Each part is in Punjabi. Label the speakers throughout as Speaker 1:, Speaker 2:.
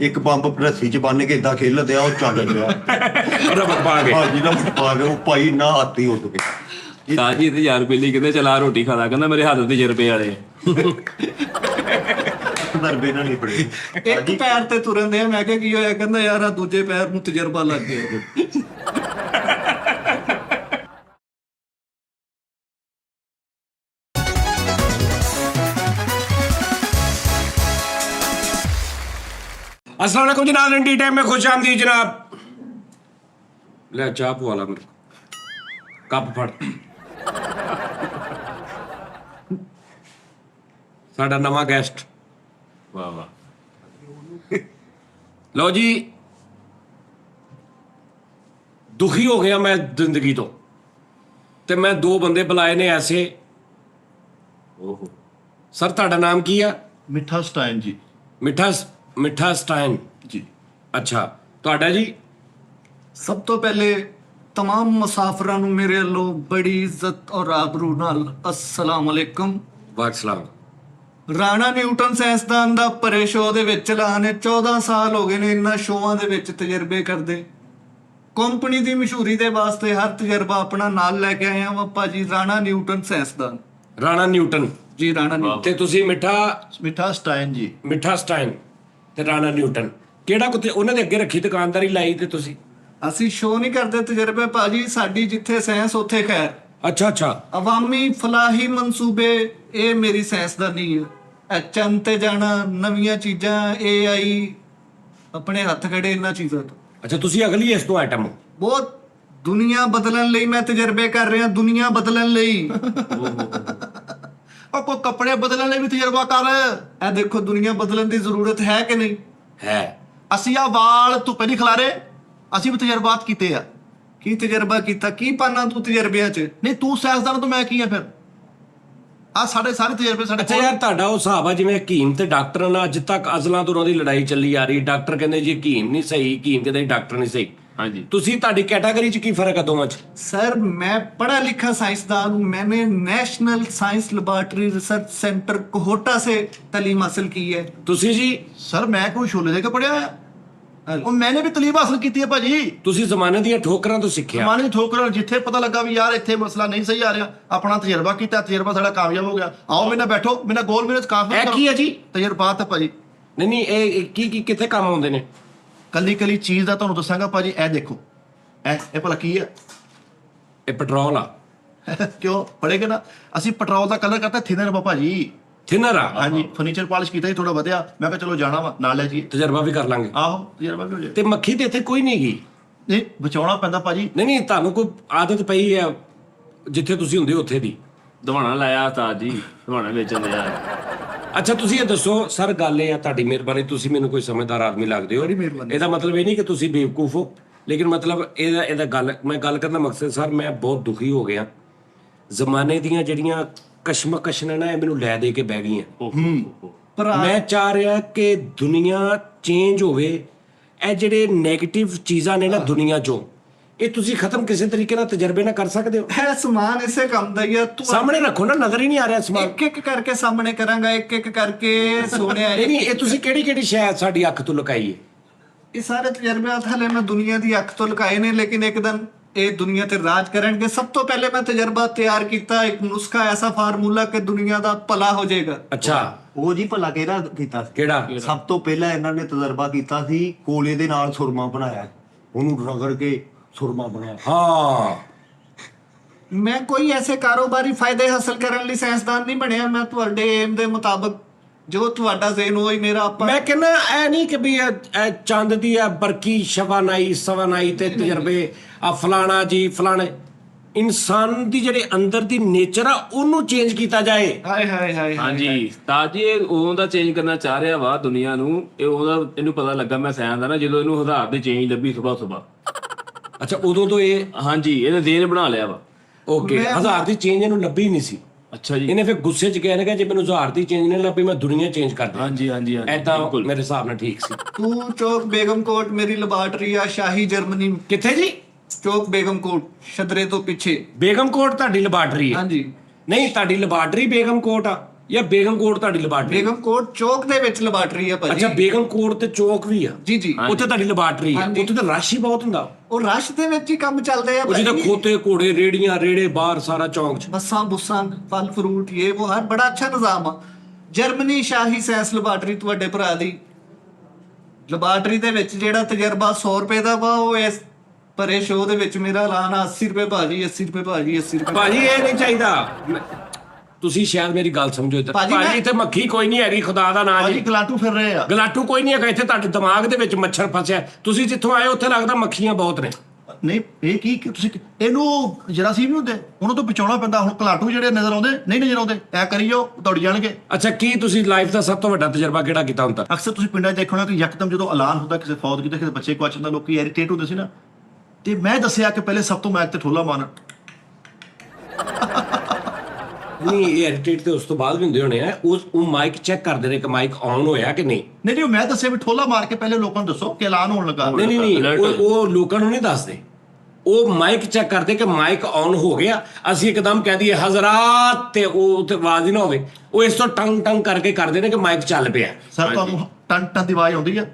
Speaker 1: ਇੱਕ ਪੰਪ ਰੱਸੀ ਚ ਬੰਨ ਕੇ ਏਦਾਂ ਖੇਲਦੇ ਆ, ਉਹ ਚੱਲ ਰਿਹਾ
Speaker 2: ਰਬਤ ਪਾ ਕੇ।
Speaker 1: ਹਾਂਜੀ ਨਾ ਪਾ ਕੇ ਉਹ ਭਾਈ ਨਾ ਹਾਥੀ ਉੱਡ ਕੇ।
Speaker 3: ਤਾਜੀ ਤੇ ਯਾਰ ਪਹਿਲੀ ਕਹਿੰਦੇ ਚਲਾ ਰੋਟੀ ਖਾ ਲਾ, ਕਹਿੰਦਾ ਮੇਰੇ ਹੱਥ ਤੇ ਜਰਬੇ ਵਾਲੇ।
Speaker 1: ਦਰਬੇ ਨਾਲ ਨਹੀਂ ਪੜੇ।
Speaker 4: ਇੱਕ ਪੈਰ ਤੇ ਤੁਰਨ ਦੇ, ਮੈਂ ਕਿਹਾ ਕੀ ਹੋਇਆ? ਕਹਿੰਦਾ ਯਾਰ ਆ ਦੂਜੇ ਪੈਰ ਨੂੰ ਤਜਰਬਾ ਲੱਗ ਗਿਆ।
Speaker 2: अस्सलाम वालेकुम जनाब, टी टाइम में खुश आमदीद जनाब। ले चाह पवा ला मेरे कप फड़। साडा नवा गेस्ट।
Speaker 3: ਵਾਹ ਵਾਹ।
Speaker 2: लो जी, दुखी हो गया मैं जिंदगी तो, ते मैं दो बंदे बुलाए ने ऐसे।
Speaker 3: ਓਹੋ
Speaker 2: सर ਤੁਹਾਡਾ ਨਾਮ ਕੀ ਆ?
Speaker 4: ਮਿੱਠਾ ਸਟਾਈਨ ਜੀ।
Speaker 2: ਮਿੱਠਾ ਸਟਾਈਨ
Speaker 4: ਜੀ।
Speaker 2: ਅੱਛਾ, ਤੁਹਾਡਾ ਜੀ?
Speaker 4: ਸਭ ਤੋਂ ਪਹਿਲੇ तमाम ਮੁਸਾਫਰਾਂ ਨੂੰ ਮੇਰੇ ਵੱਲੋਂ ਬੜੀ ਇੱਜ਼ਤ ਔਰ ਆਬਰੂ ਨਾਲ अस्सलाम वालेकुम।
Speaker 2: ਵਾਕਸਲਾਮ।
Speaker 4: ਰਾਣਾ ਨਿਊਟਨ ਸਾਇੰਸਦਾਨ ਦਾ ਭਰੇ ਸ਼ੋਅ ਦੇ ਵਿੱਚ ਚਲਾਣੇ 14 ਸਾਲ ਹੋ ਗਏ ਨੇ ਇਹਨਾਂ ਸ਼ੋਆਂ ਦੇ ਵਿੱਚ ਤਜਰਬੇ ਕਰਦੇ। ਕੰਪਨੀ ਦੀ ਮਸ਼ਹੂਰੀ ਦੇ ਵਾਸਤੇ ਹਰ ਤਜਰਬਾ ਆਪਣਾ ਨਾਲ ਲੈ ਕੇ ਆਇਆ ਵਾਂ ਭਾਜੀ। ਰਾਣਾ ਨਿਊਟਨ ਸਾਇੰਸਦਾਨ
Speaker 2: ਰਾਣਾ ਨਿਊਟਨ
Speaker 4: ਜੀ। ਰਾਣਾ ਨਿਊਟਨ
Speaker 2: ਤੇ ਤੁਸੀਂ
Speaker 4: ਮਿੱਠਾ ਸਟਾਈਨ ਜੀ।
Speaker 2: ਮਿੱਠਾ ਸਟਾਈਨ ਤੇ ਰਾਣਾ ਨਿਊਟਨ, ਕਿਹੜਾ ਕੁੱਤੇ ਉਹਨਾਂ ਦੇ ਅੱਗੇ ਰੱਖੀ ਦੁਕਾਨਦਾਰੀ ਲਾਈ ਤੇ ਤੁਸੀਂ?
Speaker 4: ਅਸੀਂ ਸ਼ੋਅ ਨਹੀਂ ਕਰਦੇ ਤਜਰਬੇ ਭਾਜੀ, ਸਾਡੀ ਜਿੱਥੇ ਸਾਇੰਸ ਉੱਥੇ ਖੈਰ।
Speaker 2: ਅੱਛਾ
Speaker 4: ਅਵਾਮੀ ਫਲਾਹੀ ਮਨਸੂਬੇ, ਇਹ ਮੇਰੀ ਸਾਇੰਸਦਾਨੀ ਹੈ। ਚੰਦ ਤੇ ਜਾਣਾ, ਨਵੀਆਂ ਚੀਜ਼ਾਂ, AI, ਆਪਣੇ ਹੱਥ ਖੜੇ ਇਹਨਾਂ ਚੀਜ਼ਾਂ ਤੋਂ।
Speaker 2: ਅੱਛਾ, ਤੁਸੀਂ ਅਗਲੀ ਇਸ ਤੋਂ ਆਈਟਮ ਹੋ।
Speaker 4: ਬਹੁਤ ਦੁਨੀਆ ਬਦਲਣ ਲਈ ਮੈਂ ਤਜਰਬੇ ਕਰ ਰਿਹਾ, ਦੁਨੀਆ ਬਦਲਣ ਲਈ।
Speaker 5: ਉਹ ਕੋ ਕੱਪੜੇ ਬਦਲਣ ਲਈ ਵੀ ਤਜਰਬਾ ਕਰ।
Speaker 4: ਇਹ ਦੇਖੋ ਦੁਨੀਆ ਬਦਲਣ ਦੀ ਜ਼ਰੂਰਤ ਹੈ ਕਿ ਨਹੀਂ?
Speaker 2: ਹੈ।
Speaker 5: ਅਸੀਂ ਆ ਵਾਲ ਧੁੱਪੇ ਨਹੀਂ ਖਿਲਾਰੇ, ਅਸੀਂ ਵੀ ਤਜਰਬਾਤ ਕੀਤੇ ਆ।
Speaker 4: ਕੀ ਤਜਰਬਾ ਕੀਤਾ? ਕੀ ਪਾਣਾ ਤੂੰ ਤਜਰਬਿਆਂ 'ਚ?
Speaker 5: ਨਹੀਂ ਤੂੰ ਸਾਇੰਸਦਾਨ ਤੋਂ ਮੈਂ ਕੀ ਆ ਫਿਰ? ਆ ਸਾਡੇ ਸਾਰੇ ਤਜਰਬੇ ਸਾਡੇ
Speaker 2: ਅੱਛਾ ਯਾਰ, ਤੁਹਾਡਾ ਉਹ ਹਿਸਾਬ ਆ ਜਿਵੇਂ ਹਕੀਮ ਤੇ ਡਾਕਟਰ ਨਾਲ ਅੱਜ ਤੱਕ ਅਜ਼ਲਾਂ ਤੋਂ ਉਹਨਾਂ ਦੀ ਲੜਾਈ ਚੱਲੀ ਆ ਰਹੀ। ਡਾਕਟਰ ਕਹਿੰਦੇ ਜੀ ਹਕੀਮ ਨਹੀਂ ਸਹੀ, ਹਕੀਮ ਕਹਿੰਦੇ ਡਾਕਟਰ ਨਹੀਂ ਸਹੀ।
Speaker 3: ਹਾਂਜੀ।
Speaker 2: ਤੁਸੀਂ, ਤੁਹਾਡੀ ਕੈਟਾਗਰੀ 'ਚ ਕੀ ਫਰਕ ਆ ਦੋਵਾਂ 'ਚ?
Speaker 4: सर मैं पढ़ा लिखा साइंसदान हूँ। मैंने National Science Laboratory Research Center Kahuta से तालीम हासिल की है।
Speaker 2: ਤੁਸੀਂ ਜੀ?
Speaker 5: ਸਰ ਮੈਂ ਕੋਈ ਛੋਲੇ ਦੇ ਕੇ ਪੜਿਆ ਆ। ਉਹ ਮੈਨੇ ਵੀ ਤਲੀਮ ਹਾਸਲ ਕੀਤੀ ਹੈ ਭਾਜੀ।
Speaker 2: ਤੁਸੀਂ ਜ਼ਮਾਨੇ ਦੀਆਂ ਠੋਕਰਾਂ ਤੋਂ ਸਿੱਖਿਆ।
Speaker 5: ਮਾਨੀ ਠੋਕਰਾਂ ਜਿੱਥੇ ਪਤਾ ਲੱਗਾ ਵੀ ਯਾਰ ਇੱਥੇ ਮਸਲਾ ਨਹੀਂ ਸਹੀ ਆ ਰਿਹਾ, ਆਪਣਾ ਤਜਰਬਾ ਕੀਤਾ, ਤਜਰਬਾ ਸਾਡਾ ਕਾਮਯਾਬ ਹੋ ਗਿਆ। ਆਓ ਮੇਰੇ ਨਾਲ ਬੈਠੋ, ਮੇਰੇ ਨਾਲ ਗੋਲ ਮੇਰੇ ਕਾਫੀ।
Speaker 2: ਇਹ ਕੀ ਹੈ ਜੀ?
Speaker 5: ਤਜਰਬਾਤ ਹੈ ਭਾਜੀ।
Speaker 2: ਨਹੀਂ ਇਹ ਕੀ ਕਿੱਥੇ ਕੰਮ ਆਉਂਦੇ ਨੇ?
Speaker 5: ਕੱਲੀ ਚੀਜ਼ ਦਾ ਤੁਹਾਨੂੰ ਦੱਸਾਂਗਾ ਭਾਜੀ। ਇਹ ਦੇਖੋ, ਇਹ ਭਲਾ ਕੀ ਆ?
Speaker 2: ਇਹ ਪੈਟਰੋਲ ਆ।
Speaker 5: ਕਿਉਂ ਪੜੇਗੇ ਨਾ? ਅਸੀਂ ਪੈਟਰੋਲ ਦਾ ਕਲਰ ਕਰਤਾ ਥਿਨਰ ਭਾਜੀ।
Speaker 2: ਥਿਨਰ ਆ।
Speaker 5: ਹਾਂਜੀ, ਫਰਨੀਚਰ ਪਾਲਿਸ਼ ਕੀਤਾ ਜੀ, ਥੋੜਾ ਵਧਿਆ। ਮੈਂ ਕਿਹਾ ਚਲੋ ਜਾਣਾ ਵਾ ਨਾਲ ਲੈ ਜੀ।
Speaker 2: ਤਜਰਬਾ ਵੀ ਕਰ ਲਾਂਗੇ।
Speaker 5: ਆਹੋ ਤਜਰਬਾ ਵੀ ਹੋ ਜਾਏ।
Speaker 2: ਤੇ ਮੱਖੀ ਤੇ ਇੱਥੇ ਕੋਈ ਨਹੀਂ ਗਈ?
Speaker 5: ਨਹੀਂ ਬਚਾਉਣਾ ਪੈਂਦਾ ਭਾਜੀ।
Speaker 2: ਨਹੀਂ ਤੁਹਾਨੂੰ ਕੋਈ ਆਦਤ ਪਈ ਹੈ ਜਿੱਥੇ ਤੁਸੀਂ ਹੁੰਦੇ ਉੱਥੇ ਦੀ?
Speaker 3: ਦਵਾਣਾ ਲਾਇਆ ਤਾਂ ਜੀ, ਦਵਾਣਾ ਵੇਚਣ ਲਿਆ।
Speaker 2: ਅੱਛਾ, ਤੁਸੀਂ ਇਹ ਦੱਸੋ ਸਰ, ਗੱਲ ਇਹ ਆ, ਤੁਹਾਡੀ ਮਿਹਰਬਾਨੀ, ਤੁਸੀਂ ਮੈਨੂੰ ਕੋਈ ਸਮਝਦਾਰ ਆਦਮੀ ਲੱਗਦੇ ਹੋ। ਇਹਦਾ ਮਤਲਬ ਇਹ ਨਹੀਂ ਕਿ ਤੁਸੀਂ ਬੇਵਕੂਫ ਹੋ, ਲੇਕਿਨ ਮਤਲਬ ਇਹਦਾ ਮੈਂ ਗੱਲ ਕਰਨ ਦਾ ਮਕਸਦ ਸਰ, ਮੈਂ ਬਹੁਤ ਦੁਖੀ ਹੋ ਗਿਆ। ਜ਼ਮਾਨੇ ਦੀਆਂ ਜਿਹੜੀਆਂ ਕਸ਼ਮਕਸ਼ ਨੇ ਨਾ, ਇਹ ਮੈਨੂੰ ਲੈ ਦੇ ਕੇ ਬਹਿ ਗਈਆਂ। ਮੈਂ ਚਾਹ ਰਿਹਾ ਕਿ ਦੁਨੀਆ ਚੇਂਜ ਹੋਵੇ। ਇਹ ਜਿਹੜੇ ਨੈਗੇਟਿਵ ਚੀਜ਼ਾਂ ਨੇ ਨਾ ਦੁਨੀਆ 'ਚੋਂ, ਇਹ ਤੁਸੀਂ ਖਤਮ ਕਿਸੇ ਤਰੀਕੇ ਨਾਲ ਤਜਰਬੇ ਨਾਲ ਕਰ ਸਕਦੇ ਹੋ।
Speaker 4: है समान इसे कम दा यार तू
Speaker 2: ਸਾਹਮਣੇ ਰੱਖੋ ਨਾ, ਨਜ਼ਰ ਹੀ ਨਹੀਂ ਆ ਰਿਹਾ ਸਮਾਨ।
Speaker 4: एक एक करके सामने करांगा, एक एक करके सोने
Speaker 2: ਨਹੀਂ ਇਹ ਤੁਸੀਂ ਕਿਹੜੀ ਸ਼ਾਇਦ ਸਾਡੀ ਅੱਖ ਤੋਂ ਲੁਕਾਈ ਹੈ?
Speaker 4: ਇਹ ਸਾਰੇ ਤਜਰਬਾਤ ਹਲੇ ਮੈਂ ਦੁਨੀਆ ਦੀ ਅੱਖ ਤੋਂ ਲੁਕਾਏ ਨੇ, ਲੇਕਿਨ ਇੱਕ ਦਿਨ ਇਹ ਦੁਨੀਆ ਤੇ ਰਾਜ ਕਰਨਗੇ। ਸਭ ਤੋਂ ਪਹਿਲੇ ਮੈਂ ਤਜਰਬਾ ਤਿਆਰ ਕੀਤਾ, ਇੱਕ ਨੁਸਖਾ, ਐਸਾ ਫਾਰਮੂਲਾ ਕਿ ਦੁਨੀਆ ਦਾ ਭਲਾ ਹੋ ਜਾਏਗਾ।
Speaker 2: ਅੱਛਾ,
Speaker 1: ਉਹ ਜੀ ਭਲਾ ਕਿਹੜਾ ਕੀਤਾ ਸੀ?
Speaker 2: ਕਿਹੜਾ?
Speaker 1: ਸਭ ਤੋਂ ਪਹਿਲਾਂ ਇਹਨਾਂ ਨੇ ਤਜਰਬਾ ਕੀਤਾ ਸੀ, ਕੋਲੇ ਦੇ ਨਾਲ ਸੁਰਮਾ ਬਣਾਇਆ, ਉਹਨੂੰ ਰਗੜ ਕੇ ਸੁਰਮਾ ਬਣਾਇਆ।
Speaker 2: ਹਾਂ,
Speaker 4: ਮੈਂ ਕੋਈ ਐਸੇ ਕਾਰੋਬਾਰੀ ਫਾਇਦੇ ਹਾਸਲ ਕਰਨ ਲਈ ਸਾਇੰਸਦਾਨ ਨਹੀਂ ਬਣਿਆ। ਮੈਂ ਤੁਹਾਡੇ ਏਮ ਦੇ ਮੁਤਾਬਕ ਜੋ ਤੁਹਾਡਾ ਜ਼ੇਨ ਹੋਈ ਮੇਰਾ ਆਪਾਂ।
Speaker 2: ਮੈਂ ਕਹਿੰਦਾ ਇਹ ਨਹੀਂ ਕਿ ਵੀ ਇਹ ਚੰਦ ਦੀ ਆ ਬਰਕੀ ਸ਼ਵਾਨਾਈ ਸਵਾਨਾਈ ਤੇ ਤਜਰਬੇ ਆ ਫਲਾਣਾ ਜੀ ਫਲਾਣੇ। ਇਨਸਾਨ ਦੀ ਜਿਹੜੇ ਅੰਦਰ ਦੀ ਨੇਚਰ ਆ ਉਹਨੂੰ ਚੇਂਜ ਕੀਤਾ ਜਾਏ।
Speaker 4: ਹਾਏ ਹਾਏ ਹਾਏ
Speaker 3: ਹਾਂਜੀ ਤਾਜ ਜੀ, ਇਹ ਉਦੋਂ ਦਾ ਚੇਂਜ ਕਰਨਾ ਚਾਹ ਰਿਹਾ ਵਾ ਦੁਨੀਆ ਨੂੰ। ਇਹਨੂੰ ਪਤਾ ਲੱਗਾ ਮੈਂ ਸਾਇੰਸਦਾਨ ਨਾ, ਜਦੋਂ ਇਹਨੂੰ ਹਜ਼ਾਰ ਦੀ ਚੇਂਜ ਲੱਭੀ ਸੁਬਾ।
Speaker 2: ਅੱਛਾ, ਉਦੋਂ ਤੋਂ ਇਹ
Speaker 3: ਹਾਂਜੀ, ਇਹਨੇ ਦੇਨ ਬਣਾ ਲਿਆ ਵਾ।
Speaker 2: ਓਕੇ, 1000 ਦੀ ਚੇਂਜ ਇਹਨੂੰ ਲੱਭੀ ਨਹੀਂ ਸੀ।
Speaker 3: ਅੱਛਾ ਜੀ।
Speaker 2: ਇਹਨੇ ਫਿਰ ਗੁੱਸੇ 'ਚ ਕਿਹਾ ਨਾ, ਜੇ ਮੈਨੂੰ 1000 ਦੀ ਚੇਂਜ ਨਹੀਂ ਲੱਭੀ ਮੈਂ ਦੁਨੀਆ ਚੇਂਜ ਕਰ ਦਿਆਂ।
Speaker 3: ਹਾਂਜੀ
Speaker 2: ਐਦਾਂ ਮੇਰੇ ਹਿਸਾਬ ਨਾਲ ਠੀਕ ਸੀ।
Speaker 4: ਤੂੰ ਚੌਕ ਬੇਗਮ ਕੋਟ ਮੇਰੀ ਲੈਬਾਰਟਰੀ ਆ, ਸ਼ਾਹੀ ਜਰਮਨੀ।
Speaker 2: ਕਿੱਥੇ ਜੀ?
Speaker 4: ਚੌਕ ਬੇਗਮ ਕੋਟ, ਸ਼ਦਰੇ ਤੋਂ ਪਿੱਛੇ।
Speaker 2: ਬੇਗਮ ਕੋਟ ਤੁਹਾਡੀ ਲੈਬਾਰਟਰੀ ਹੈ?
Speaker 4: ਹਾਂਜੀ।
Speaker 2: ਨਹੀਂ, ਤੁਹਾਡੀ ਲੈਬਾਰਟਰੀ ਬੇਗਮ ਕੋਟ ਆ? ਜਾਂ ਬੇਗਮ ਕੋਟ ਤੁਹਾਡੀ ਲੈਬਾਰਟਰੀ?
Speaker 4: ਬੇਗਮ ਕੋਟ ਚੌਕ ਦੇ ਵਿੱਚ ਲੈਬਾਰਟਰੀ ਆ ਭਾਜੀ।
Speaker 2: ਅੱਛਾ, ਬੇਗਮ ਕੋਟ ਤੇ ਚੌਕ ਵੀ ਆ?
Speaker 4: ਜੀ ਜੀ,
Speaker 2: ਉੱਥੇ ਤੁਹਾਡੀ ਲੈਬਾਰਟਰੀ ਆ?
Speaker 4: ਹਾਂਜੀ।
Speaker 2: ਉੱਥੇ ਤਾਂ ਰਸ਼ ਹੀ ਬਹੁਤ ਹੁੰਦਾ।
Speaker 4: ਉਹ ਰਸ਼ ਦੇ ਵਿੱਚ ਹੀ ਕੰਮ ਚੱਲਦੇ ਆ
Speaker 2: ਉੱਥੇ ਤਾਂ
Speaker 4: ਭਾਜੀ।
Speaker 2: ਖੋਤੇ ਘੋੜੇ ਰੇੜੀਆਂ ਰੇੜੇ ਬਾਹਰ ਸਾਰਾ ਚੌਂਕ 'ਚ।
Speaker 4: ਬੱਸਾਂ ਬੁੱਸਾਂ ਫਲ ਫਰੂਟ ਇਹ ਉਹ ਹਰ ਬੜਾ ਅੱਛਾ ਨਿਜ਼ਾਮ ਆ। ਜਰਮਨੀ ਸ਼ਾਹੀ ਸਾਇੰਸ ਲੈਬਾਰਟਰੀ ਤੁਹਾਡੇ ਭਰਾ ਦੀ ਲੈਬਾਰਟਰੀ ਦੇ ਵਿੱਚ ਜਿਹੜਾ ਤਜਰਬਾ 100 ਰੁਪਏ ਦਾ ਵਾ, ਉਹ ਇਸ ਪਰੇ ਸ਼ੋਅ ਦੇ ਵਿੱਚ ਮੇਰਾ ਐਲਾਨ 80 ਰੁਪਏ ਭਾਜੀ, 80 ਰੁਪਏ ਭਾਜੀ, 80 ਰੁਪਏ
Speaker 2: ਭਾਜੀ ਇਹ ਨਹੀਂ ਚਾਹੀਦਾ। ਤੁਸੀਂ ਸ਼ਾਇਦ ਮੇਰੀ ਗੱਲ ਸਮਝੋ ਇੱਧਰ।
Speaker 4: ਭਾਜੀ,
Speaker 2: ਭਾਜੀ
Speaker 4: ਮੈਂ-
Speaker 2: ਇੱਥੇ ਮੱਖੀ ਕੋਈ ਨਹੀਂ ਹੈਗੀ, ਖੁਦਾ ਦਾ ਨਾਮ
Speaker 5: ਭਾਜੀ
Speaker 2: ਜੀ।
Speaker 5: ਗਲਾਟੂ ਫਿਰ ਰਹੇ ਆ।
Speaker 2: ਗਲਾਟੂ ਕੋਈ ਨਹੀਂ ਹੈਗਾ ਇੱਥੇ, ਤੁਹਾਡੇ ਦਿਮਾਗ ਦੇ ਵਿੱਚ ਮੱਛਰ ਫਸਿਆ। ਤੁਸੀਂ ਜਿੱਥੋਂ ਆਏ ਉੱਥੇ ਲੱਗਦਾ ਮੱਖੀਆਂ ਬਹੁਤ ਨੇ।
Speaker 5: ਨਹੀਂ ਇਹ ਕੀ ਕਿ ਤੁਸੀਂ ਇਹਨੂੰ ਜਰਾਸੀਮ ਨਹੀਂ ਹੁੰਦੇ, ਉਹਨੂੰ ਤੋਂ ਬਚਾਉਣਾ ਪੈਂਦਾ। ਹੁਣ ਘਲਾਟੂ ਜਿਹੜੇ ਨਜ਼ਰ ਆਉਂਦੇ ਨਹੀਂ ਨਜ਼ਰ ਆਉਂਦੇ, ਐ ਕਰੀਓ ਦੌੜ ਜਾਣਗੇ।
Speaker 2: ਅੱਛਾ, ਕੀ ਤੁਸੀਂ ਲਾਈਫ ਦਾ ਸਭ ਤੋਂ ਵੱਡਾ ਤਜਰਬਾ ਕਿਹੜਾ ਕੀਤਾ ਹੁਣ ਤੱਕ?
Speaker 5: ਅਕਸਰ ਤੁਸੀਂ ਪਿੰਡਾਂ 'ਚ ਦੇਖਣਾ ਕਿ ਯਕਦਮ ਜਦੋਂ ਐਲਾਨ ਹੁੰਦਾ ਕਿਸੇ ਫੌਤ ਕੀਤਾ, ਕਿਸੇ ਬੱਚੇ ਕੁਆਚ ਹੁੰਦਾ, ਲੋਕੀ ਇਰੀਟੇਟ ਹੁੰਦੇ ਸੀ ਨਾ। ਤੇ ਮੈਂ ਦੱਸਿਆ ਕਿ ਪਹਿਲੇ ਸਭ ਤੋਂ ਮੈਕ ਤੇ ਠੋਲਾ ਮਾਰਨ।
Speaker 2: ਨਹੀਂ, ਇਹ ਐਡੀਟੇਟ ਤੇ ਉਸ ਤੋਂ ਬਾਅਦ ਵੀ ਹੁੰਦੇ ਹੋਣੇ ਆ। ਉਹ ਮਾਈਕ ਚੈੱਕ ਕਰਦੇ ਨੇ ਕਿ ਮਾਈਕ ਆਨ ਹੋਇਆ ਕਿ ਨਹੀਂ।
Speaker 5: ਨਹੀਂ ਮੈਂ ਦੱਸਿਆ ਵੀ ਠੋਲਾ ਮਾਰ ਕੇ ਪਹਿਲੇ ਲੋਕਾਂ ਨੂੰ ਦੱਸੋ ਕਿ ਐਲਾਨ ਹੋਣ ਲੱਗਾ।
Speaker 2: ਨਹੀਂ ਉਹ ਲੋਕਾਂ ਨੂੰ ਨਹੀਂ ਦੱਸਦੇ। ਉਹ ਮਾਈਕ ਚੈੱਕ ਕਰਦੇ ਕਿ ਮਾਈਕ ਆਨ ਹੋ ਗਿਆ। ਅਸੀਂ ਇੱਕਦਮ ਕਹਿ ਦਈਏ ਹਜ਼ਰਾਤ ਤੇ ਉਹ ਉੱਥੇ ਆਵਾਜ਼ ਹੀ ਨਾ ਹੋਵੇ। ਉਹ ਇਸ ਤੋਂ ਟੰਗ ਟੰਗ ਕਰਕੇ ਕਰਦੇ ਨੇ ਕਿ ਮਾਈਕ ਚੱਲ ਪਿਆ।
Speaker 5: ਸਰ ਤੁਹਾਨੂੰ ਟਨ ਟਨ ਦੀ ਆਵਾਜ਼ ਆਉਂਦੀ ਆ?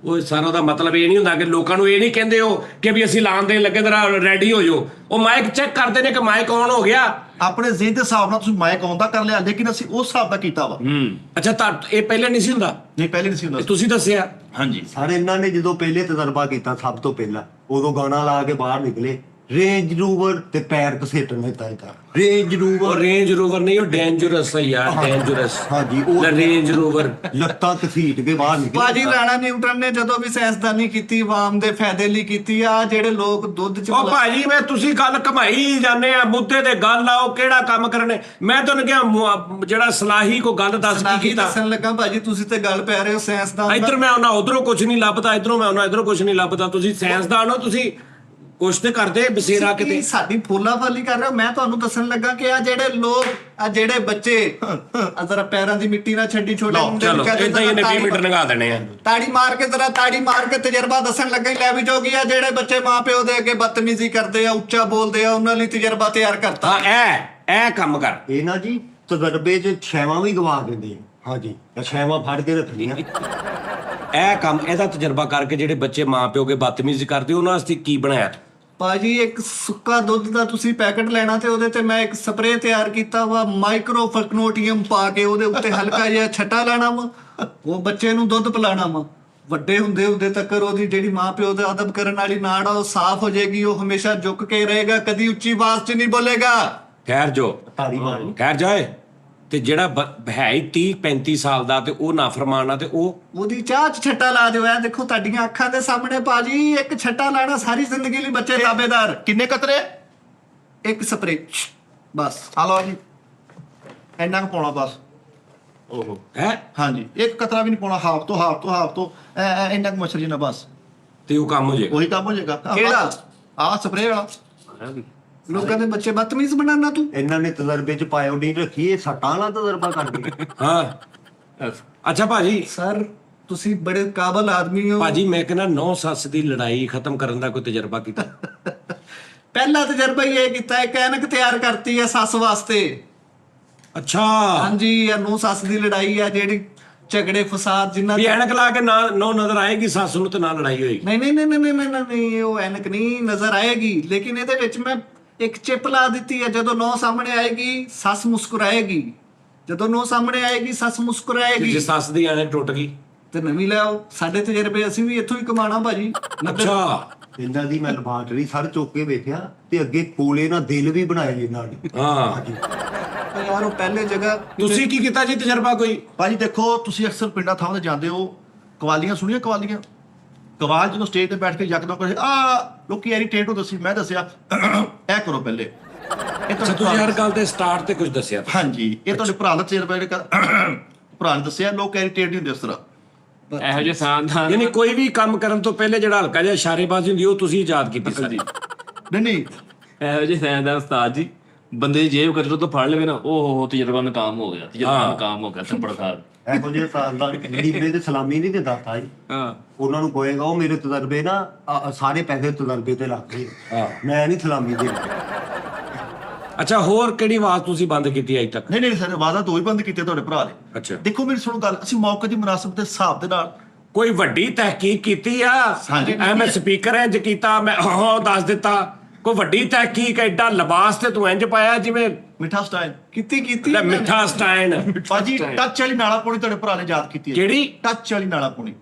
Speaker 2: ਉਹ ਸਾਰਾ ਦਾ ਮਤਲਬ ਇਹ ਨਹੀਂ ਹੁੰਦਾ ਕਿ ਲੋਕਾਂ ਨੂੰ ਇਹ ਨਹੀਂ ਕਹਿੰਦੇ ਹੋ ਕਿ ਵੀ ਅਸੀਂ ਲਾਣ ਦੇਣ ਲੱਗੇ ਤੇਰਾ ਰੈਡੀ ਹੋ ਜਾਓ। ਉਹ ਮਾਈਕ ਚੈੱਕ ਕਰਦੇ ਨੇ ਕਿ ਮਾਈਕ ਆਨ ਹੋ ਗਿਆ।
Speaker 5: ਆਪਣੇ ਜ਼ਿਹਨ ਦੇ ਹਿਸਾਬ ਨਾਲ ਤੁਸੀਂ ਮਾਈਕ ਆਉਂਦਾ ਕਰ ਲਿਆ, ਲੇਕਿਨ ਅਸੀਂ ਉਸ ਹਿਸਾਬ ਦਾ ਕੀਤਾ ਵਾ।
Speaker 2: ਅੱਛਾ, ਤਾਂ ਇਹ ਪਹਿਲਾਂ ਨਹੀਂ ਸੀ ਹੁੰਦਾ?
Speaker 5: ਨਹੀਂ ਪਹਿਲੇ ਨਹੀਂ ਸੀ ਹੁੰਦਾ।
Speaker 2: ਤੁਸੀਂ ਦੱਸਿਆ।
Speaker 5: ਹਾਂਜੀ
Speaker 1: ਸਰ ਇਹਨਾਂ ਨੇ ਜਦੋਂ ਪਹਿਲੇ ਤਜਰਬਾ ਕੀਤਾ ਸਭ ਤੋਂ ਪਹਿਲਾਂ, ਉਦੋਂ ਗਾਣਾ ਲਾ ਕੇ ਬਾਹਰ ਨਿਕਲੇ, ਰੇਂਜ ਰੂਵਰ ਤੇ ਪੈਰ ਘਸੇਟਣ ਦਿੱਤਾ ਇਹਦਾ। ਰੇਂਜ
Speaker 2: ਉਹ
Speaker 1: ਰੂਵਰ
Speaker 2: ਰੇਂਜ ਰੋਵਰ ਨਹੀਂ, ਉਹ ਡੇਂਜਰਸ ਹੈ ਯਾਰ, ਡੇਂਜਰਸ।
Speaker 1: ਹਾਂਜੀ, ਉਹ
Speaker 2: ਰੇਂਜ ਰੋਵਰ
Speaker 1: ਲੱਤਾਂ ਘਸੀਟ ਕੇ ਬਾਹਰ ਨਿਕਲੇ।
Speaker 4: ਭਾਜੀ ਰਾਣਾ ਨਿਊਟਨ ਨੇ ਜਦੋਂ ਵੀ ਸਾਇੰਸਦਾਨੀ ਕੀਤੀ ਆਵਾਮ ਦੇ ਫਾਇਦੇ ਲਈ ਕੀਤੀ ਆ। ਜਿਹੜੇ ਲੋਕ ਦੁੱਧ ਚ
Speaker 2: ਉਹ ਭਾਜੀ ਮੈਂ ਤੁਸੀਂ ਗੱਲ ਘਮਾਈ ਜਾਂਦੇ ਆ, ਮੁੱਦੇ ਤੇ ਗੱਲ ਆਓ ਕਿਹੜਾ ਕੰਮ ਕਰਨੇ। ਮੈਂ ਤੁਹਾਨੂੰ ਕਿਹਾ ਜਿਹੜਾ ਸਲਾਹੀ ਕੋ ਗੱਲ ਦੱਸ ਕੀ
Speaker 4: ਕੀ
Speaker 2: ਕੀਤਾ।
Speaker 4: ਦੱਸਣ ਲੱਗਾ ਭਾਜੀ, ਤੁਸੀਂ ਤੇ ਗੱਲ ਪੈ ਰਹੇ ਹੋ ਸਾਇੰਸਦਾਨ ਦਾ।
Speaker 2: ਇੱਧਰ ਮੈਂ ਆਉਣਾ ਉਧਰੋਂ ਕੁਝ ਨਹੀਂ ਲੱਭਦਾ, ਇੱਧਰੋਂ ਮੈਂ ਆਉਣਾ ਇਧਰੋਂ ਕੁਝ ਨਹੀਂ ਲੱਭਦਾ। ਤੁਸੀਂ ਸਾਇੰਸਦਾਨ ਹੋ, ਤੁਸੀਂ ਕੁਛ ਤੇ ਕਰਦੇ ਬਸੇਰਾ ਕਿਤੇ।
Speaker 4: ਤੁਸੀਂ ਸਾਡੀ ਫੋਲਾਫਾਲੀ ਕਰ ਰਹੇ ਹੋ। ਮੈਂ ਤੁਹਾਨੂੰ ਦੱਸਣ ਲੱਗਾ ਕਿ ਆ ਜਿਹੜੇ ਲੋਕ, ਆ ਜਿਹੜੇ ਬੱਚੇ ਜ਼ਰਾ ਪੈਰਾਂ ਦੀ ਮਿੱਟੀ ਨਾਲ ਛੱਡੀ ਛੋਟੇ ਮੁੰਡੇ
Speaker 2: ਚਲੋ
Speaker 4: ਨੂੰ ਕਹਿੰਦੇ
Speaker 2: ਇਦਾਂ ਹੀ ਇਹਨੇ 20 ਮੀਟਰ ਲੰਘਾ ਦੇਣੇ ਆ।
Speaker 4: ਤਾੜੀ ਮਾਰ ਕੇ ਜ਼ਰਾ ਤਾੜੀ ਮਾਰ ਕੇ ਤਜਰਬਾ ਦੱਸਣ ਲੱਗਾ ਹੀ ਲੈ ਵੀ ਜੋਗੀ ਆ। ਜਿਹੜੇ ਬੱਚੇ ਮਾਪਿਓ ਦੇ ਅੱਗੇ ਬਦਤਮੀਜ਼ੀ ਕਰਦੇ ਆ, ਉੱਚਾ ਬੋਲਦੇ ਆ, ਉਹਨਾਂ ਲਈ ਤਜਰਬਾ ਤਿਆਰ ਕਰਤਾ।
Speaker 2: ਹਾਂ ਇਹ ਕੰਮ ਕਰ।
Speaker 1: ਇਹ ਨਾ ਜੀ ਤਜਰਬੇ 'ਚ ਛੈਵਾਂ ਵੀ ਗਵਾ ਦਿੰਦੇ ਆ। ਹਾਂਜੀ, ਇਹ ਛੈਵਾਂ ਫੜ ਕੇ ਰੱਖਣੀਆਂ।
Speaker 2: ਇਹ ਕੰਮ ਇਹਦਾ ਤਜਰਬਾ ਕਰਕੇ ਜਿਹੜੇ ਬੱਚੇ ਮਾਪਿਓ ਕੇ ਬਦਤਮੀਜ਼ੀ ਕਰਦੇ ਉਹਨਾਂ ਵਾਸਤੇ ਕੀ ਬਣਾਇਆ?
Speaker 4: ਭਾਜੀ ਇੱਕ ਸੁੱਕਾ ਦੁੱਧ ਦਾ ਤੁਸੀਂ ਪੈਕਟ ਲੈਣਾ ਤੇ ਉਹਦੇ ਤੇ ਮੈਂ ਇੱਕ ਸਪਰੇਅ ਤਿਆਰ ਕੀਤਾ ਵਾ, ਮਾਈਕਰੋ ਫਕਨੋਟੀਅਮ ਪਾ ਕੇ ਉਹਦੇ ਉੱਤੇ ਹਲਕਾ ਜਿਹਾ ਛੱਟਾ ਲਾਣਾ ਵਾ। ਉਹ ਬੱਚੇ ਨੂੰ ਦੁੱਧ ਪਿਲਾਣਾ ਵਾ। ਵੱਡੇ ਹੁੰਦੇ ਹੁੰਦੇ ਤੱਕ ਉਹਦੀ ਜਿਹੜੀ ਮਾਂ ਪਿਓ ਦਾ ਅਦਬ ਕਰਨ ਵਾਲੀ ਨਾੜ ਆ ਉਹ ਸਾਫ਼ ਹੋ ਜਾਏਗੀ। ਉਹ ਹਮੇਸ਼ਾ ਝੁਕ ਕੇ ਰਹੇਗਾ, ਕਦੀ ਉੱਚੀ ਆਵਾਜ਼ 'ਚ ਨਹੀਂ ਬੋਲੇਗਾ।
Speaker 2: ਖੈਰ ਜੋ
Speaker 1: ਤਾੜੀ ਮਾਰੀ।
Speaker 2: ਖੈਰ ਜਾਏ। ਤੇ ਜਿਹੜਾ ਹੈ ਹੀ 30-35 ਸਾਲ ਦਾ ਤੇ ਉਹ ਨਾਫਰਮਾਨ ਆ ਤੇ
Speaker 4: ਉਹਦੀ ਚਾਹ 'ਚ ਛੱਟਾ ਲਾ ਦਿਓ। ਐ ਦੇਖੋ ਤੁਹਾਡੀਆਂ ਅੱਖਾਂ ਦੇ ਸਾਹਮਣੇ ਭਾਜੀ, ਇੱਕ ਛੱਟਾ ਲਾਣਾ ਸਾਰੀ ਜ਼ਿੰਦਗੀ ਲਈ ਬੱਚੇ ਤਾਬੇਦਾਰ।
Speaker 5: ਕਿੰਨੇ ਕਤਰੇ?
Speaker 4: ਇੱਕ ਸਪਰੇਅ ਬਸ।
Speaker 5: ਆ ਲਓ ਜੀ, ਇੰਨਾ ਕੁ ਪਾਉਣਾ ਬਸ।
Speaker 2: ਓਹੋ ਹੈ।
Speaker 5: ਹਾਂਜੀ, ਇੱਕ ਕਤਰਾ ਵੀ ਨਹੀਂ ਪਾਉਣਾ। ਹਾਫ ਤੋਂ ਇੰਨਾ ਕੁ ਮੱਛਰ ਜਿੰਨਾ ਬਸ,
Speaker 2: ਤੇ ਉਹ ਕੰਮ ਹੋ ਜੇ।
Speaker 5: ਉਹੀ ਕੰਮ ਹੋ ਜਾਏਗਾ।
Speaker 4: ਕਿਹੜਾ?
Speaker 5: ਆਹ ਸਪਰੇਅ ਵਾਲਾ।
Speaker 4: ਲੋਕਾਂ ਦੇ ਬੱਚੇ ਬਦਤਮੀਜ਼ ਬਣਾਉਣਾ ਤੂੰ।
Speaker 1: ਇਹਨਾਂ ਨੇ ਤਜਰਬੇ 'ਚ ਪਾਇਓ ਨਹੀਂ ਰੱਖੀ, ਇਹ ਸੱਟਾਂ ਨਾਲ ਤਜਰਬਾ ਕਰਦੇ।
Speaker 2: ਹਾਂ ਅੱਛਾ ਭਾਜੀ,
Speaker 4: ਸਰ ਤੁਸੀਂ ਬੜੇ ਕਾਬਲ ਆਦਮੀ ਹੋ।
Speaker 2: ਭਾਜੀ ਮੈਂ ਕਹਿੰਦਾ 9 ਸੱਸ ਦੀ ਲੜਾਈ ਖਤਮ ਕਰਨ ਦਾ ਕੋਈ ਤਜਰਬਾ ਕੀਤਾ?
Speaker 4: ਪਹਿਲਾ ਤਜਰਬਾ ਹੀ ਇਹ ਕੀਤਾ ਹੈ, ਐਨਕ ਤਿਆਰ ਕਰਤੀ ਹੈ ਸੱਸ ਵਾਸਤੇ।
Speaker 2: ਅੱਛਾ,
Speaker 4: ਹਾਂਜੀ, ਇਹ ਨੂੰ ਸੱਸ ਦੀ ਲੜਾਈ ਆ ਜਿਹੜੀ ਝਗੜੇ ਫਸਾਦ ਜਿੰਨਾ।
Speaker 2: ਵੀ ਐਨਕ ਲਾ ਕੇ ਨਾ ਨਜ਼ਰ ਆਏਗੀ ਸੱਸ ਨੂੰ ਤੇ ਨਾ ਲੜਾਈ ਹੋਏਗੀ।
Speaker 4: ਨਹੀਂ ਨਹੀਂ ਨਹੀਂ ਨਹੀਂ ਨਹੀਂ ਨਹੀਂ, ਉਹ ਐਨਕ ਨਹੀਂ ਨਜ਼ਰ ਆਏਗੀ, ਲੇਕਿਨ ਇਹਦੇ ਵਿੱਚ ਮੈਂ ਇੱਕ ਚਿਪ ਲਾ ਦਿੱਤੀ ਹੈ। ਜਦੋਂ ਨੌ ਸਾਹਮਣੇ ਆਏਗੀ ਸੱਸ ਮੁਸਕਰਾਏਗੀ। ਜਦੋਂ ਨੌ ਸਾਹਮਣੇ ਆਏਗੀ ਸੱਸ ਮੁਸਕਰਾਏਗੀ।
Speaker 2: ਜੇ ਸੱਸ ਦੀ ਐਨਕ ਟੁੱਟ ਗਈ
Speaker 4: ਤੇ ਨਵੀਂ ਲੈ ਆਓ। ਸਾਡੇ ਤਜਰਬੇ ਅਸੀਂ ਵੀ ਇੱਥੋਂ ਹੀ ਕਮਾਣਾ ਭਾਜੀ।
Speaker 2: ਅੱਛਾ
Speaker 1: ਇਹਨਾਂ ਦੀ ਮੈਂ ਲੈਬਾਰਟਰੀ ਸਰ ਚੁੱਕ ਕੇ ਵੇਖਿਆ ਤੇ ਅੱਗੇ ਕੋਲੇ ਨਾਲ ਦਿਲ ਵੀ ਬਣਾਏ ਇਹਨਾਂ ਨੇ।
Speaker 2: ਹਾਂ।
Speaker 4: ਯਾਰ ਉਹ ਪਹਿਲੇ ਜਗ੍ਹਾ
Speaker 2: ਤੁਸੀਂ ਕੀ ਕੀਤਾ ਜੀ ਤਜਰਬਾ ਕੋਈ?
Speaker 5: ਭਾਜੀ ਦੇਖੋ, ਤੁਸੀਂ ਅਕਸਰ ਪਿੰਡਾਂ ਥਾਵਾਂ ਤੇ ਜਾਂਦੇ ਹੋ, ਕਵਾਲੀਆਂ ਸੁਣੀਆਂ? ਕਵਾਲ ਜਦੋਂ ਸਟੇਜ ਤੇ ਬੈਠ ਕੇ ਯਕਦਮ ਕਹੇ ਲੋਕੀ ਇਰੀਟੇਟ ਹੁੰਦੇ ਸੀ। ਮੈਂ ਦੱਸਿਆ ਇਹ ਕਰੋ ਪਹਿਲੇ। ਇਹ
Speaker 2: ਅੱਛਾ, ਤੁਸੀਂ ਹਰ ਗੱਲ ਤੇ ਸਟਾਰਟ ਤੇ ਕੁਝ ਦੱਸਿਆ।
Speaker 5: ਹਾਂਜੀ, ਇਹ ਤੁਹਾਡੇ ਭਰਾ ਦਾ ਤਜਰਬਾ ਭਰਾ ਨੇ ਦੱਸਿਆ। ਲੋਕ ਇਰੀਟੇਟ ਨਹੀਂ ਹੁੰਦੇ ਇਸ ਤਰ੍ਹਾਂ।
Speaker 3: ਇਹੋ ਜਿਹੇ ਸਾਨਦਾਨ
Speaker 2: ਯਾਨੀ ਕੋਈ ਵੀ ਕੰਮ ਕਰਨ ਤੋਂ ਪਹਿਲੇ ਜਿਹੜਾ ਹਲਕਾ ਜਿਹਾ ਇਸ਼ਾਰੇਬਾਜ਼ੀ ਹੁੰਦੀ ਉਹ ਤੁਸੀਂ ਯਾਦ ਕੀਤੀ ਸਾਰੀ।
Speaker 5: ਨਹੀਂ
Speaker 3: ਇਹੋ ਜਿਹੇ ਸਾਨਦਾਨ ਉਸਤਾਦ ਜੀ, ਬੰਦੇ ਦੀ ਜੇਬ ਕਤਰੇ ਤੋਂ ਫੜ ਲਵੇ ਨਾ, ਉਹ ਤਜਰਬਾ ਨਾਕਾਮ ਹੋ ਗਿਆ। ਤਜਰਬਾ ਨਾਕਾਮ ਹੋ ਗਿਆ, ਥੱਪੜ ਖਾ।
Speaker 1: ਇਹੋ ਜਿਹੇ ਸਾਲ ਦਾ ਨੀਲੇ ਤੇ ਸਲਾਮੀ ਨਹੀਂ ਦਿੰਦਾ ਤਾ ਜੀ।
Speaker 3: ਹਾਂ,
Speaker 1: ਉਹਨਾਂ ਨੂੰ ਕਹੇਗਾ ਉਹ ਮੇਰੇ ਤਜਰਬੇ ਨਾ ਸਾਰੇ ਪੈਸੇ ਤਜਰਬੇ ਤੇ ਲੱਗ ਗਏ।
Speaker 2: ਹਾਂ।
Speaker 1: ਮੈਂ ਨਹੀਂ ਸਲਾਮੀ ਦੇ।
Speaker 2: ਅੱਛਾ ਹੋਰ ਕਿਹੜੀ ਆਵਾਜ਼ ਤੁਸੀਂ ਬੰਦ ਕੀਤੀ ਅਜੇ ਤੱਕ?
Speaker 5: ਨਹੀਂ ਸਰ, ਵਾਦਾ ਦੋ ਹੀ ਬੰਦ ਕੀਤੇ ਤੁਹਾਡੇ ਭਰਾ ਨੇ।
Speaker 2: ਅੱਛਾ
Speaker 5: ਦੇਖੋ ਮੇਰੀ ਸੁਣੋ ਗੱਲ, ਅਸੀਂ ਮੌਕੇ ਦੀ ਮੁਨਾਸਬਤ ਦੇ ਹਿਸਾਬ ਦੇ ਨਾਲ
Speaker 2: ਕੋਈ ਵੱਡੀ ਤਹਿਕੀਕ ਕੀਤੀ ਆ?
Speaker 5: ਹਾਂਜੀ।
Speaker 2: ਮੈਂ ਸਪੀਕਰ ਇੰਜ ਕੀਤਾ, ਮੈਂ ਹਾਂ ਦੱਸ ਦਿੱਤਾ। ਕੋਈ ਵੱਡੀ ਤਹਿਕੀਕ? ਐਡਾ ਲਿਬਾਸ ਤੇ ਤੂੰ ਇੰਜ ਪਾਇਆ ਜਿਵੇਂ
Speaker 5: ਮਿੱਠਾ ਸਟਾਈਲ
Speaker 4: ਕੀਤੀ
Speaker 2: ਲੈ ਮਿੱਠਾ ਸਟਾਈਨ।
Speaker 5: ਭਾਜੀ ਟੱਚ ਵਾਲੀ ਨਾਲਾ ਪਾਉਣੀ ਤੁਹਾਡੇ ਭਰਾ ਨੇ ਯਾਦ ਕੀਤੀ ਹੈ।
Speaker 2: ਕਿਹੜੀ?
Speaker 5: ਟੱਚ ਵਾਲੀ ਨਾਲਾ ਪਾਉਣੀ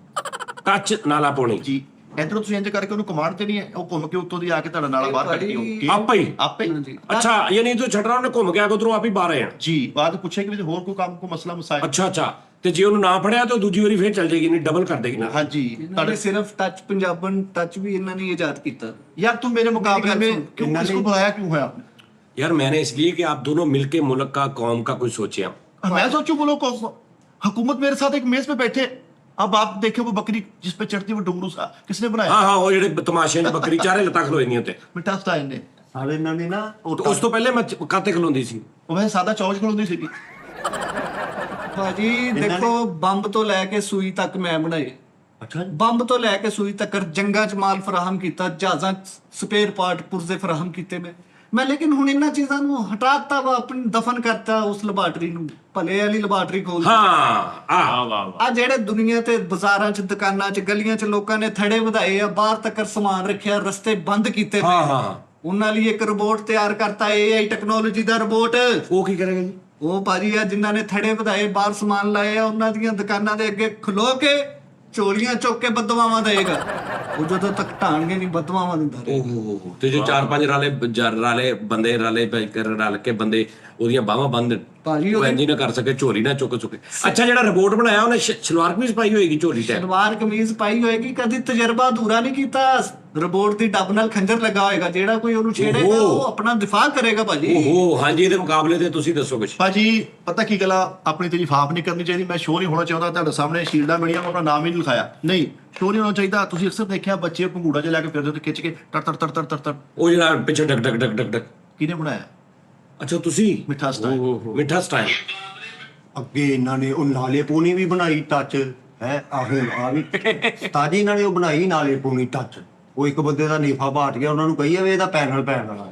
Speaker 2: ਟੱਚ ਨਾਲਾ ਪਾਉਣੀ
Speaker 5: ਜੀ। ਇਧਰੋਂ ਤੁਸੀਂ ਇੰਜ ਕਰਕੇ ਉਹਨੂੰ ਕਮਾਂਡ ਤੇ ਨਹੀਂ ਹੈ, ਉਹ ਘੁੰਮ ਕੇ ਉੱਤੋਂ ਦੀ ਆ ਕੇ ਤੁਹਾਡਾ ਨਾਲਾ ਬਾਹਰ ਕੱਢ ਕੇ
Speaker 2: ਆਪੇ ਹੀ?
Speaker 5: ਆਪੇ ਹੀ।
Speaker 2: ਅੱਛਾ ਯਾਨੀ ਤੂੰ ਛੱਡਣਾ ਉਹਨੇ ਘੁੰਮ ਗਿਆ ਉਧਰੋਂ ਆਪ ਹੀ ਬਾਹਰ ਆ ਜਾਣਾ।
Speaker 5: ਜੀ ਬਾਅਦ ਪੁੱਛਿਆ ਕਿ ਹੋਰ ਕੋਈ ਕੰਮ, ਕੋਈ ਮਸਲਾ ਮਸਾਇਲ।
Speaker 2: ਅੱਛਾ ਤੇ ਜੇ ਉਹਨੂੰ ਨਾ ਫੜਿਆ ਤਾਂ ਦੂਜੀ ਵਾਰੀ ਫੇਰ ਚੱਲ ਜਾਏਗੀ, ਨਹੀਂ ਡਬਲ ਕਰ ਦੇਗੀ ਨਾ।
Speaker 5: ਹਾਂਜੀ
Speaker 4: ਤੁਹਾਡੇ ਸਿਰਫ ਟੱਚ ਪੰਜਾਬਨ ਟੱਚ ਵੀ ਇਹਨਾਂ ਨੇ ਇਜਾਦ ਕੀਤਾ।
Speaker 5: यार तुम मेरे मुकाबले में क्यों
Speaker 1: इन्होंने-
Speaker 5: इसको बुलाया क्यों है आपने?
Speaker 2: यार मैंने इसलिए कि आप दोनों मिलके मुल्क का कौम का कुछ सोचे।
Speaker 5: मैं सोचूं बोलो को हुकूमत मेरे साथ एक मेज पे बैठे, अब आप देखे वो बकरी जिस पे चढ़ती है वो डुंगरू सा किसने बनाया?
Speaker 2: हाँ वो ਜਿਹੜੇ ਤਮਾਸ਼ੇ ਦੀ ਬੱਕਰੀ ਚਾਰੇ ਲੱਤਾਂ ਖਲੋਏ ਨਹੀਂ ਹੁੰਦੇ,
Speaker 5: मिठा स्टाइल ने।
Speaker 1: ਸਾਰੇ ਇਹਨਾਂ ਨੇ ਨਾ ਉਹ
Speaker 2: ਉਸ ਤੋਂ ਪਹਿਲੇ ਮੈਂ ਕਾਤੇ ਖਲੋਂਦੀ ਸੀ।
Speaker 5: वो वैसे सादा चौज खड़ोती सी।
Speaker 4: ਭਾਜੀ ਦੇਖੋ ਬੰਬ ਤੋਂ ਲੈ ਕੇ ਸੂਈ ਤੱਕ ਮੈਂ ਬਣਾਏ।
Speaker 1: ਅੱਛਾ
Speaker 4: ਬੰਬ ਤੋਂ ਲੈ ਕੇ ਸੂਈ ਤੱਕ ਜੰਗਾਂ 'ਚ ਮਾਲ ਫਰਾਹਮ ਕੀਤਾ, ਜਹਾਜ਼ਾਂ 'ਚ ਸਪੇਅਰ ਪਾਰਟ ਪੁਰਜ਼ੇ ਫਰਾਹਮ ਕੀਤੇ ਮੈਂ ਲੇਕਿਨ ਹੁਣ ਇਹਨਾਂ ਚੀਜ਼ਾਂ ਨੂੰ ਹਟਾਤਾ ਵਾ, ਆਪਣੀ ਦਫਨ ਕਰਤਾ ਉਸ ਲੈਬਾਰਟਰੀ ਨੂੰ, ਭਲੇ ਵਾਲੀ ਲੈਬਾਰਟਰੀ ਖੋਲ
Speaker 2: ਹਾਂ
Speaker 3: ਵਾਹ ਵਾਹ ਵਾਹ।
Speaker 4: ਆ ਜਿਹੜੇ ਦੁਨੀਆ ਤੇ ਬਾਜ਼ਾਰਾਂ 'ਚ ਦੁਕਾਨਾਂ 'ਚ ਗਲੀਆਂ 'ਚ ਲੋਕਾਂ ਨੇ ਥੜੇ ਵਧਾਏ ਆ, ਬਾਹਰ ਤੱਕ ਸਮਾਨ ਰੱਖਿਆ, ਰਸਤੇ ਬੰਦ ਕੀਤੇ ਪਏ।
Speaker 2: ਹਾਂ
Speaker 4: ਉਹਨਾਂ ਲਈ ਇੱਕ ਰੋਬੋਟ ਤਿਆਰ ਕਰਤਾ, AI ਟੈਕਨੋਲੋਜੀ ਦਾ ਰੋਬੋਟ।
Speaker 2: ਉਹ ਕੀ ਕਰੇਗਾ ਜੀ?
Speaker 4: ਉਹ ਭਾਜੀ ਆ ਜਿਨ੍ਹਾਂ ਨੇ ਥੜੇ ਵਧਾਏ, ਬਾਹਰ ਸਮਾਨ ਲਾਏ ਆ, ਉਹਨਾਂ ਦੀਆਂ ਦੁਕਾਨਾਂ ਦੇ ਅੱਗੇ ਖਲੋ ਕੇ ਝੋਲੀਆਂ ਚੁੱਕ ਕੇ ਬਦਵਾਵਾਂ ਦੇਗਾ। ਉਹ ਜਦੋਂ ਤੱਕ ਢਾਣਗੇ ਨਹੀਂ ਬਦਵਾਵਾਂ ਦਿੰਦਾ ਰਹੇ।
Speaker 2: ਓਹ ਤੇ ਜੋ ਚਾਰ ਪੰਜ ਰਾਲੇ ਬੰਦੇ ਰਲ ਕੇ ਬੰਦੇ ਉਹਦੀਆਂ ਬਾਹਾਂ ਬੰਦ
Speaker 4: ਭਾਜੀ
Speaker 2: ਉਹ ਇੰਜ ਹੀ ਨਾ ਕਰ ਸਕੇ, ਝੋਲੀ ਨਾ ਚੁੱਕ ਚੁੱਕੇ। ਅੱਛਾ ਜਿਹੜਾ ਰਿਪੋਰਟ ਬਣਾਇਆ ਉਹਨੇ ਸਲਵਾਰ ਕਮੀਜ਼ ਪਾਈ ਹੋਏਗੀ, ਝੋਲੀ ਟਾਈਪ?
Speaker 4: ਸਲਵਾਰ ਕਮੀਜ਼ ਪਾਈ ਹੋਏਗੀ, ਕਦੀ ਤਜਰਬਾ ਅਧੂਰਾ ਨਹੀਂ ਕੀਤਾ। ਰਿਪੋਰਟ ਦੀ ਡੱਬ ਨਾਲ ਖੰਜਰ ਲੱਗਾ ਹੋਏਗਾ, ਜਿਹੜਾ ਕੋਈ ਉਹਨੂੰ ਛੇੜੇਗਾ ਉਹ ਆਪਣਾ ਦਿਫਾਅ ਕਰੇਗਾ ਭਾਜੀ।
Speaker 2: ਓਹੋ ਹਾਂਜੀ, ਇਹਦੇ ਮੁਕਾਬਲੇ ਤੇ ਤੁਸੀਂ ਦੱਸੋ ਕੁਝ।
Speaker 5: भाजी पता की गला, अपनी तेरी फाफ नहीं करनी चाहिए। मैं शो नहीं होना चाहता ਤੁਹਾਡੇ ਸਾਹਮਣੇ ਸ਼ੀਲਡਾਂ ਮਿਲੀਆਂ, ਮੈਂ ਆਪਣਾ ਨਾਮ ਹੀ ਨਹੀਂ ਲਿਖਾਇਆ। ਨਹੀਂ ਸ਼ੋ ਨਹੀਂ ਹੋਣਾ ਚਾਹੀਦਾ। ਤੁਸੀਂ ਅਕਸਰ ਦੇਖਿਆ ਬੱਚੇ ਪੰਗੂੜਾ ਜਿਹਾ ਲੈ ਕੇ ਫਿਰਦੇ ਤੇ ਖਿੱਚ ਕੇ ਟਰ ਟਰ ਟਰ ਟਰ ਟਰ ਟਰ।
Speaker 2: ਉਹ ਜਿਹੜਾ ਪਿੱਛੇ ਡਕ ਡਕ ਡਕ ਡਕ ਡਕ,
Speaker 5: ਕਿਹਨੇ ਬਣਾਇਆ?
Speaker 2: ਅੱਛਾ ਤੁਸੀਂ?
Speaker 5: ਮਿੱਠਾ ਸਟਾਈਲ।
Speaker 2: ਮਿੱਠਾ ਸਟਾਈਲ।
Speaker 1: ਅੱਗੇ ਇਹਨਾਂ ਨੇ ਉਹ ਨਾਲੇ ਪੂਣੀ ਵੀ ਬਣਾਈ ਟੱਚ ਹੈ। ਆਹੋ ਆ ਵੀ ਤਾਜੀ ਇਹਨਾਂ ਨੇ ਉਹ ਬਣਾਈ ਨਾਲੇ ਪੂਣੀ ਟੱਚ। ਉਹ ਇੱਕ ਬੰਦੇ ਦਾ ਨੀਫਾ ਬਾਟ ਗਿਆ, ਉਹਨਾਂ ਨੂੰ ਕਹੀ ਜਾਵੇ ਇਹਦਾ ਪੈਨਲ ਪੈਣ ਵਾਲਾ।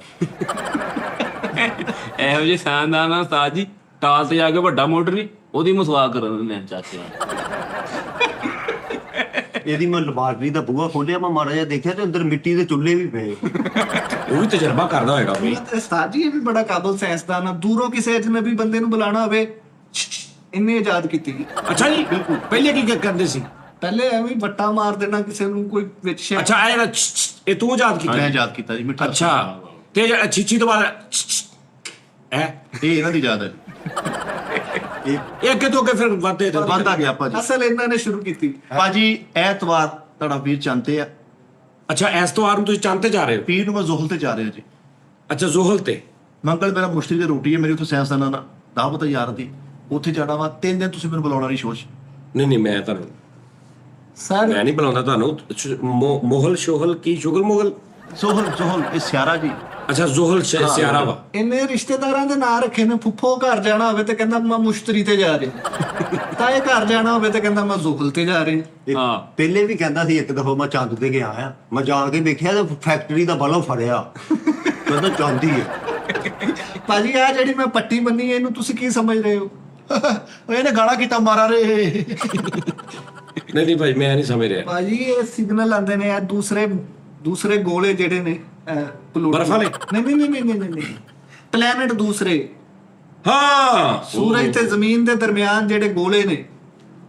Speaker 3: ਇਹੋ ਜਿਹੇ ਸਾਇੰਸਦਾਨ ਨਾਲ ਉਸਤਾਦ ਜੀ ਟਾਲ ਤੇ ਜਾ ਕੇ ਵੱਡਾ ਮੋਟਰ ਨਹੀਂ ਉਹਦੀ ਮਸਵਾਕ ਕਰਨ ਨੇ ਚਾਚੇ ਨਾਲ।
Speaker 1: ਇਹਦੀ ਮੈਂ ਲੈਬਾਰਟਰੀ ਦਾ ਬੂਹਾ ਖੋਲਿਆ, ਮੈਂ ਮਾੜਾ ਜਿਹਾ ਦੇਖਿਆ ਤੇ ਅੰਦਰ ਮਿੱਟੀ ਦੇ ਚੁੱਲ੍ਹੇ ਵੀ ਪਏ।
Speaker 2: ਉਹ ਵੀ ਤਜਰਬਾ ਕਰਦਾ ਹੋਏਗਾ ਬਈ।
Speaker 4: ਉਸਤਾਦ ਜੀ ਇਹ ਵੀ ਬੜਾ ਕਾਬਲ ਸਾਇੰਸਦਾਨ ਆ। ਦੂਰੋਂ ਕਿਸੇ ਅਜਨਬੀ ਬੰਦੇ ਨੂੰ ਬੁਲਾਣਾ ਹੋਵੇ ਇਹਨੇ ਇਜਾਦ ਕੀਤੀ।
Speaker 2: ਅੱਛਾ ਜੀ ਪਹਿਲੇ ਕੀ ਕਰਦੇ ਸੀ?
Speaker 4: ਪਹਿਲੇ ਐਵੇਂ ਹੀ ਵੱਟਾ ਮਾਰ ਦੇਣਾ ਕਿਸੇ ਨੂੰ, ਕੋਈ ਵਿੱਚ ਸ਼ੈ।
Speaker 2: ਅੱਛਾ ਇਹ ਜਿਹੜਾ ਇਹ ਤੂੰ ਯਾਦ ਕੀਤਾ?
Speaker 5: ਮੈਂ ਯਾਦ ਕੀਤਾ ਜੀ ਮਿੱਠਾ।
Speaker 2: ਅੱਛਾ ਤੇ ਜਿਹੜਾ ਛੀਛੀ ਤੋਂ ਬਾਅਦ ਹੈ
Speaker 5: ਇਹ ਇਹਨਾਂ ਦੀ ਯਾਦ ਹੈ।
Speaker 2: ਇਹ ਅੱਗੇ ਤੋਂ ਅੱਗੇ ਫਿਰ ਵਧਦੇ
Speaker 5: ਬੰਦ ਆ ਗਿਆ ਭਾਜੀ।
Speaker 4: ਅਸਲ ਇਹਨਾਂ ਨੇ ਸ਼ੁਰੂ ਕੀਤੀ।
Speaker 5: ਭਾਜੀ ਐਤਵਾਰ ਤੁਹਾਡਾ ਵੀਰ ਚੰਤੇ ਆ।
Speaker 2: ਅੱਛਾ ਐਤਵਾਰ ਨੂੰ ਤੁਸੀਂ ਚੰਦ ਤੇ ਜਾ ਰਹੇ ਹੋ?
Speaker 5: ਪੀਰ ਨੂੰ ਮੈਂ ਜ਼ੋਹਲ ਤੇ ਜਾ ਰਿਹਾ ਜੀ।
Speaker 2: ਅੱਛਾ ਜ਼ੋਹਲ ਤੇ।
Speaker 5: ਮੰਗਲ ਮੇਰਾ ਮੁਸ਼ਤਰੀ ਦੀ ਰੋਟੀ ਹੈ, ਮੇਰੀ ਉੱਥੇ ਸਾਇੰਸਦਾਨਾਂ ਨਾਲ ਦਾਵਤ ਯਾਰ ਦੀ, ਉੱਥੇ ਜਾਣਾ ਵਾ। 3 ਦਿਨ ਤੁਸੀਂ ਮੈਨੂੰ ਬੁਲਾਉਣਾ ਨਹੀਂ ਸੋਚ।
Speaker 2: ਨਹੀਂ ਮੈਂ ਤੁਹਾਨੂੰ
Speaker 4: ਸਰ
Speaker 2: ਮੈਂ ਨਹੀਂ ਬੁਲਾਉਂਦਾ ਤੁਹਾਨੂੰ। ਮੋਹਲ ਸ਼ੋਹਲ ਕੀ ਸ਼ੁਗਲ ਮੁਗਲ?
Speaker 5: ਜ਼ੋਹਲ ਇਹ ਸਿਆਰਾ ਜੀ।
Speaker 2: ਅੱਛਾ ਜ਼ੋਹਲ ਸਿਆਰਾ ਵਾ।
Speaker 4: ਇਹਨੇ ਰਿਸ਼ਤੇਦਾਰਾਂ ਦੇ ਨਾਂ ਰੱਖੇ ਨੇ। ਫੁੱਫੋ ਘਰ ਜਾਣਾ ਹੋਵੇ ਤੇ ਕਹਿੰਦਾ ਮੈਂ ਮੁਸ਼ਤਰੀ ਤੇ ਜਾ ਰਿਹਾ। ਤਾਏ ਘਰ ਜਾਣਾ ਹੋਵੇ ਤੇ ਕਹਿੰਦਾ ਮੈਂ ਜ਼ੋਹਲ ਤੇ ਜਾ ਰਿਹਾ।
Speaker 1: ਇਹ
Speaker 3: ਹਾਂ।
Speaker 1: ਪਹਿਲੇ ਵੀ ਕਹਿੰਦਾ ਸੀ, ਇੱਕ ਦਫਾ ਮੈਂ ਚੰਦ ਤੇ ਗਿਆ ਆ, ਮੈਂ ਜਾ ਕੇ ਵੇਖਿਆ ਤੇ ਫੈਕਟਰੀ ਦਾ ਬਲਬ ਫੜਿਆ, ਕਹਿੰਦਾ ਚਾਂਦੀ ਹੈ।
Speaker 4: ਭਾਜੀ ਆ ਜਿਹੜੀ ਮੈਂ ਪੱਟੀ ਬੰਨੀ ਹੈ, ਇਹਨੂੰ ਤੁਸੀਂ ਕੀ ਸਮਝ ਰਹੇ ਹੋ?
Speaker 5: ਉਹ ਇਹਨੇ ਗਾਣਾ ਕੀਤਾ ਮਾਰਾ ਰੇ।
Speaker 2: ਨਹੀਂ ਭਾਈ ਮੈਂ ਨਹੀਂ ਸਮਝ ਰਿਹਾ।
Speaker 4: ਭਾਜੀ ਇਹ ਸਿਗਨਲ ਆਉਂਦੇ ਨੇ, ਇਹ ਦੂਸਰੇ ਗੋਲੇ ਜਿਹੜੇ ਨੇ ਪਲੂਟੋ।
Speaker 2: ਬਰਫ਼ ਵਾਲੇ?
Speaker 4: ਨਹੀਂ ਪਲੈਨਟ ਦੂਸਰੇ।
Speaker 2: ਹਾਂ
Speaker 4: ਸੂਰਜ ਤੇ ਜ਼ਮੀਨ ਦੇ ਦਰਮਿਆਨ ਜਿਹੜੇ ਗੋਲੇ ਨੇ,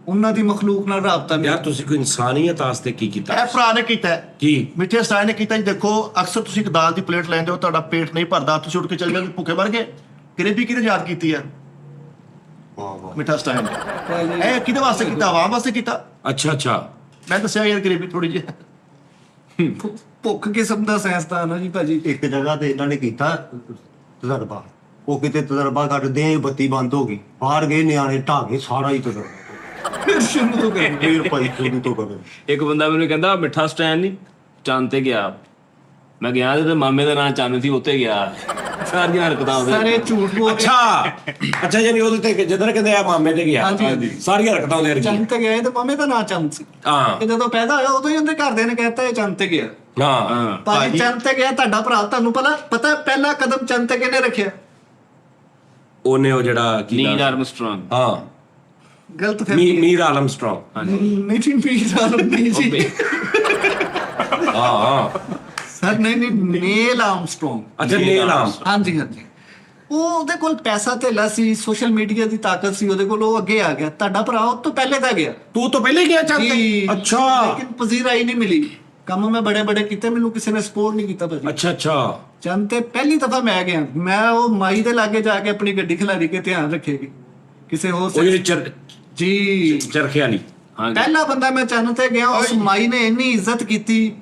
Speaker 4: ਉਹਨਾਂ ਦੀ ਮਖਲੂਕ ਨਾਲ ਰਾਬਤਾ
Speaker 2: ਯਾਰ ਤੁਸੀਂ ਕੋਈ ਇਨਸਾਨੀਅਤ ਵਾਸਤੇ ਕੀ ਕੀਤਾ?
Speaker 5: ਇਹ ਭਰਾ ਨੇ ਕੀਤਾ ਹੈ।
Speaker 2: ਕੀ?
Speaker 5: ਮਿੱਠੇ ਸਟਾਈਲ ਨੇ ਕੀਤਾ ਜੀ। ਦੇਖੋ ਅਕਸਰ ਤੁਸੀਂ ਇੱਕ ਦਾਲ ਦੀ ਪਲੇਟ ਲੈਂਦੇ ਹੋ, ਤੁਹਾਡਾ ਪੇਟ ਨਹੀਂ ਭਰਦਾ, ਤੁਸੀਂ ਉੱਠ ਕੇ ਚੱਲ ਜਾਂਦੇ ਭੁੱਖੇ ਮਰ ਗਏ। ਗਰੀਬੀ ਕਿਹਨੇ ਯਾਦ ਕੀਤੀ ਹੈ?
Speaker 1: ਵਾਹ ਵਾਹ।
Speaker 5: ਮਿੱਠਾ ਸਟਾਈਲ ਨੇ।
Speaker 4: ਭਾਜੀ
Speaker 5: ਇਹ ਕਿਹਦੇ ਵਾਸਤੇ ਕੀਤਾ? ਆਵਾਮ ਵਾਸਤੇ ਕੀਤਾ।
Speaker 2: ਅੱਛਾ
Speaker 5: ਮੈਂ ਦੱਸਿਆ ਯਾਰ ਗਰੀਬੀ ਥੋੜੀ ਜਿਹੀ।
Speaker 4: ਭੁੱਖ ਕਿਸਮ ਦਾ ਸਾਇੰਸਦਾਨ ਆ ਜੀ ਭਾਜੀ।
Speaker 1: ਇੱਕ ਜਗ੍ਹਾ ਤੇ ਇਹਨਾਂ ਨੇ ਕੀਤਾ ਤਜਰਬਾ, ਉਹ ਕਿਤੇ ਤਜਰਬਾ ਕਰਦੇ ਆ, ਬੱਤੀ ਬੰਦ ਹੋ ਗਈ, ਬਾਹਰ ਗਏ ਨਿਆਣੇ ਢਾਗੇ ਸਾਰਾ ਹੀ ਤਜਰਬਾ
Speaker 4: ਫਿਰ ਸ਼ੁਰੂ ਤੋਂ ਕਰਾਂਗੇ।
Speaker 1: ਫੇਰ ਭਾਈ ਸ਼ੁਰੂ ਤੋਂ ਕਰੇ।
Speaker 3: ਇੱਕ ਬੰਦਾ ਮੈਨੂੰ ਕਹਿੰਦਾ ਮਿੱਠਾ ਸਟੈਂਡ ਨਹੀਂ ਚੰਦ ਤੇ ਗਿਆ। ਮੈਂ ਗਿਆ ਤੇ ਮਾਮੇ ਦਾ ਨਾਂ ਚੰਨ ਸੀ, ਉੱਤੇ ਗਿਆ। ਸਾਰੀਆਂ ਹਰਕਤਾਂ ਉਹਦੇ।
Speaker 4: ਸਾਰੇ ਝੂਠ ਬੋਲ ਰਹੇ।
Speaker 2: ਅੱਛਾ ਯਾਨੀ ਉਹਦੇ ਤੇ ਜਿੱਧਰ ਕਹਿੰਦੇ ਆ ਮਾਮੇ ਤੇ ਗਿਆ,
Speaker 4: ਹਾਂਜੀ।
Speaker 2: ਸਾਰੀਆਂ ਹਰਕਤਾਂ ਉਹਦੇ ਵਰਗੀਆਂ।
Speaker 4: ਚੰਦ ਤੇ ਗਿਆ ਤੇ ਮਾਮੇ ਦਾ ਨਾਂ ਚੰਦ ਸੀ।
Speaker 2: ਹਾਂ
Speaker 4: ਇਹ ਜਦੋਂ ਪੈਦਾ ਹੋਇਆ ਉਦੋਂ ਹੀ ਉਹਦੇ ਘਰਦਿਆਂ ਨੇ ਕਹਿਤਾ ਇਹ ਚੰਦ ਤੇ ਗਿਆ।
Speaker 2: ਹਾਂ
Speaker 4: ਭਾਜੀ ਚੰਦ ਤੇ ਗਿਆ। ਤੁਹਾਡਾ ਭਰਾ ਤੁਹਾਨੂੰ ਪਤਾ ਪਹਿਲਾ ਕਦਮ ਚੰਦ ਤੇ ਕਿਹਨੇ ਰੱਖਿਆ?
Speaker 2: ਉਹਨੇ ਉਹ ਜਿਹੜਾ ਕੀ
Speaker 3: ਨੀਲ
Speaker 2: ਨਾਮ-
Speaker 3: ਆਰਮਸਟਰੋਂਗ।
Speaker 2: ਹਾਂ
Speaker 4: ਗਲਤ ਫਹਿਮੀ
Speaker 2: ਮੀਰ ਆਲਮਸਟਰੋਂਗ।
Speaker 4: ਨਹੀਂ ਜੀ ਮੀਰ ਆਲਮ ਨਹੀਂ ਜੀ
Speaker 2: ਹਾਂ
Speaker 4: ਸਰ ਨਹੀਂ ਨੀਲ ਆਰਮਸਟਰੋਂਗ।
Speaker 2: ਅੱਛਾ ਨੀਲ ਆਰਮ।
Speaker 4: ਹਾਂਜੀ ਹਾਂਜੀ ਉਹ ਉਹਦੇ ਕੋਲ ਪੈਸਾ ਧੇਲਾ ਸੀ, ਸੋਸ਼ਲ ਮੀਡੀਆ ਦੀ ਤਾਕਤ ਸੀ ਉਹਦੇ ਕੋਲ, ਉਹ ਅੱਗੇ ਆ ਗਿਆ। ਤੁਹਾਡਾ ਭਰਾ ਉਹ ਤੋਂ ਪਹਿਲੇ ਤਾਂ ਗਿਆ
Speaker 2: ਤੂੰ ਤੋਂ ਪਹਿਲੇ ਗਿਆ ਚੰਦ ਤੇ?
Speaker 4: ਜੀ,
Speaker 2: ਅੱਛਾ
Speaker 4: ਲੇਕਿਨ ਪਜ਼ੀਰਾਈ ਨਹੀਂ ਮਿਲੀ। ਕੰਮ ਮੈਂ ਬੜੇ ਬੜੇ ਕੀਤੇ, ਮੈਨੂੰ ਕਿਸੇ ਨੇ ਸਪੋਰਟ ਨਹੀਂ ਕੀਤਾ ਭਾਜੀ।
Speaker 2: ਅੱਛਾ ਅੱਛਾ
Speaker 4: ਚੰਦ ਤੇ ਪਹਿਲੀ ਦਫਾ ਮੈਂ ਗਿਆ, ਮੈਂ ਉਹ ਮਾਈ ਦੇ ਲਾਗੇ ਜਾ ਕੇ ਆਪਣੀ ਗੱਡੀ ਖਿਲਾਰੀ ਕੇ ਧਿਆਨ ਰੱਖੇਗੀ ਕਿਸੇ ਹੋਰ
Speaker 2: ਉਹ ਜਿਹੜੀ
Speaker 4: ਜੀ
Speaker 2: ਚਰਖੇ ਵਾਲੀ।
Speaker 3: ਹਾਂਜੀ
Speaker 4: ਪਹਿਲਾ ਬੰਦਾ ਮੈਂ ਚੰਨ ਤੇ ਗਿਆ, ਉਸ ਮਾਈ ਨੇ ਇੰਨੀ ਇੱਜ਼ਤ ਕੀਤੀ।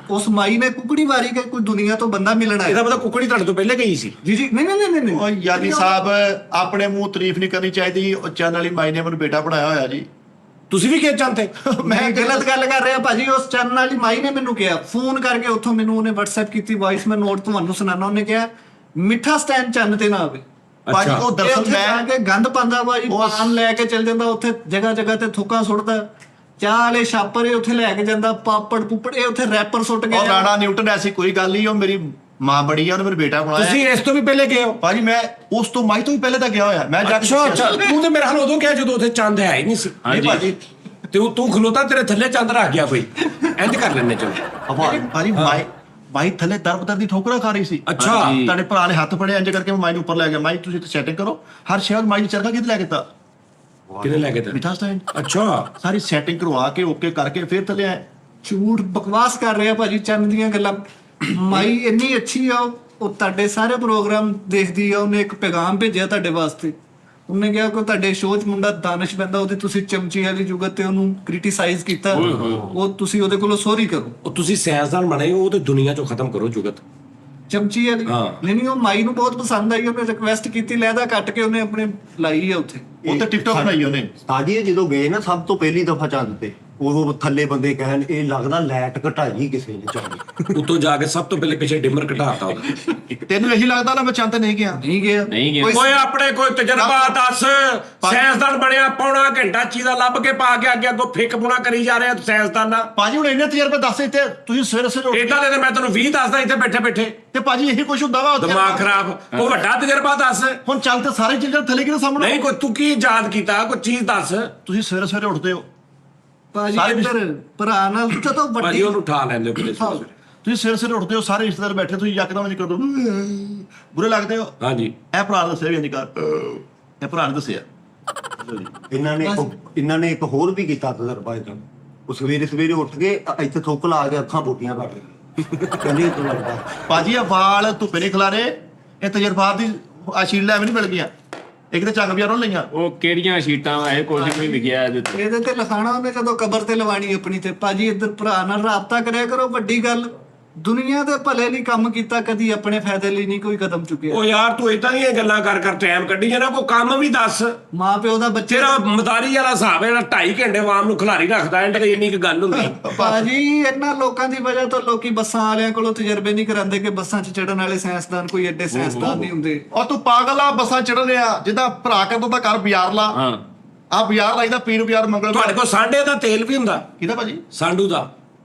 Speaker 4: ਉਸ ਮਾਈ ਨੇ ਕੁਕੜੀ ਵਾਰੀ ਕੇ ਕੋਈ ਦੁਨੀਆ ਤੋਂ ਬੰਦਾ ਮਿਲਣ ਆਇਆ।
Speaker 2: ਇਹਦਾ ਪਤਾ ਕੁਕੜੀ ਤੁਹਾਡੇ ਤੋਂ ਪਹਿਲੇ ਗਈ ਸੀ?
Speaker 4: ਜੀ ਜੀ ਨਹੀਂ ਨਹੀਂ ਨਹੀਂ
Speaker 5: ਉਹ ਯਾਨੀ ਸਾਹਿਬ ਆਪਣੇ ਮੂੰਹ ਤਾਰੀਫ ਨਹੀਂ ਕਰਨੀ ਚਾਹੀਦੀ। ਉਹ ਚੰਨ ਵਾਲੀ ਮਾਈ ਨੇ ਮੈਨੂੰ ਬੇਟਾ ਬਣਾਇਆ ਹੋਇਆ ਜੀ।
Speaker 2: ਤੁਸੀਂ ਵੀ ਗਏ ਚੰਦ ਤੇ?
Speaker 4: ਮੈਂ ਗਲਤ ਗੱਲ ਕਰ ਰਿਹਾ ਭਾਜੀ। ਉਸ ਚੰਨ ਵਾਲੀ ਮਾਈ ਨੇ ਮੈਨੂੰ ਕਿਹਾ, ਫੋਨ ਕਰਕੇ ਉੱਥੋਂ ਮੈਨੂੰ ਉਹਨੇ WhatsApp ਕੀਤੀ ਵਾਇਸ, ਮੈਂ ਨੋਟ ਤੁਹਾਨੂੰ ਸੁਣਾਣਾ। ਉਹਨੇ ਕਿਹਾ ਮਿੱਠਾ ਸਟੈਂਡ ਚੰਨ ਤੇ ਨਾ ਆਵੇ
Speaker 5: ਭਾਜੀ ਉਹ ਦਰਅਸਲ
Speaker 4: ਮੈਂ
Speaker 5: ਮੈਂ
Speaker 4: ਕੇ ਗੰਦ ਪਾਉਂਦਾ ਭਾਜੀ, ਪਾਨ ਲੈ ਕੇ ਚੱਲ ਜਾਂਦਾ ਉੱਥੇ, ਜਗ੍ਹਾ ਜਗ੍ਹਾ ਤੇ ਥੁੱਕਾਂ ਸੁੱਟਦਾ। ਚਾਹ ਵਾਲੇ ਛਾਪਰ ਇਹ ਉੱਥੇ ਲੈ ਕੇ ਜਾਂਦਾ, ਪਾਪੜ ਪੁੱਪੜ ਇਹ ਉੱਥੇ ਰੈਪਰ ਸੁੱਟ
Speaker 5: ਉਹ
Speaker 4: ਗਿਆ।
Speaker 5: ਰਾਣਾ ਨਿਊਟਨ ਐਸੀ ਕੋਈ ਗੱਲ ਨਹੀਂ। ਉਹ ਮੇਰੀ ਮਾਂ ਬੜੀ ਆ, ਉਹਨੇ ਮੈਨੂੰ ਬੇਟਾ ਬਣਾਇਆ।
Speaker 2: ਤੁਸੀਂ ਇਸ ਤੋਂ ਵੀ ਪਹਿਲੇ ਗਏ ਹੋ?
Speaker 5: ਭਾਜੀ ਮੈਂ ਉਸ ਤੋਂ ਮਾਈ ਤੋਂ ਵੀ ਪਹਿਲੇ ਤਾਂ ਗਿਆ ਹੋਇਆ। ਮੈਂ ਜਾ ਕੇ
Speaker 2: ਅੱਛਾ ਅੱਛਾ ਤੂੰ ਤੇ ਮੇਰੇ ਹਾਲ ਉਦੋਂ ਕਿਹਾ ਜਦੋਂ ਉੱਥੇ ਚੰਦ ਹੈ ਹੀ ਨਹੀਂ ਸੀ।
Speaker 5: ਨਹੀਂ ਭਾਜੀ
Speaker 2: ਤੇ ਤੂੰ ਖਲੋਤਾ, ਤੇਰੇ ਥੱਲੇ ਚੰਦ ਰੱਖ ਗਿਆ ਕੋਈ। ਇੰਜ ਕਰ ਲੈਣੇ ਚਲੋ।
Speaker 5: ਭਾਜੀ ਮਾਈ ਥੱਲੇ ਦਰਦ ਦੀ ਠੋਕਰਾਂ ਖਾ ਰਹੀ ਸੀ।
Speaker 2: ਅੱਛਾ
Speaker 3: ਹਾਂਜੀ।
Speaker 5: ਤੁਹਾਡੇ ਭਰਾ ਨੇ ਹੱਥ ਫੜੇ ਇੰਜ ਕਰਕੇ ਮੈਂ ਮਾਈ ਨੂੰ ਉੱਪਰ ਲੈ ਗਿਆ। ਮਾਈ ਤੁਸੀਂ ਸੈਟਿੰਗ ਕਰੋ। ਹਰ ਸ਼ਹਿਰ ਮਾਈ ਦੀ ਚਰਖਾ ਕਿੱਥੇ ਲੈ ਕੇ ਤਾ
Speaker 2: ਕਿਹਨੇ ਲੈ ਕੇ ਤੇ?
Speaker 5: ਮਿੱਠਾ ਸਟੈਂਡ।
Speaker 2: ਅੱਛਾ
Speaker 5: ਸਾਰੀ ਸੈਟਿੰਗ ਕਰਵਾ ਕੇ ਓਕੇ ਕਰਕੇ ਫਿਰ ਥੱਲੇ ਆਏ।
Speaker 4: ਝੂਠ ਬਕਵਾਸ ਕਰ ਰਿਹਾ ਭਾਜੀ। ਚੰਨ ਦੀਆਂ ਗੱਲਾਂ। ਮਾਈ ਇੰਨੀ ਅੱਛੀ ਆ, ਉਹ ਤੁਹਾਡੇ ਸਾਰੇ ਪ੍ਰੋਗਰਾਮ ਦੇਖਦੀ ਆ। ਉਹਨੇ ਇੱਕ ਪੈਗਾਮ ਭੇਜਿਆ ਤੁਹਾਡੇ ਵਾਸਤੇ। ਉਹਨੇ ਕਿਹਾ ਕਿ ਤੁਹਾਡੇ ਸ਼ੋਅ 'ਚ ਮੁੰਡਾ ਦਾਨਿਸ਼ ਪੈਂਦਾ, ਉਹਦੀ ਤੁਸੀਂ ਚਮਚੀ ਵਾਲੀ ਜੁਗਤ ਤੇ ਉਹਨੂੰ ਕ੍ਰਿਟਿਸਾਈਜ਼ ਕੀਤਾ। ਉਹ ਤੁਸੀਂ ਉਹਦੇ ਕੋਲੋਂ ਸੌਰੀ ਕਰੋ।
Speaker 2: ਉਹ ਤੁਸੀਂ ਸਿਆਸਤਦਾਨ ਬਣੇ ਹੋ, ਉਹ ਤੇ ਦੁਨੀਆ ਚੋਂ ਖਤਮ ਕਰੋ ਜੁਗਤ।
Speaker 4: ਚਮਚੀ ਵਾਲੀ
Speaker 2: ਹਾਂ।
Speaker 4: ਨਹੀਂ ਉਹ ਮਾਈ ਨੂੰ ਬਹੁਤ ਪਸੰਦ ਆਈ। ਉਹਨੇ ਰਿਕਵੈਸਟ ਕੀਤੀ, ਲਹਿਦਾ ਕੱਟ ਕੇ ਉਹਨੇ ਆਪਣੇ ਲਾਈ ਆ ਉੱਥੇ।
Speaker 5: ਉਹ ਤੇ ਟਿਕਟੌਕ ਬਣਾਈ ਉਹਨੇ।
Speaker 1: ਤਾਜੀ ਜਦੋਂ ਗਏ ਨਾ ਸਭ ਤੋਂ ਪਹਿਲੀ ਦਫਾ ਚੰਦ ਤੇ, ਉਦੋਂ ਥੱਲੇ ਬੰਦੇ ਕਹਿਣ ਇਹ ਲੱਗਦਾ ਲਾਈਟ ਘਟਾਈ ਕਿਸੇ ਨੇ ਚੰਦ।
Speaker 2: ਉੱਤੋਂ ਜਾ ਕੇ ਸਭ ਤੋਂ ਪਹਿਲੇ ਪਿੱਛੇ ਡਿਮਰ ਘਟਾਤਾ ਉਹਦਾ।
Speaker 5: ਤੈਨੂੰ ਇਹੀ ਲੱਗਦਾ ਨਾ ਮੈਂ ਚੰਦ ਤੇ ਨਹੀਂ ਗਿਆ?
Speaker 4: ਨਹੀਂ ਗਿਆ
Speaker 3: ਨਹੀਂ ਗਿਆ।
Speaker 2: ਓਏ ਆਪਣੇ ਕੋਈ ਤਜਰਬਾ ਦੱਸ। ਸਾਇੰਸਦਾਨ ਬਣਿਆ, ਪੌਣਾ ਘੰਟਾ ਚੀਜ਼ਾਂ ਲੱਭ ਕੇ ਪਾ ਕੇ ਅੱਗੇ ਅੱਗੋਂ ਫਿੱਕ ਪੁਣਾ ਕਰੀ ਜਾ ਰਿਹਾ ਸਾਇੰਸਦਾਨਾ।
Speaker 5: ਭਾਜੀ ਹੁਣ ਇੰਨੇ ਤਜਰਬੇ ਦੱਸ ਇੱਥੇ ਤੁਸੀਂ ਸਵੇਰੇ ਸਵੇਰੇ
Speaker 2: ਏਦਾਂ ਦੇ ਤੇ ਮੈਂ ਤੈਨੂੰ 20 ਦੱਸਦਾ ਇੱਥੇ ਬੈਠੇ ਬੈਠੇ।
Speaker 5: ਤੇ ਭਾਜੀ ਇਹੀ ਕੁਝ ਹੁੰਦਾ ਵਾ ਉੱਥੇ।
Speaker 2: ਦਿਮਾਗ ਖਰਾਬ। ਕੋਈ ਵੱਡਾ ਤਜਰਬਾ ਦੱਸ।
Speaker 5: ਹੁਣ ਚੱਲ ਤੇ ਸਾਰੇ ਚਿਲਡਰ ਥੱਲੇ ਕਿਹਦੇ ਸਾਹਮਣੇ?
Speaker 2: ਨਹੀਂ ਕੋਈ ਤੂੰ ਕੀ ਯਾਦ ਕੀਤਾ, ਕੋਈ ਚੀਜ਼ ਦੱਸ।
Speaker 5: ਤੁਸੀਂ ਸਵੇਰੇ ਸਵੇਰੇ ਉੱਠਦੇ ਹੋ।
Speaker 4: ਭਾਜੀ
Speaker 5: ਸਾਰੇ
Speaker 4: ਇੱਧਰ ਭਰਾ ਨਾਲ ਜਦੋਂ
Speaker 2: ਭਾਜੀ
Speaker 4: ਵੱਡੀ
Speaker 2: ਉਹਨੂੰ ਉਠਾ ਲੈਂਦੇ ਹੋ ਕਿਤੇ ਸਵੇਰੇ।
Speaker 5: ਤੁਸੀਂ ਸਵੇਰੇ ਸਵੇਰੇ ਉੱਠਦੇ ਹੋ, ਸਾਰੇ ਰਿਸ਼ਤੇਦਾਰ ਬੈਠੇ, ਤੁਸੀਂ ਯਕਦਮ ਨਹੀਂ ਕਰਦੇ ਬੁਰੇ ਲੱਗਦੇ ਹੋ।
Speaker 2: ਹਾਂਜੀ
Speaker 5: ਇਹ ਭਰਾ ਨੇ ਦੱਸਿਆ ਵੀ ਅੰਜਕਾਰ, ਇਹ ਭਰਾ ਨੇ ਦੱਸਿਆ।
Speaker 1: ਇਹਨਾਂ ਨੇ ਇੱਕ ਹੋਰ ਵੀ ਕੀਤਾ ਤਜਰਬਾ ਇਹਦਾ। ਉਹ ਸਵੇਰੇ ਸਵੇਰੇ ਉੱਠ ਕੇ ਇੱਥੇ ਥੁੱਕ ਲਾ ਕੇ ਅੱਖਾਂ ਪੋਟੀਆਂ ਕੱਢ ਲਈਆਂ। ਕਹਿੰਦੇ ਤੋਂ ਲੱਗਦਾ
Speaker 5: ਭਾਜੀ ਇਹ ਵਾਲ ਧੁੱਪੇ ਨਹੀਂ ਖਿਲਾਰੇ। ਇਹ ਤਜਰਬਾਤ ਦੀ ਆਸ਼ੀਲਾ ਵੀ ਨਹੀਂ ਮਿਲ ਗਈਆਂ। ਇੱਕ ਤੇ ਚੰਗ ਬਿਆਰੋਂ ਲਈਆਂ।
Speaker 3: ਉਹ ਕਿਹੜੀਆਂ ਸ਼ੀਟਾਂ ਵਾ, ਇਹ ਕੁਝ ਵੀ ਲਿਖਿਆ ਇਹਦੇ ਤੇ।
Speaker 4: ਇਹਦੇ ਤੇ ਲਿਖਾਣਾ ਉਹਨੇ ਜਦੋਂ ਕਬਰ ਤੇ ਲਵਾਣੀ ਆਪਣੀ ਤੇ। ਭਾਜੀ ਇੱਧਰ ਭਰਾ ਨਾਲ ਰਾਬਤਾ ਕਰਿਆ ਕਰੋ। ਵੱਡੀ ਗੱਲ, ਦੁਨੀਆ ਦੇ ਭਲੇ ਲਈ ਕੰਮ ਕੀਤਾ, ਕਦੀ ਆਪਣੇ ਫਾਇਦੇ ਲਈ ਨਹੀਂ ਕੋਈ ਕਦਮ ਚੁੱਕਿਆ।
Speaker 2: ਉਹ ਯਾਰ ਤੂੰ ਇਦਾਂ ਦੀਆਂ ਗੱਲਾਂ ਕਰ ਕਰ ਟਾਈਮ ਕੱਢੀ ਜਾਣਾ, ਕੋਈ ਕੰਮ ਵੀ ਦੱਸ।
Speaker 4: ਮਾਂ ਪਿਓ ਦਾ ਬੱਚੇ
Speaker 2: ਤੇਰਾ ਮਦਾਰੀ ਵਾਲਾ ਹਿਸਾਬ ਹੈ ਜਿਹੜਾ 2.5 ਘੰਟੇ ਆਵਾਮ ਨੂੰ ਖਿਲਾਰੀ ਰੱਖਦਾ। ਐਂਡ ਤੇ ਇੰਨੀ ਕੁ ਗੱਲ ਹੁੰਦੀ।
Speaker 4: ਭਾਜੀ ਇਹਨਾਂ ਲੋਕਾਂ ਦੀ ਵਜ੍ਹਾ ਤੋਂ ਲੋਕੀ ਬੱਸਾਂ ਵਾਲਿਆਂ ਕੋਲੋਂ ਤਜਰਬੇ ਨਹੀਂ ਕਰਾਉਂਦੇ ਕਿ ਬੱਸਾਂ 'ਚ ਚੜਨ ਵਾਲੇ ਸਾਇੰਸਦਾਨ ਕੋਈ ਐਡੇ ਸਾਇੰਸਦਾਨ ਨਹੀਂ ਹੁੰਦੇ।
Speaker 5: ਉਹ ਤੂੰ ਪਾਗਲ ਆ, ਬੱਸਾਂ ਚੜ੍ਹ ਲਿਆ ਜਿੱਦਾਂ ਭਰਾ ਕਰਦਾ ਤਾਂ ਕਰ ਬਾਜ਼ਾਰ ਲਾ।
Speaker 3: ਹਾਂ
Speaker 5: ਆ ਬਾਜ਼ਾਰ ਲਾਈਦਾ ਪੀਰ ਬਾਜ਼ਾਰ ਮੰਗਲ।
Speaker 2: ਤੁਹਾਡੇ ਕੋਲ ਸਾਂਡੇ ਦਾ ਤੇਲ ਵੀ ਹੁੰਦਾ?
Speaker 5: ਕਿਹਦਾ ਭਾਜੀ?
Speaker 2: ਸਾਂਡੂ ਦਾ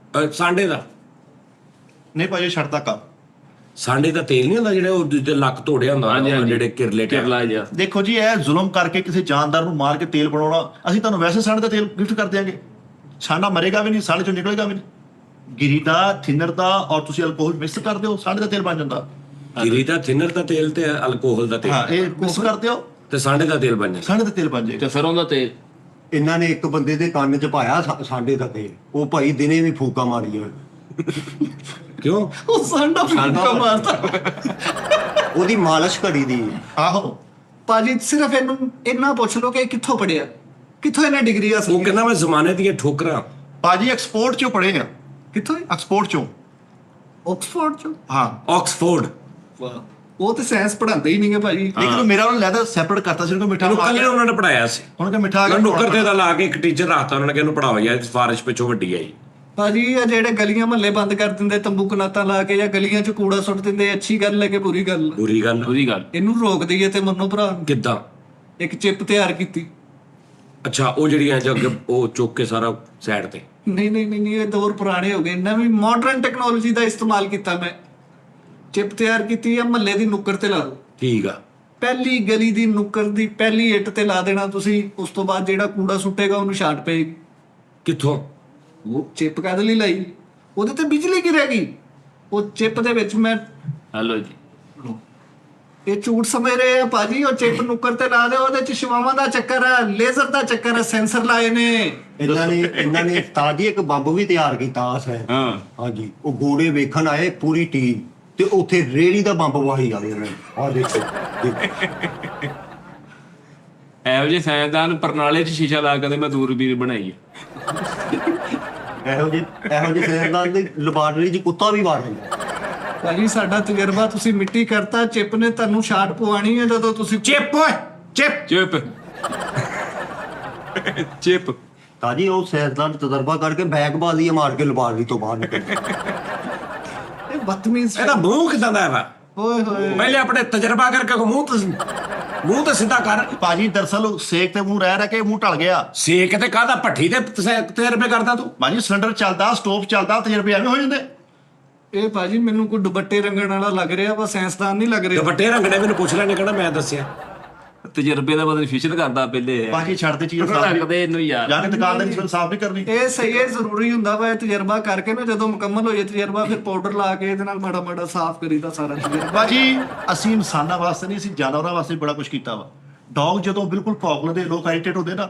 Speaker 2: ਸਾਂਡੇ ਦਾ
Speaker 5: ਨਹੀਂ ਭਾਜੀ ਛੱਡਦਾ ਕੰਮ।
Speaker 2: ਸਾਂਡੇ ਦਾ ਤੇਲ ਨਹੀਂ ਹੁੰਦਾ ਜਿਹੜਾ ਉਹ ਜਿਹਦੇ ਲੱਕ ਤੋੜਿਆ ਹੁੰਦਾ?
Speaker 3: ਹਾਂਜੀ, ਹਾਂਜੀ।
Speaker 2: ਜਿਹੜੇ ਕਿਰਲੇ
Speaker 3: ਕਿਰਲਾ ਜਿਹਾ।
Speaker 5: ਦੇਖੋ ਜੀ ਇਹ ਜ਼ੁਲਮ ਕਰਕੇ ਕਿਸੇ ਜਾਨਦਾਰ ਨੂੰ ਮਾਰ ਕੇ ਤੇਲ ਬਣਾਉਣਾ, ਅਸੀਂ ਤੁਹਾਨੂੰ ਵੈਸੇ ਸਾਂਡੇ ਦਾ ਤੇਲ ਗਿਫਟ ਕਰ ਦਿਆਂਗੇ। ਸਾਂਡਾ ਮਰੇਗਾ ਵੀ ਨਹੀਂ, ਸਾਂਡੇ ਚੋਂ ਨਿਕਲੇਗਾ ਵੀ ਨਹੀਂ। ਗਿਰੀ ਦਾ, ਥਿਨਰ ਦਾ ਔਰ ਤੁਸੀਂ ਅਲਕੋਹਲ ਮਿਕਸ ਕਰ ਦਿਓ, ਸਾਂਡੇ ਦਾ ਤੇਲ ਬਣ ਜਾਂਦਾ।
Speaker 2: ਗਿਰੀ ਦਾ, ਥਿਨਰ ਦਾ ਤੇਲ ਤੇ ਅਲਕੋਹਲ ਦਾ
Speaker 5: ਹਾਂ
Speaker 2: ਤੇਲ
Speaker 5: ਇਹ ਮਿਕਸ ਕਰ ਦਿਓ,
Speaker 2: ਤੇ ਸਾਂਡੇ ਦਾ ਤੇਲ ਬਣ ਜਾਂਦਾ।
Speaker 5: ਸਾਂਡੇ ਦਾ ਤੇਲ ਬਣ ਜਾਏਗਾ।
Speaker 3: ਤੇ ਸਰੋਂ ਦਾ ਤੇਲ।
Speaker 1: ਇਹਨਾਂ ਨੇ ਇੱਕ ਬੰਦੇ ਦੇ ਕੰਨ 'ਚ ਪਾਇਆ ਸਾਡੇ ਦਾ ਤੇਲ। ਉਹ ਭਾਈ ਦਿਨੇ ਵੀ ਫੂਕਾ ਮਾਰੀ ਹੋਏ।
Speaker 2: ਕਿਉਂ?
Speaker 4: ਉਹ ਸਾਡਾ ਫੂਕਾ ਮਾਰਦਾ।
Speaker 1: ਉਹਦੀ ਮਾਲਿਸ਼ ਕਰੀ ਦੀ।
Speaker 5: ਆਹੋ
Speaker 4: ਭਾਜੀ ਸਿਰਫ ਇਹਨੂੰ ਇੰਨਾ ਪੁੱਛ ਲਓ ਕਿ ਇਹ ਕਿੱਥੋਂ ਪੜਿਆ, ਕਿੱਥੋਂ ਇਹਨੇ ਡਿਗਰੀ ਹਾਸਲ
Speaker 2: ਉਹ
Speaker 4: ਕੀਤੀ।
Speaker 2: ਕਹਿੰਦਾ ਮੈਂ ਜ਼ਮਾਨੇ ਦੀਆਂ ਠੋਕਰਾਂ।
Speaker 5: ਭਾਜੀ ਐਕਸਪੋਰਟ ਚੋਂ ਪੜ੍ਹੇ ਆ।
Speaker 4: ਕਿੱਥੋਂ?
Speaker 5: ਐਕਸਪੋਰਟ ਚੋਂ।
Speaker 4: ਆਕਸਫੋਰਡ ਚੋਂ।
Speaker 5: ਹਾਂ
Speaker 2: ਆਕਸਫੋਰਡ।
Speaker 4: ਉਹ ਤੇ ਸਾਇੰਸ ਪੜ੍ਹਾਉਂਦੇ ਹੀ ਨਹੀਂਗੇ ਭਾਜੀ।
Speaker 5: ਲੇਕਿਨ ਮੇਰਾ ਉਹਨੇ ਲੈਦਾ ਸੈਪਰੇਟ ਕਰਤਾ ਸੀ, ਉਹਨੂੰ ਮਿੱਠਾ
Speaker 2: ਇਹਨੂੰ ਕੱਲੇ ਉਹਨਾਂ ਨੇ ਪੜਾਇਆ ਸੀ।
Speaker 5: ਉਹਨੇ ਕਿਹਾ ਮਿੱਠਾ ਆ
Speaker 2: ਮੈਂ ਨੁੱਕਰ ਤੇ
Speaker 5: ਗਿਆ।
Speaker 2: ਦਾ ਲਾ ਕੇ ਇੱਕ ਟੀਚਰ ਰੱਖਤਾ, ਉਹਨਾਂ ਨੇ ਕਿ ਇਹਨੂੰ ਪੜਾਓ ਯਾਰ, ਸਿਫਾਰਿਸ਼ ਪਿੱਛੋਂ ਵੱਡੀ ਆਈ।
Speaker 4: ਭਾਜੀ ਇਹ ਜਿਹੜੇ ਗਲੀਆਂ ਮਹੱਲੇ ਬੰਦ ਕਰ ਦਿੰਦੇ ਤੰਬੂ ਕਨਾਤਾਂ ਲਾ ਕੇ, ਜਾਂ ਗਲੀਆਂ 'ਚ ਕੂੜਾ ਸੁੱਟ ਦਿੰਦੇ, ਅੱਛੀ ਗੱਲ ਹੈ ਕਿ ਬੁਰੀ ਗੱਲ?
Speaker 2: ਬੁਰੀ ਗੱਲ।
Speaker 3: ਉਹਦੀ ਗੱਲ।
Speaker 4: ਇਹਨੂੰ ਰੋਕ ਦਈਏ ਤੇ ਮੰਨੋ ਭਰਾ,
Speaker 2: ਕਿੱਦਾਂ?
Speaker 4: ਇੱਕ ਚਿਪ ਤਿਆਰ ਕੀਤੀ।
Speaker 2: ਅੱਛਾ ਉਹ ਜਿਹੜੀਆਂ ਜੱਗ ਉਹ ਚੁੱਕ ਕੇ ਸਾਰਾ ਸਾਈਡ ਤੇ।
Speaker 4: ਨਹੀਂ ਨਹੀਂ ਨਹੀਂ ਇਹ ਦੌਰ ਪੁਰਾਣੇ ਹੋ ਗਏ। ਨਵੀਂ ਮਾਡਰਨ ਟੈਕਨੋਲੋਜੀ ਦਾ ਇਸਤੇਮਾਲ ਕੀਤਾ ਮੈਂ। ਚਿਪ ਤਿਆਰ ਕੀਤੀ ਆ, ਮਹੱਲੇ ਦੀ ਨੁੱਕਰ ਤੇ ਲਾ ਦੋ।
Speaker 2: ਠੀਕ ਆ।
Speaker 4: ਪਹਿਲੀ ਗਲੀ ਦੀ ਨੁੱਕਰ ਦੀ ਪਹਿਲੀ ਇੱਟ ਤੇ ਲਾ ਦੇਣਾ ਤੁਸੀਂ, ਉਸ ਤੋਂ ਬਾਅਦ ਜਿਹੜਾ ਕੂੜਾ ਸੁੱਟੇਗਾ ਉਹਨੂੰ ਛਾਟ ਪਏਗੀ।
Speaker 2: ਕਿੱਥੋਂ?
Speaker 4: ਉਹ ਚਿੱਪ ਕਾਹਦੇ ਲਈ ਲਾਈ? ਉਹਦੇ ਤੇ ਬਿਜਲੀ ਗਿਰੇਗੀ। ਉਹ ਚਿੱਪ ਦੇ ਵਿੱਚ ਮੈਂ
Speaker 3: ਹਲੋ ਜੀ,
Speaker 4: ਇਹ ਝੂਠ ਸਮਝ ਰਹੇ ਆ ਭਾਜੀ। ਉਹ ਚਿੱਪ ਨੁੱਕਰ ਤੇ ਲਾ ਦੇ, ਉਹਦੇ ਚ ਸ਼ਵਾਵਾਂ ਦਾ ਚੱਕਰ ਹੈ, ਲੇਜ਼ਰ ਦਾ ਚੱਕਰ ਹੈ, ਸੈਂਸਰ ਲਾਏ ਨੇ।
Speaker 1: ਇਹਨਾਂ ਨੇ ਉਸਤਾਦ ਜੀ ਇੱਕ ਬੰਬ ਵੀ ਤਿਆਰ ਕੀਤਾ ਹੈ।
Speaker 3: ਹਾਂ
Speaker 1: ਹਾਂਜੀ, ਉਹ ਗੋੜੇ ਵੇਖਣ ਆਏ ਪੂਰੀ ਟੀਮ, ਤੇ ਉੱਥੇ ਰੇੜੀ ਦਾ ਬੰਬ ਵਾਹੀ ਵਾਲੇ ਨੇ। ਆਹ ਦੇਖੋ
Speaker 3: ਇਹੋ ਜਿਹੇ ਸਾਇੰਸਦਾਨ ਪਰਨਾਲੇ 'ਚ ਸ਼ੀਸ਼ਾ ਲਾ ਕੇ ਤੇ ਮੈਂ ਦੂਰਬੀਨ ਬਣਾਈ ਹੈ।
Speaker 1: ਇਹੋ ਜਿਹੇ ਸੈਨਦਾਨ ਦੀ ਲੈਬਾਰਟਰੀ 'ਚ ਕੁੱਤਾ ਵੀ ਵਾਰ ਜਾਂਦਾ।
Speaker 4: ਭਾਜੀ ਸਾਡਾ ਤਜਰਬਾ ਤੁਸੀਂ ਮਿੱਟੀ ਕਰਤਾ। ਚਿੱਪ ਨੇ ਤੁਹਾਨੂੰ ਛਾਟ ਪਵਾਣੀ ਹੈ ਜਦੋਂ ਤੁਸੀਂ
Speaker 2: ਚਿੱਪ ਓਏ ਚਿੱਪ।
Speaker 3: ਚਿਪ ਚਿਪ
Speaker 1: ਤਾਜੀ ਉਹ ਸੈਨਦਾਨ ਤਜਰਬਾ ਕਰਕੇ ਬੈਗਬਾਜ਼ੀ ਮਾਰ ਕੇ ਲੈਬਾਰਟਰੀ ਤੋਂ ਬਾਹਰ ਨਿਕਲ
Speaker 4: ਇਹ ਬਦਤਮੀਜ਼
Speaker 2: ਇਹਦਾ ਮੂੰਹ ਕਿਦਾਂ ਦਾ ਹੈ ਵਾ?
Speaker 4: ਓਏ ਹੋਏ।
Speaker 2: ਪਹਿਲੇ ਆਪਣੇ ਤਜਰਬਾ ਕਰਕੇ ਮੂੰਹ ਤੇ ਸਿੱਧਾ ਕਰ।
Speaker 5: ਭਾਜੀ ਦਰਅਸਲ ਸੇਕ ਤੇ ਮੂੰਹ ਰਹਿ ਕੇ ਮੂੰਹ ਢਲ ਗਿਆ।
Speaker 2: ਸੇਕ ਤੇ ਕਾਹਦਾ? ਭੱਠੀ ਤੇ ਤਜਰਬੇ ਕਰਦਾ ਤੂੰ?
Speaker 5: ਭਾਜੀ ਸਿਲੰਡਰ ਚੱਲਦਾ, ਸਟੋਵ ਚੱਲਦਾ, ਤਜਰਬੇ ਐਵੇਂ ਹੋ ਜਾਂਦੇ।
Speaker 4: ਇਹ ਭਾਜੀ ਮੈਨੂੰ ਕੋਈ ਦੁਪੱਟੇ ਰੰਗਣ ਵਾਲਾ ਲੱਗ ਰਿਹਾ ਵਾ, ਸਾਇੰਸਦਾਨ ਨਹੀਂ ਲੱਗ ਰਿਹਾ।
Speaker 2: ਦੁਪੱਟੇ ਰੰਗਣੇ ਮੈਨੂੰ ਪੁੱਛ ਲੈਣੇ, ਕਹਿੰਦਾ ਮੈਂ ਦੱਸਿਆ।
Speaker 3: ਤਜਰਬੇ ਦਾ ਬਦਲ ਫਿਸ਼ਰ ਕਰਦਾ ਪਹਿਲੇ
Speaker 5: ਭਾਜੀ ਛੱਡਦੇ ਚੀਜ਼ ਸਾਫ਼
Speaker 3: ਰੱਖਦੇ ਇਹਨੂੰ ਯਾਰ।
Speaker 5: ਜਾ ਕੇ ਦੁਕਾਨਦਾਰ ਦੀ ਸਾਫ਼ ਨਹੀਂ ਕਰਨੀ।
Speaker 4: ਇਹ ਸਹੀ ਹੈ, ਜ਼ਰੂਰੀ ਹੁੰਦਾ ਵਾ ਇਹ ਤਜਰਬਾ ਕਰਕੇ ਨਾ, ਜਦੋਂ ਮੁਕੰਮਲ ਹੋ ਜਾਏ ਤਜਰਬਾ ਫਿਰ ਪਾਊਡਰ ਲਾ ਕੇ ਇਹਦੇ ਨਾਲ ਮਾੜਾ ਮਾੜਾ ਸਾਫ਼ ਕਰੀਦਾ ਸਾਰਾ ਤਜਰਬਾ।
Speaker 5: ਭਾਜੀ ਅਸੀਂ ਇਨਸਾਨਾਂ ਵਾਸਤੇ ਨਹੀਂ, ਅਸੀਂ ਜਾਨਵਰਾਂ ਵਾਸਤੇ ਬੜਾ ਕੁਝ ਕੀਤਾ ਵਾ। ਡੌਗ ਜਦੋਂ ਬਿਲਕੁਲ ਭੌਂਕ ਲੈਂਦੇ ਲੋਕ ਇਰੀਟੇਟ ਹੁੰਦੇ ਨਾ।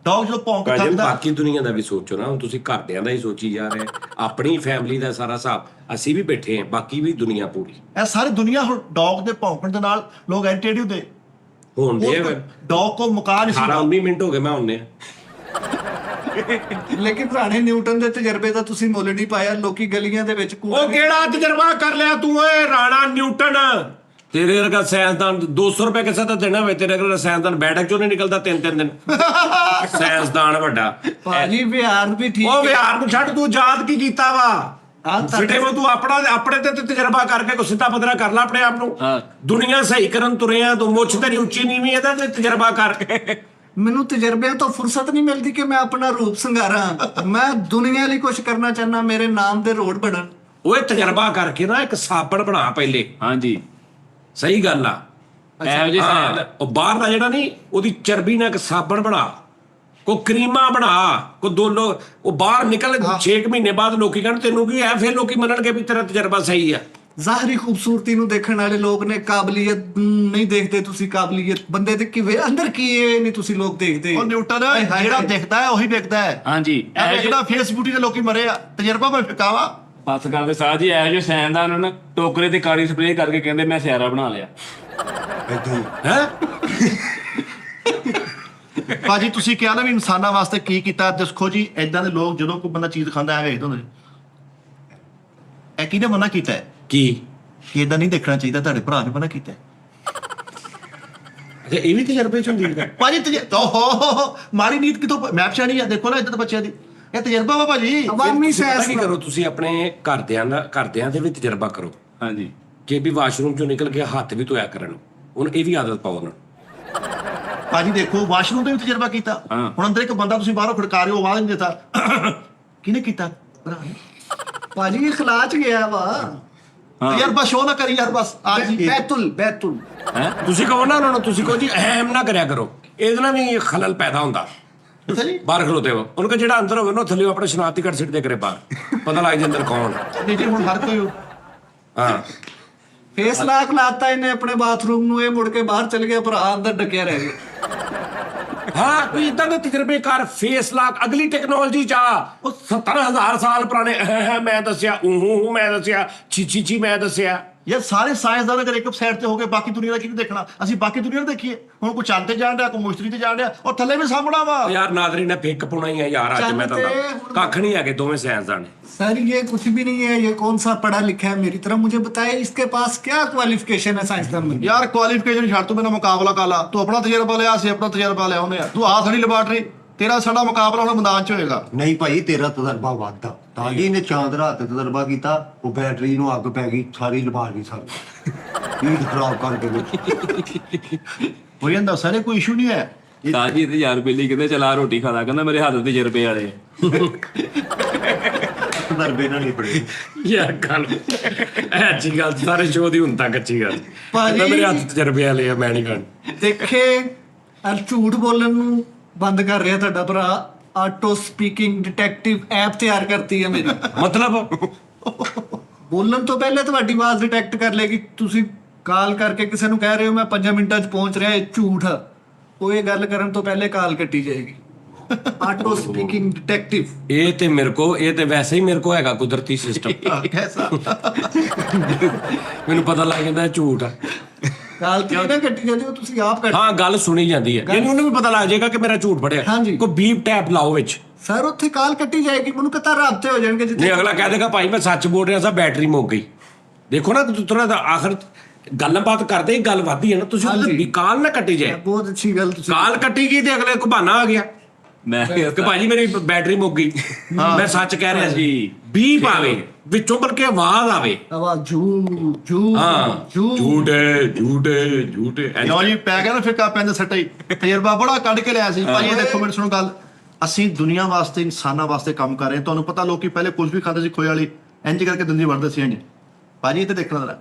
Speaker 5: ਡੌਗ ਜਦੋਂ ਭੌਂਕ
Speaker 2: ਭਾਜੀ
Speaker 5: ਥੱਕਦਾ,
Speaker 2: ਬਾਕੀ ਦੁਨੀਆ ਦਾ ਵੀ ਸੋਚੋ ਨਾ। ਹੁਣ ਤੁਸੀਂ ਘਰਦਿਆਂ ਦਾ ਹੀ ਸੋਚੀ ਜਾ ਰਹੇ, ਆਪਣੀ ਫੈਮਿਲੀ ਦਾ ਸਾਰਾ ਹਿਸਾਬ। ਅਸੀਂ ਵੀ ਬੈਠੇ ਹਾਂ, ਬਾਕੀ ਵੀ ਦੁਨੀਆ ਪੂਰੀ
Speaker 5: ਇਹ ਸਾਰੀ ਦੁਨੀਆ ਹੁਣ ਡੌਗ ਦੇ ਭੌਂਕਣ ਦੇ ਨਾਲ ਲੋਕ ਇਰੀਟੇਟ ਹੁੰਦੇ।
Speaker 2: ਹੁੰਦੇ ਆ।
Speaker 5: ਡੌਗ ਕੋ ਮੁਕਾ ਨਹੀਂ
Speaker 2: 18-19 ਮਿੰਟ ਹੋ ਗਏ ਮੈਂ ਹੁੰਨੇ।
Speaker 4: ਲੇਕਿਨ ਪੁਰਾਣੇ ਨਿਊਟਨ ਦੇ ਤਜਰਬੇ ਦਾ ਤੁਸੀਂ ਮੁੱਲ ਨਹੀਂ ਪਾਇਆ। ਲੋਕੀ ਗਲੀਆਂ ਦੇ ਵਿੱਚ
Speaker 2: ਉਹ ਕਿਹੜਾ ਤਜਰਬਾ ਕਰ ਲਿਆ ਤੂੰ ਓਏ ਰਾਣਾ ਨਿਊਟਨ? ਤੇਰੇ ਵਰਗਾ ਸਾਇੰਸਦਾਨ 200 ਰੁਪਏ ਕਿਸੇ ਦਾ ਦੇਣਾ ਹੋਵੇ, ਤੇਰੇ ਵਰਗਾ ਸਾਇੰਸਦਾਨ ਬੈਠਕ ਚੋਂ ਨਹੀਂ ਨਿਕਲਦਾ 3-3 ਦਿਨ। ਸਾਇੰਸਦਾਨ ਵੱਡਾ।
Speaker 4: ਭਾਜੀ ਵਿਹਾਰ ਵੀ ਠੀਕ
Speaker 2: ਉਹ ਵਿਹਾਰ ਨੂੰ ਛੱਡ, ਤੂੰ ਯਾਦ ਕੀ ਕੀਤਾ ਵਾ?
Speaker 4: ਹਾਂ,
Speaker 2: ਫਿਟੇ ਵਾ ਤੂੰ ਆਪਣੇ ਤੇ ਤਜਰਬਾ ਕਰਕੇ ਕੋ ਸਿੱਧਾ ਪੱਧਰਾ ਕਰ ਲੈ ਆਪਣੇ ਆਪ ਨੂੰ।
Speaker 3: ਹਾਂ।
Speaker 2: ਦੁਨੀਆ ਸਹੀ ਕਰਨ ਤੁਰਿਆ ਤੂੰ, ਮੁੱਛ ਤੇਰੀ ਉੱਚੀ ਨੀਵੀਂ, ਇਹਦਾ ਤੇ ਤਜਰਬਾ ਕਰਕੇ।
Speaker 4: ਮੈਨੂੰ ਤਜਰਬਿਆਂ ਤੋਂ ਫੁਰਸਤ ਨਹੀਂ ਮਿਲਦੀ ਕਿ ਮੈਂ ਆਪਣਾ ਰੂਪ ਸੰਘਾਰਾਂ। ਮੈਂ ਦੁਨੀਆ ਲਈ ਕੁਝ ਕਰਨਾ ਚਾਹਨਾ, ਮੇਰੇ ਨਾਮ ਦੇ ਰੋਡ ਬਣਨ।
Speaker 2: ਓਏ ਤਜਰਬਾ ਕਰਕੇ ਨਾ ਇੱਕ ਸਾਬਣ ਬਣਾ ਪਹਿਲੇ।
Speaker 3: ਹਾਂਜੀ
Speaker 2: ਸਹੀ ਗੱਲ ਆ।
Speaker 3: ਇਹੋ ਜਿਹੇ
Speaker 2: ਹਾਂ, ਉਹ ਬਾਹਰ ਦਾ ਜਿਹੜਾ ਨਹੀਂ, ਉਹਦੀ ਚਰਬੀ ਨਾਲ ਇੱਕ ਸਾਬਣ ਬਣਾ, ਕੋ ਕਰੀਮਾਂ ਬਣਾ, ਕੋ ਉਹ ਬਾਹਰ ਨਿਕਲ 6 ਮਹੀਨੇ ਬਾਅਦ ਲੋਕੀ ਕਹਿਣ ਤੈਨੂੰ ਕੀ ਹੈ, ਫਿਰ ਲੋਕੀ ਮੰਨਣਗੇ ਵੀ ਤੇਰਾ ਤਜਰਬਾ ਸਹੀ ਆ।
Speaker 4: ਜ਼ਾਹਰੀ ਖੂਬਸੂਰਤੀ ਨੂੰ ਦੇਖਣ ਵਾਲੇ ਲੋਕ ਨੇ, ਕਾਬਲੀਅਤ ਨਹੀਂ ਦੇਖਦੇ ਤੁਸੀਂ। ਕਾਬਲੀਅਤ ਬੰਦੇ ਦੇ ਕਿਵੇਂ ਅੰਦਰ ਕੀ ਹੈ ਨਹੀਂ ਤੁਸੀਂ ਲੋਕ ਦੇਖਦੇ।
Speaker 5: ਉਹ ਨਿਊਟਨ ਜਿਹੜਾ ਦਿਖਦਾ ਹੈ ਉਹੀ ਵਿਕਦਾ ਹੈ।
Speaker 3: ਹਾਂਜੀ
Speaker 5: ਇਹ ਜਿਹੜਾ ਫੇਸ ਬਿਊਟੀ ਦੇ ਲੋਕੀ ਮਰੇ ਆ, ਤਜਰਬਾ ਮੈਂ ਫਿਕਾਵਾ।
Speaker 3: ਬਸ ਕਰਦੇ ਸਾਹ ਜੀ। ਇਹੋ ਜਿਹੇ ਸਾਇੰਸਦਾਨ ਨਾ ਟੋਕਰੇ ਤੇ ਕਾਲੀ ਸਪਰੇਅ ਕਰਕੇ ਕਹਿੰਦੇ ਮੈਂ ਸਿਆਰਾ ਬਣਾ ਲਿਆ।
Speaker 2: ਹੈ
Speaker 5: ਭਾਜੀ ਤੁਸੀਂ ਕਿਹਾ ਨਾ ਵੀ ਇਨਸਾਨਾਂ ਵਾਸਤੇ ਕੀ ਕੀਤਾ। ਦੇਖੋ ਜੀ ਏਦਾਂ ਦੇ ਲੋਕ ਜਦੋਂ ਕੋਈ ਬੰਦਾ ਚੀਜ਼ ਖਾਂਦਾ ਐ ਵੇਖਦੇ ਹੁੰਦੇ। ਇਹ ਕਿਹਨੇ ਮਨਾ ਕੀਤਾ ਹੈ
Speaker 2: ਕੀ?
Speaker 5: ਕਿ ਏਦਾਂ ਨਹੀਂ ਦੇਖਣਾ ਚਾਹੀਦਾ? ਤੁਹਾਡੇ ਭਰਾ ਨੇ ਮਨਾ ਕੀਤਾ ਹੈ।
Speaker 2: ਅੱਛਾ, ਇਹ ਵੀ ਤਜਰਬੇ ਚ ਹੁੰਦੀ ਹੈ?
Speaker 5: ਭਾਜੀ ਓਹੋ ਮਾਰੀ ਨੀਤ ਕਿਤੋਂ ਮੈਪਸ਼ਾ ਨਹੀਂ ਆ। ਦੇਖੋ ਨਾ ਇੱਦਾਂ ਦੇ ਬੱਚਿਆਂ ਦੀ ਇਹ ਤਜਰਬਾ ਵਾ ਭਾਜੀ।
Speaker 4: ਅਵਾਮੀ
Speaker 2: ਤੁਸੀਂ ਪਤਾ ਕੀ
Speaker 4: ਸਿਆਸਤ
Speaker 2: ਕਰੋ, ਤੁਸੀਂ ਆਪਣੇ ਘਰਦਿਆਂ ਦੇ ਵੀ ਤਜਰਬਾ ਕਰੋ
Speaker 3: ਹਾਂਜੀ
Speaker 2: ਕਿ ਵੀ ਵਾਸ਼ਰੂਮ ਚੋਂ ਨਿਕਲ ਕੇ ਹੱਥ ਵੀ ਧੋਇਆ ਕਰਨ। ਹੁਣ ਇਹ ਵੀ ਆਦਤ ਪਾਓ ਉਹਨਾਂ ਨੂੰ।
Speaker 5: ਭਾਜੀ ਦੇਖੋ ਵਾਸ਼ਰੂਮ ਤੇ ਵੀ ਤਜਰਬਾ ਕੀਤਾ।
Speaker 3: ਹਾਂ।
Speaker 5: ਹੁਣ ਅੰਦਰ ਇੱਕ ਬੰਦਾ ਤੁਸੀਂ ਬਾਹਰੋਂ ਖੜਕਾ ਰਹੇ ਹੋ, ਆਵਾਜ਼ ਨਹੀਂ ਦਿੱਤਾ, ਕਿਹਨੇ ਕੀਤਾ? ਭਰਾ ਨੇ।
Speaker 4: ਭਾਜੀ ਇਹ ਖਲਾ ਚ ਗਿਆ ਵਾ।
Speaker 5: ਤਜਰਬਾ ਸ਼ੋ ਨਾ ਕਰੀ ਯਾਰ, ਬਸ ਆ ਜੀ।
Speaker 4: ਬੈਤੁਲ
Speaker 3: ਹੈ।
Speaker 2: ਤੁਸੀਂ ਕਹੋ ਨਾ ਉਹਨਾਂ ਨੂੰ, ਤੁਸੀਂ ਕਹੋ ਜੀ ਅਹਿਮ ਨਾ ਕਰਿਆ ਕਰੋ, ਇਹਦੇ ਨਾਲ ਵੀ ਖਲਲ ਪੈਦਾ ਹੁੰਦਾ।
Speaker 5: ਅੱਛਾ ਜੀ।
Speaker 2: ਬਾਹਰ ਖਲੋਤੇ ਹੋ ਉਹਨਾਂ ਕੋ ਜਿਹੜਾ ਅੰਦਰ ਹੋਵੇ ਨਾ, ਥੱਲੇ ਆਪਣੇ ਸ਼ਨਾਖਤੀ ਕਾਰਡ ਸਿੱਟਦੇ ਕਰੇ ਬਾਹਰ, ਪਤਾ ਲੱਗ ਜਾਂਦਾ ਅੰਦਰ ਕੌਣ।
Speaker 5: ਨਹੀਂ ਜੀ ਹੁਣ ਹਰ ਕੋਈ
Speaker 2: ਹਾਂ
Speaker 4: ਫੇਸ ਲਾਕ ਲਾਤਾ ਇਹਨੇ ਆਪਣੇ ਬਾਥਰੂਮ ਨੂੰ, ਇਹ ਮੁੜ ਕੇ ਬਾਹਰ ਚਲ ਗਿਆ, ਭਰਾ ਅੰਦਰ ਡੱਕਿਆ ਰਹਿ ਗਿਆ।
Speaker 2: ਹਾਂ, ਕੋਈ ਇਦਾਂ ਦੇ ਤਜਰਬੇਕਾਰ ਫੇਸ ਲਾਕ ਅਗਲੀ ਟੈਕਨੋਲੋਜੀ ਚ ਆ। ਉਹ 70,000 ਸਾਲ ਪੁਰਾਣੇ ਮੈਂ ਦੱਸਿਆ, ਮੈਂ ਦੱਸਿਆ, ਚੀ ਮੈਂ ਦੱਸਿਆ।
Speaker 5: ਯਾਰ ਸਾਰੇ ਸਾਇੰਸਦਾਨ ਅਗਰ ਇੱਕ ਸਾਈਡ ਤੇ ਹੋ ਗਏ, ਬਾਕੀ ਦੁਨੀਆ ਦਾ ਕਿਹਨੇ ਦੇਖਣਾ? ਅਸੀਂ ਬਾਕੀ ਦੁਨੀਆ ਨੂੰ ਦੇਖੀਏ। ਹੁਣ ਕੋਈ ਚੰਦ ਤੇ ਜਾਣ ਡਿਆ, ਕੋਈ ਮੁਸ਼ਤਰੀ ਤੇ ਜਾਣ ਡਿਆ, ਉਹ ਥੱਲੇ ਵੀ ਸਾਹਮਣਾ ਵਾ।
Speaker 2: ਯਾਰ ਨਾਦਰੀ ਨੇ ਫਿੱਕ ਪੁਣਾ ਹੀ ਆ ਯਾਰ। ਅੱਜ ਮੈਂ ਤਾਂ ਕੱਖ ਨਹੀਂ ਹੈਗੇ ਦੋਵੇਂ ਸਾਇੰਸਦਾਨ।
Speaker 4: सर ये कुछ भी नहीं है, ये कौन सा पढ़ा लिखा है मेरी तरह? मुझे बताइए इसके पास क्या क्वालिफिकेशन है साइंसदान में?
Speaker 5: ਯਾਰ ਕੁਆਲੀਫਿਕੇਸ਼ਨ ਛੱਡ, ਤੂੰ ਮੇਰਾ ਮੁਕਾਬਲਾ ਕਰ ਲਾ। ਤੂੰ ਆਪਣਾ ਤਜਰਬਾ ਲਿਆ, ਅਸੀਂ ਆਪਣਾ ਤਜਰਬਾ ਲਿਆ ਉਹਨੇ। ਤੂੰ ਆ ਸਾਡੀ ਲੈਬਾਰਟਰੀ, ਤੇਰਾ ਸਾਡਾ ਮੁਕਾਬਲਾ ਹੁਣ ਮੈਦਾਨ 'ਚ ਹੋਏਗਾ।
Speaker 1: ਨਹੀਂ ਭਾਈ, ਤੇਰਾ ਤਜਰਬਾ ਵੱਧਦਾ। ਤਾਂ ਜੀ ਨੇ ਚਾਂਦ ਰਾਤ ਤੇ ਤਜਰਬਾ ਕੀਤਾ, ਉਹ ਬੈਟਰੀ ਨੂੰ ਅੱਗ ਪੈ ਗਈ, ਸਾਰੀ ਲੈਬਾਰਟਰੀ ਸਾਰੀ ਹੀਟ ਖਰਾਬ ਕਰਕੇ ਗਈ।
Speaker 5: ਹੋ ਜਾਂਦਾ ਸਾਰੇ, ਕੋਈ ਇਸ਼ੂ ਨਹੀਂ ਹੈ।
Speaker 3: ਸਾਹ ਜੀ ਤੇ ਯਾਰ ਪਹਿਲੀ ਕਹਿੰਦੇ ਚਲਾ ਰੋਟੀ ਖਾ ਲਾ, ਕਹਿੰਦਾ ਮੇਰੇ ਹੱਥ ਤਜਰਬੇ ਵਾਲੇ।
Speaker 1: ਤਜਰਬੇ ਨਾਲ ਨਹੀਂ ਪੜੇ
Speaker 2: ਯਾਰ ਗੱਲ ਇਹ ਅੱਛੀ ਗੱਲ ਸਾਰੇ ਸ਼ੋਅ ਦੀ ਹੁਣ ਤੱਕ ਅੱਛੀ ਗੱਲ
Speaker 4: ਭਾਜੀ-
Speaker 2: ਕਹਿੰਦਾ ਮੇਰੇ ਹੱਥ ਤਜਰਬੇ ਵਾਲੇ ਆ ਮੈਂ ਨਹੀਂ ਖਾਣ
Speaker 4: ਦੇਖੇ ਅਰ ਝੂਠ ਬੋਲਣ ਨੂੰ ਬੰਦ ਕਰ ਰਿਹਾ ਤੁਹਾਡਾ ਭਰਾ ਆਟੋ ਸਪੀਕਿੰਗ ਡਿਟੈਕਟਿਵ ਐਪ ਤਿਆਰ ਕਰਤੀ ਹੈ ਮੇਰੀ
Speaker 2: ਮਤਲਬ
Speaker 4: ਬੋਲਣ ਤੋਂ ਪਹਿਲੇ ਤੁਹਾਡੀ ਆਵਾਜ਼ ਡਿਟੈਕਟ ਕਰ ਲੇਗੀ ਤੁਸੀਂ ਕਾਲ ਕਰਕੇ ਕਿਸੇ ਨੂੰ ਕਹਿ ਰਹੇ ਹੋ ਮੈਂ 5 ਮਿੰਟਾਂ 'ਚ ਪਹੁੰਚ ਰਿਹਾ ਇਹ ਝੂਠ ਆ ਉਹ ਇਹ ਗੱਲ ਕਰਨ ਤੋਂ ਪਹਿਲੇ ਕਾਲ ਕੱਟੀ ਜਾਏਗੀ ਆਟੋ ਸਪੀਕਿੰਗ ਡਿਟੈਕਟਿਵ
Speaker 2: ਇਹ ਤੇ ਵੈਸੇ ਹੀ ਮੇਰੇ ਕੋ ਹੈਗਾ ਕੁਦਰਤੀ ਸਿਸਟਮ
Speaker 5: ਕੈਸਾ
Speaker 2: ਮੈਨੂੰ ਪਤਾ ਲੱਗ ਜਾਂਦਾ ਇਹ ਝੂਠ ਆ
Speaker 4: ਕਾਲ ਕਿਉਂ ਨਾ ਕੱਟੀ ਜਾਂਦੀ ਉਹ ਤੁਸੀਂ ਆਪ ਕੱਟ
Speaker 2: ਹਾਂ ਗੱਲ ਸੁਣੀ ਜਾਂਦੀ ਹੈ ਯਾਨੀ ਉਹਨੂੰ ਵੀ ਪਤਾ ਲੱਗ ਜਾਏਗਾ ਕਿ ਮੇਰਾ ਝੂਠ ਫੜਿਆ
Speaker 4: ਹਾਂਜੀ।
Speaker 2: ਕੋਈ ਬੀਪ ਟੈਪ ਲਾਓ ਵਿੱਚ
Speaker 4: ਸਰ ਉੱਥੇ ਕਾਲ ਕੱਟੀ ਜਾਏਗੀ ਮੈਨੂੰ ਪਤਾ ਰਾਬਤੇ ਹੋ ਜਾਣਗੇ ਜਿੱਥੇ
Speaker 2: ਨਹੀਂ ਅਗਲਾ ਕਹਿ ਦੇਗਾ ਭਾਈ ਮੈਂ ਸੱਚ ਬੋਲ ਰਿਹਾ ਸਾਂ ਬੈਟਰੀ ਮੁੱਕ ਗਈ ਦੇਖੋ ਨਾ ਤੁਰੰਤ ਦਾ ਆਖਰ ਗੱਲਬਾਤ ਕਰਦੇ ਹੀ ਗੱਲ ਵੱਧਦੀ ਹੈ ਨਾ ਤੁਸੀਂ ਉਹਦੇ ਵੀ ਕਾਲ ਨਾ ਕੱਟੀ ਜਾਏ
Speaker 4: ਬਹੁਤ ਅੱਛੀ ਗੱਲ ਤੁਸੀਂ
Speaker 2: ਕਾਲ ਕੱਟੀ ਗਈ ਤੇ ਅਗਲੇ ਕੋ ਬਹਾਨਾ ਆ ਗਿਆ
Speaker 3: ਮੈਂ
Speaker 2: ਕਿ ਭਾਜੀ ਮੇਰੀ ਬੈਟਰੀ ਮੁੱਕ ਗਈ ਮੈਂ ਸੱਚ ਕਹਿ ਰਿਹਾ ਸੀ ਬੀਪ ਆਵੇ ਵਿੱਚੋਂ ਬਲਕਿ ਆਵਾਜ਼ ਆਵੇ
Speaker 4: ਆਵਾਜ਼ ਝੂ ਝੂ
Speaker 2: ਹਾਂ
Speaker 4: ਝੂ
Speaker 2: ਝੂਠੇ
Speaker 5: ਕਿਉਂ ਜੀ ਪੈ ਗਿਆ ਨਾ ਫਿੱਕਾ ਪੈਂਦਾ ਸੱਟਾ ਹੀ ਤਜਰਬਾ ਬੜਾ ਕੱਢ ਕੇ ਲਿਆ ਸੀ ਭਾਈ ਇਹ ਦੇਖੋ ਮੈਨੂੰ ਸੁਣੋ ਗੱਲ ਅਸੀਂ ਦੁਨੀਆ ਵਾਸਤੇ ਇਨਸਾਨਾਂ ਵਾਸਤੇ ਕੰਮ ਕਰ ਰਹੇ ਹਾਂ ਤੁਹਾਨੂੰ ਪਤਾ ਲੋਕੀ ਪਹਿਲੇ ਕੁਝ ਵੀ ਖਾਂਦੇ ਸੀ ਖੋਏ ਵਾਲੀ ਇੰਜ ਕਰਕੇ ਦੰਦੀ ਵੜਦੇ ਸੀ ਇੰਜ ਭਾਜੀ ਇਹ ਤੇ ਦੇਖਣਾ ਜ਼ਰਾ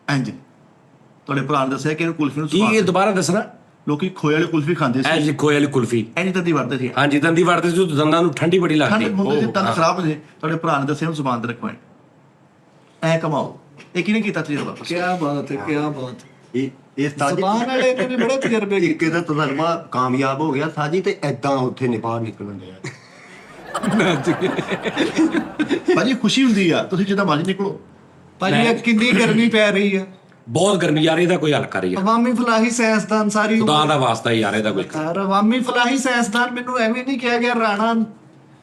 Speaker 5: ਇੰਜ ਤੁਹਾਡੇ ਭਰਾ ਨੇ ਦੱਸਿਆ ਕਿ ਇਹਨੂੰ ਕੁਲਫੀ ਨੂੰ
Speaker 2: ਕੀ ਇਹ ਦੁਬਾਰਾ ਦੱਸਣਾ
Speaker 5: ਲੋਕੀ ਖੋਏ ਵਾਲੀ ਕੁਲਫੀ ਖਾਂਦੇ
Speaker 2: ਐ
Speaker 5: ਸੀ
Speaker 2: ਜੀ ਖੋਏ ਵਾਲੀ ਕੁਲਫੀ
Speaker 5: ਇੰਜ ਦੰਦੀ ਵੜਦੇ ਸੀ
Speaker 2: ਹਾਂਜੀ ਦੰਦੀ ਵੜਦੇ ਸੀ ਦੰਦਾਂ ਨੂੰ ਠੰਡੀ ਬੜੀ
Speaker 5: ਠੰਡ
Speaker 2: ਲੱਗਦੀ
Speaker 5: ਹੁੰਦੇ ਸੀ ਦੰਦ ਖਰਾਬ ਹੁੰਦੇ ਤੁਹਾਡੇ ਭਰਾ ਨੇ ਦੱਸਿਆ ਉਹਨੂੰ ਜ਼ੁਬਾਨ ਤੇ ਰੱਖੋ ਐ ਕਮਾਓ ਇਹ ਕਿਹਨੇ ਕੀਤਾ ਤਜਰਬਾ
Speaker 4: ਕੀ ਬਾਤ ਹੈ ਕੀ ਬਾਤ ਹੈ।
Speaker 1: ਇਹ ਸਾਜੀ
Speaker 4: ਜ਼ਬਾਨ ਵਾਲੇ ਨੇ ਬੜੇ ਤਜਰਬੇ ਕੀਤੇ
Speaker 1: ਇੱਕ ਦਾ ਤਜਰਬਾ ਕਾਮਯਾਬ ਹੋ ਗਿਆ ਸਾਜੀ ਤੇ ਐਦਾਂ ਉੱਥੇ ਨੇ ਬਾਹਰ ਨਿਕਲਣ ਦੇ
Speaker 5: ਭਾਜੀ ਖੁਸ਼ੀ ਹੁੰਦੀ ਆ ਤੁਸੀਂ ਜਿੱਦਾਂ ਮਰਜ਼ੀ ਨਿਕਲੋ
Speaker 4: ਭਾਜੀ ਇਹ ਕਿੰਨੀ ਗਰਮੀ ਪੈ ਰਹੀ ਹੈ
Speaker 2: ਬਹੁਤ ਗਰਮੀ ਯਾਰ ਇਹਦਾ ਕੋਈ ਹੱਲ ਕਰ ਯਾਰ
Speaker 4: ਅਵਾਮੀ ਫਲਾਹੀ ਸਾਇੰਸਦਾਨ ਸਾਰੀ
Speaker 2: ਖੁਦਾ ਦਾ ਵਾਸਤਾ ਯਾਰ ਇਹਦਾ ਕੋਈ
Speaker 4: ਯਾਰ ਅਵਾਮੀ ਫਲਾਹੀ ਸਾਇੰਸਦਾਨ ਮੈਨੂੰ ਐਵੇਂ ਨਹੀਂ ਕਿਹਾ ਗਿਆ ਰਾਣਾ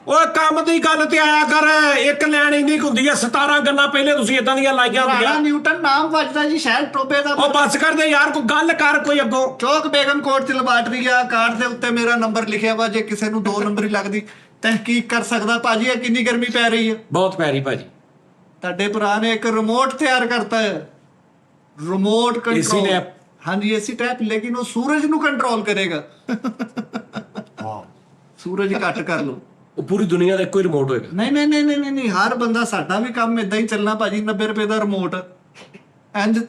Speaker 2: ਓਏ ਕੰਮ ਦੀ ਗੱਲ ਤੇ ਆਇਆ ਕਰ ਇੱਕ ਲੈਣ ਇੰਨੀ ਕੁ ਹੁੰਦੀ ਹੈ 17 ਗੱਲਾਂ ਪਹਿਲੇ ਤੁਸੀਂ ਇਦਾਂ ਦੀਆਂ ਲਾਈਆਂ
Speaker 4: ਰਾਣਾ
Speaker 2: ਹੁੰਦੀਆਂ
Speaker 4: ਨਿਊਟਨ ਨਾਮ ਵੱਜਦਾ ਜੀ ਸ਼ਹਿਰ ਟੋਬੇ ਦਾ
Speaker 2: ਉਹ ਬੱਸ ਕਰਦੇ ਯਾਰ ਕੋਈ ਗੱਲ ਕਰ ਕੋਈ ਅੱਗੋਂ
Speaker 4: ਚੌਕ ਬੇਗਮ ਕੋਟ ਚ ਲੈਬਾਰਟਰੀ ਆ ਕਾਰਡ ਦੇ ਉੱਤੇ ਮੇਰਾ ਨੰਬਰ ਲਿਖਿਆ ਵਾ ਜੇ ਕਿਸੇ ਨੂੰ 2 ਨੰਬਰ ਹੀ ਲੱਗਦੀ ਤਹਿਕੀਕ ਕਰ ਸਕਦਾ ਭਾਜੀ ਇਹ ਕਿੰਨੀ ਗਰਮੀ ਪੈ ਰਹੀ ਹੈ
Speaker 2: ਬਹੁਤ ਪੈਰੀ ਭਾਜੀ
Speaker 4: ਤੁਹਾਡੇ ਭਰਾ ਨੇ ਇੱਕ ਰਿਮੋਟ ਤਿਆਰ ਕਰਤਾ ਹੈ ਰਿਮੋਟ
Speaker 2: AC
Speaker 4: ਕੰਟਰੋਲ
Speaker 2: ਟੈਪ।
Speaker 4: ਹਾਂਜੀ ਏਸੀ ਟੈਪ ਲੇਕਿਨ ਉਹ ਸੂਰਜ ਨੂੰ ਕੰਟਰੋਲ ਕਰੇਗਾ
Speaker 1: ਹਾਂ
Speaker 4: ਸੂਰਜ ਘੱਟ ਕਰ ਲਓ
Speaker 2: ਉਹ ਪੂਰੀ ਦੁਨੀਆ ਦਾ ਇੱਕੋ ਹੀ ਰਿਮੋਟ ਹੋਏਗਾ
Speaker 4: ਨਹੀਂ ਹਰ ਬੰਦਾ ਸਾਡਾ ਵੀ ਕੰਮ ਇਦਾਂ ਹੀ ਚੱਲਣਾ ਭਾਜੀ 90 ਰੁਪਏ ਦਾ ਰਿਮੋਟ ਇੰਜ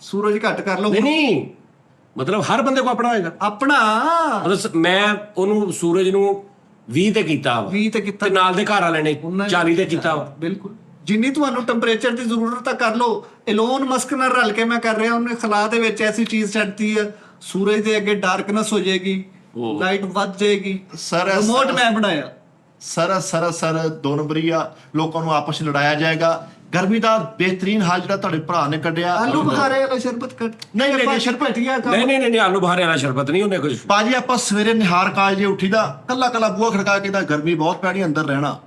Speaker 4: ਸੂਰਜ ਘੱਟ ਕਰ ਲਓ
Speaker 2: ਨਹੀਂ ਮਤਲਬ ਹਰ ਬੰਦੇ ਕੋ ਆਪਣਾ ਹੋਏਗਾ
Speaker 4: ਆਪਣਾ
Speaker 2: ਮਤਲਬ ਮੈਂ ਉਹਨੂੰ ਸੂਰਜ ਨੂੰ 20 ਤੇ ਕੀਤਾ ਵਾ
Speaker 4: 20 ਤੇ ਕੀਤਾ
Speaker 2: ਤੇ ਨਾਲ ਦੇ ਘਰ ਵਾਲੇ ਨੇ 40 ਤੇ ਕੀਤਾ ਵਾ
Speaker 4: ਬਿਲਕੁਲ ਜਿੰਨੀ ਤੁਹਾਨੂੰ ਟੈਂਪਰੇਚਰ ਦੀ ਜ਼ਰੂਰਤ ਆ ਕਰ ਲਓ ਐਲੋਨ ਮਸਕ ਨਾਲ ਰਲ ਕੇ ਮੈਂ ਕਰ ਰਿਹਾ ਉਹਨੇ ਖਲਾ ਦੇ ਵਿੱਚ ਐਸੀ ਚੀਜ਼ ਛੱਡਤੀ ਹੈ ਸੂਰਜ ਦੇ ਅੱਗੇ ਡਾਰਕਨੈਸ ਹੋ ਜਾਏਗੀ ਲਾਈਟ ਵੱਧ ਜਾਏਗੀ
Speaker 5: ਸਰ
Speaker 4: ਰਿਮੋਟ ਮੈਂ ਬਣਾਇਆ
Speaker 5: ਸਰ 2 ਨੰਬਰੀ ਆ ਲੋਕਾਂ ਨੂੰ ਆਪਸ ਵਿੱਚ ਲੜਾਇਆ ਜਾਏਗਾ ਗਰਮੀ ਦਾ ਬਿਹਤਰੀਨ ਹਾਲ ਜਿਹੜਾ ਤੁਹਾਡੇ ਭਰਾ ਨੇ ਕੱਢਿਆ
Speaker 4: ਆਲੂ ਬੁਖਾਰੇ ਵਾਲਾ ਸ਼ਰਬਤ ਕੱਟ
Speaker 5: ਨਹੀਂ,
Speaker 4: ਸ਼ਰਬਤ ਹੀ ਆ ਕੰਮ।
Speaker 2: ਨਹੀਂ ਆਲੂ ਬੁਖਾਰੇ ਵਾਲਾ ਸ਼ਰਬਤ ਨਹੀਂ ਉਹਨੇ ਕੁਝ
Speaker 5: ਪਾਜੀ ਆਪਾਂ ਸਵੇਰੇ ਨਿਹਾਰ ਕਾਲਜੇ ਉੱਠੀਦਾ ਕੱਲਾ ਬੂਹਾ ਖੜਕਾ ਕੇ ਤਾਂ ਗਰਮੀ ਬਹੁਤ ਪੈਣੀ ਅੰਦਰ ਰਹਿਣਾ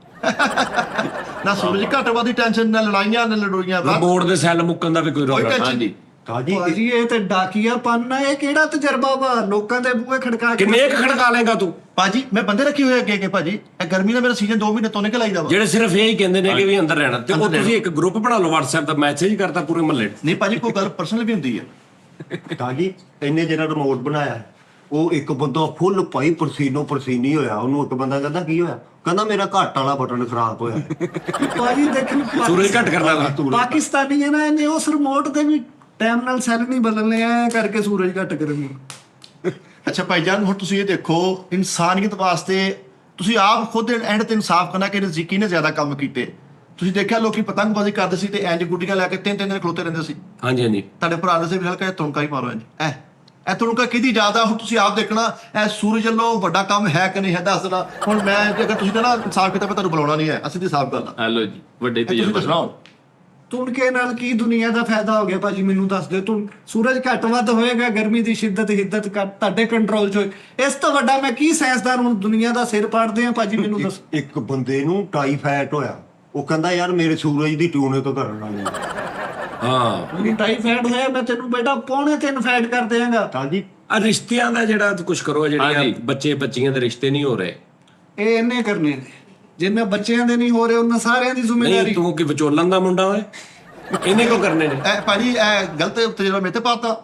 Speaker 5: ਨਾ ਸੂਰਜ ਘੱਟ ਵੱਧ ਦੀ ਟੈਨਸ਼ਨ ਨਾ ਲੜਾਈਆਂ ਨਾ ਲੜੋਈਆਂ
Speaker 2: ਬੋਰਡ ਦੇ ਸੈੱਲ ਮੁੱਕਣ ਦਾ ਵੀ ਕੋਈ ਰੌਲਾ ਨਹੀਂ।
Speaker 3: ਹਾਂਜੀ
Speaker 1: ਸਾਜੀ
Speaker 4: ਭਾਜੀ ਇਹ ਤੇ ਡਾਕੀਆ ਪੰਨਾ ਇਹ ਕਿਹੜਾ ਤਜਰਬਾ ਵਾ ਲੋਕਾਂ ਦੇ ਬੂਹੇ ਖੜਕਾ ਕੇ
Speaker 2: ਕਿੰਨੇ ਕੁ ਖੜਕਾ ਲੇਗਾ ਤੂੰ
Speaker 5: ਪਾਜੀ ਮੈਂ ਬੰਦੇ ਰੱਖੇ ਹੋਏ ਅੱਗੇ ਭਾਜੀ ਇਹ ਗਰਮੀ ਦਾ ਮੇਰਾ ਸੀਜ਼ਨ 2 ਮਹੀਨੇ ਤੋਂ ਨਿਕਲ ਆਈਦਾ ਵਾ
Speaker 2: ਜਿਹੜੇ ਸਿਰਫ ਇਹ ਹੀ ਕਹਿੰਦੇ ਨੇ ਕਿ ਵੀ ਅੰਦਰ ਰਹਿਣਾ ਤੇ ਉਹ ਤੁਸੀਂ ਇੱਕ ਗਰੁੱਪ ਬਣਾ ਲਓ WhatsApp ਦਾ ਮੈਸੇਜ ਕਰਤਾ ਪੂਰੇ ਮਹੱਲੇ
Speaker 5: ਨਹੀਂ ਭਾਜੀ ਕੋਈ ਗੱਲ ਪਰਸਨਲ ਵੀ ਹੁੰਦੀ ਹੈ
Speaker 1: ਸਾਜੀ ਇਹਨੇ ਜਿਹੜਾ ਰਿਮੋਟ ਬਣਾਇਆ ਉਹ ਇੱਕ ਬੰਦਾ ਫੁੱਲ ਭਾਈ ਪਰਸੀਨੋ ਪਰਸੀਨੀ ਹੋਇਆ ਉਹਨੂੰ ਇੱਕ ਬੰਦਾ ਕਹਿੰਦਾ ਕੀ ਹੋਇਆ ਕਹਿੰਦਾ ਮੇਰਾ ਘੱਟ ਵਾਲਾ ਬਟਨ ਖਰਾਬ ਹੋਇਆ
Speaker 4: ਭਾਜੀ ਦੇਖਣ
Speaker 2: ਸੂਰਜ ਘੱਟ ਕਰਦਾ ਵਾ
Speaker 4: ਪਾਕਿਸਤਾਨੀ ਹੈ ਨਾ ਇਹਨੇ ਉਸ ਰਿਮੋਟ ਦੇ ਵੀ ਟਾਈਮ ਨਾਲ ਸੈੱਲ ਨਹੀਂ ਬਦਲਨੇ ਆ ਕਰਕੇ ਸੂਰਜ ਘੱਟ ਕਰਨਗੇ
Speaker 5: ਅੱਛਾ ਭਾਈਜਾਨ ਹੁਣ ਤੁਸੀਂ ਇਹ ਦੇਖੋ ਇਨਸਾਨੀਅਤ ਵਾਸਤੇ ਤੁਸੀਂ ਆਪ ਖੁਦ ਐਂਡ ਤੇ ਇਨਸਾਫ ਕਰਨਾ ਕਿ ਨਜ਼ਦੀਕੀ ਨੇ ਜ਼ਿਆਦਾ ਕੰਮ ਕੀਤੇ ਤੁਸੀਂ ਦੇਖਿਆ ਲੋਕੀ ਪਤੰਗਬਾਜ਼ੀ ਕਰਦੇ ਸੀ ਤੇ ਇੰਜ ਗੁੱਡੀਆਂ ਲੈ ਕੇ 3 ਦਿਨ ਖਲੋਤੇ ਰਹਿੰਦੇ ਸੀ
Speaker 2: ਹਾਂਜੀ
Speaker 5: ਤੁਹਾਡੇ ਭਰਾ ਦੇ ਸੇ ਵੀ ਹਲਕਾ ਤੁਣਕਾ ਹੀ ਮਾਰੋ ਇੰਜ ਇਹ ਤੁਣਕਾ ਕਿਹਦੀ ਜ਼ਿਆਦਾ ਹੁਣ ਤੁਸੀਂ ਆਪ ਦੇਖਣਾ ਇਹ ਸੂਰਜ ਵੱਲੋਂ ਵੱਡਾ ਕੰਮ ਹੈ ਕਿ ਨਹੀਂ ਹੈ ਦੱਸ ਦੇਣਾ ਹੁਣ ਮੈਂ ਜੇਕਰ ਤੁਸੀਂ ਤਾਂ ਨਾ ਇਨਸਾਫ ਕੀਤਾ ਮੈਂ ਤੁਹਾਨੂੰ ਬੁਲਾਉਣਾ ਨਹੀਂ ਹੈ ਅਸੀਂ ਦੀ ਸਾਫ਼ ਗੱਲ ਆ
Speaker 3: ਹਲੋ ਜੀ ਵੱਡੇ
Speaker 5: ਤੁਸੀਂ
Speaker 3: ਤਜਰਬਾ
Speaker 5: ਦੱਸਣਾ
Speaker 4: ਤੁਣਕੇ ਨਾਲ ਕੀ ਦੁਨੀਆ ਦਾ ਫਾਇਦਾ ਹੋ ਗਿਆ ਭਾਜੀ ਮੈਨੂੰ ਦੱਸ ਦਿਓ ਤੂੰ ਸੂਰਜ ਘੱਟ ਵੱਧ ਹੋਏਗਾ ਗਰਮੀ ਦੀ ਸ਼ਿੱਦਤ ਹਿੱਦਤ ਘੱਟ ਤੁਹਾਡੇ ਕੰਟਰੋਲ 'ਚ ਹੋਏ ਇਸ ਤੋਂ ਵੱਡਾ ਮੈਂ ਕੀ ਸਾਇੰਸਦਾਨ ਹੁਣ ਦੁਨੀਆ ਦਾ ਸਿਰ ਪਾੜਦੇ ਆ ਭਾਜੀ ਮੈਨੂੰ ਦੱਸ
Speaker 1: ਇੱਕ ਬੰਦੇ ਨੂੰ ਟਾਈਫਾਇਡ ਹੋਇਆ ਉਹ ਕਹਿੰਦਾ ਯਾਰ ਮੇਰੇ ਸੂਰਜ ਦੀ ਟਿਊਨੇ ਤੋਂ ਕਰਨ ਵਾਲੀ
Speaker 2: ਹਾਂ
Speaker 4: ਮੈਨੂੰ ਟਾਈਫਾਇਡ ਹੋਇਆ ਮੈਂ ਤੈਨੂੰ ਬੇਟਾ 3.5 ਫੈਟ ਕਰ ਦੇਵਾਂਗਾ
Speaker 1: ਸਾਜੀ
Speaker 2: ਆ ਰਿਸ਼ਤਿਆਂ ਦਾ ਜਿਹੜਾ ਕੁਝ ਕਰੋ ਜਿਹੜੀਆਂ
Speaker 3: ਹਾਂਜੀ।
Speaker 2: ਬੱਚੇ ਬੱਚੀਆਂ ਦੇ ਰਿਸ਼ਤੇ ਨਹੀਂ ਹੋ ਰਹੇ
Speaker 4: ਇਹ ਇਹਨੇ ਕਰਨੇ ਨੇ ਜਿੰਨੇ ਬੱਚਿਆਂ ਦੇ ਨਹੀਂ ਹੋ ਰਹੇ ਉਹਨਾਂ ਸਾਰਿਆਂ ਦੀ
Speaker 2: ਨਹੀਂ
Speaker 4: ਜ਼ਿੰਮੇਵਾਰੀ
Speaker 2: ਤੂੰ ਕਿ ਵਿਚੋਲਨ ਦਾ ਮੁੰਡਾ ਹੋਏ ਇਹਨੇ ਕਿਉਂ ਕਰਨੇ ਨੇ
Speaker 5: ਇਹ ਭਾਜੀ ਇਹ ਗਲਤ ਤਜਰਬਾ ਮੇਰੇ ਤੇ ਪਾਤਾ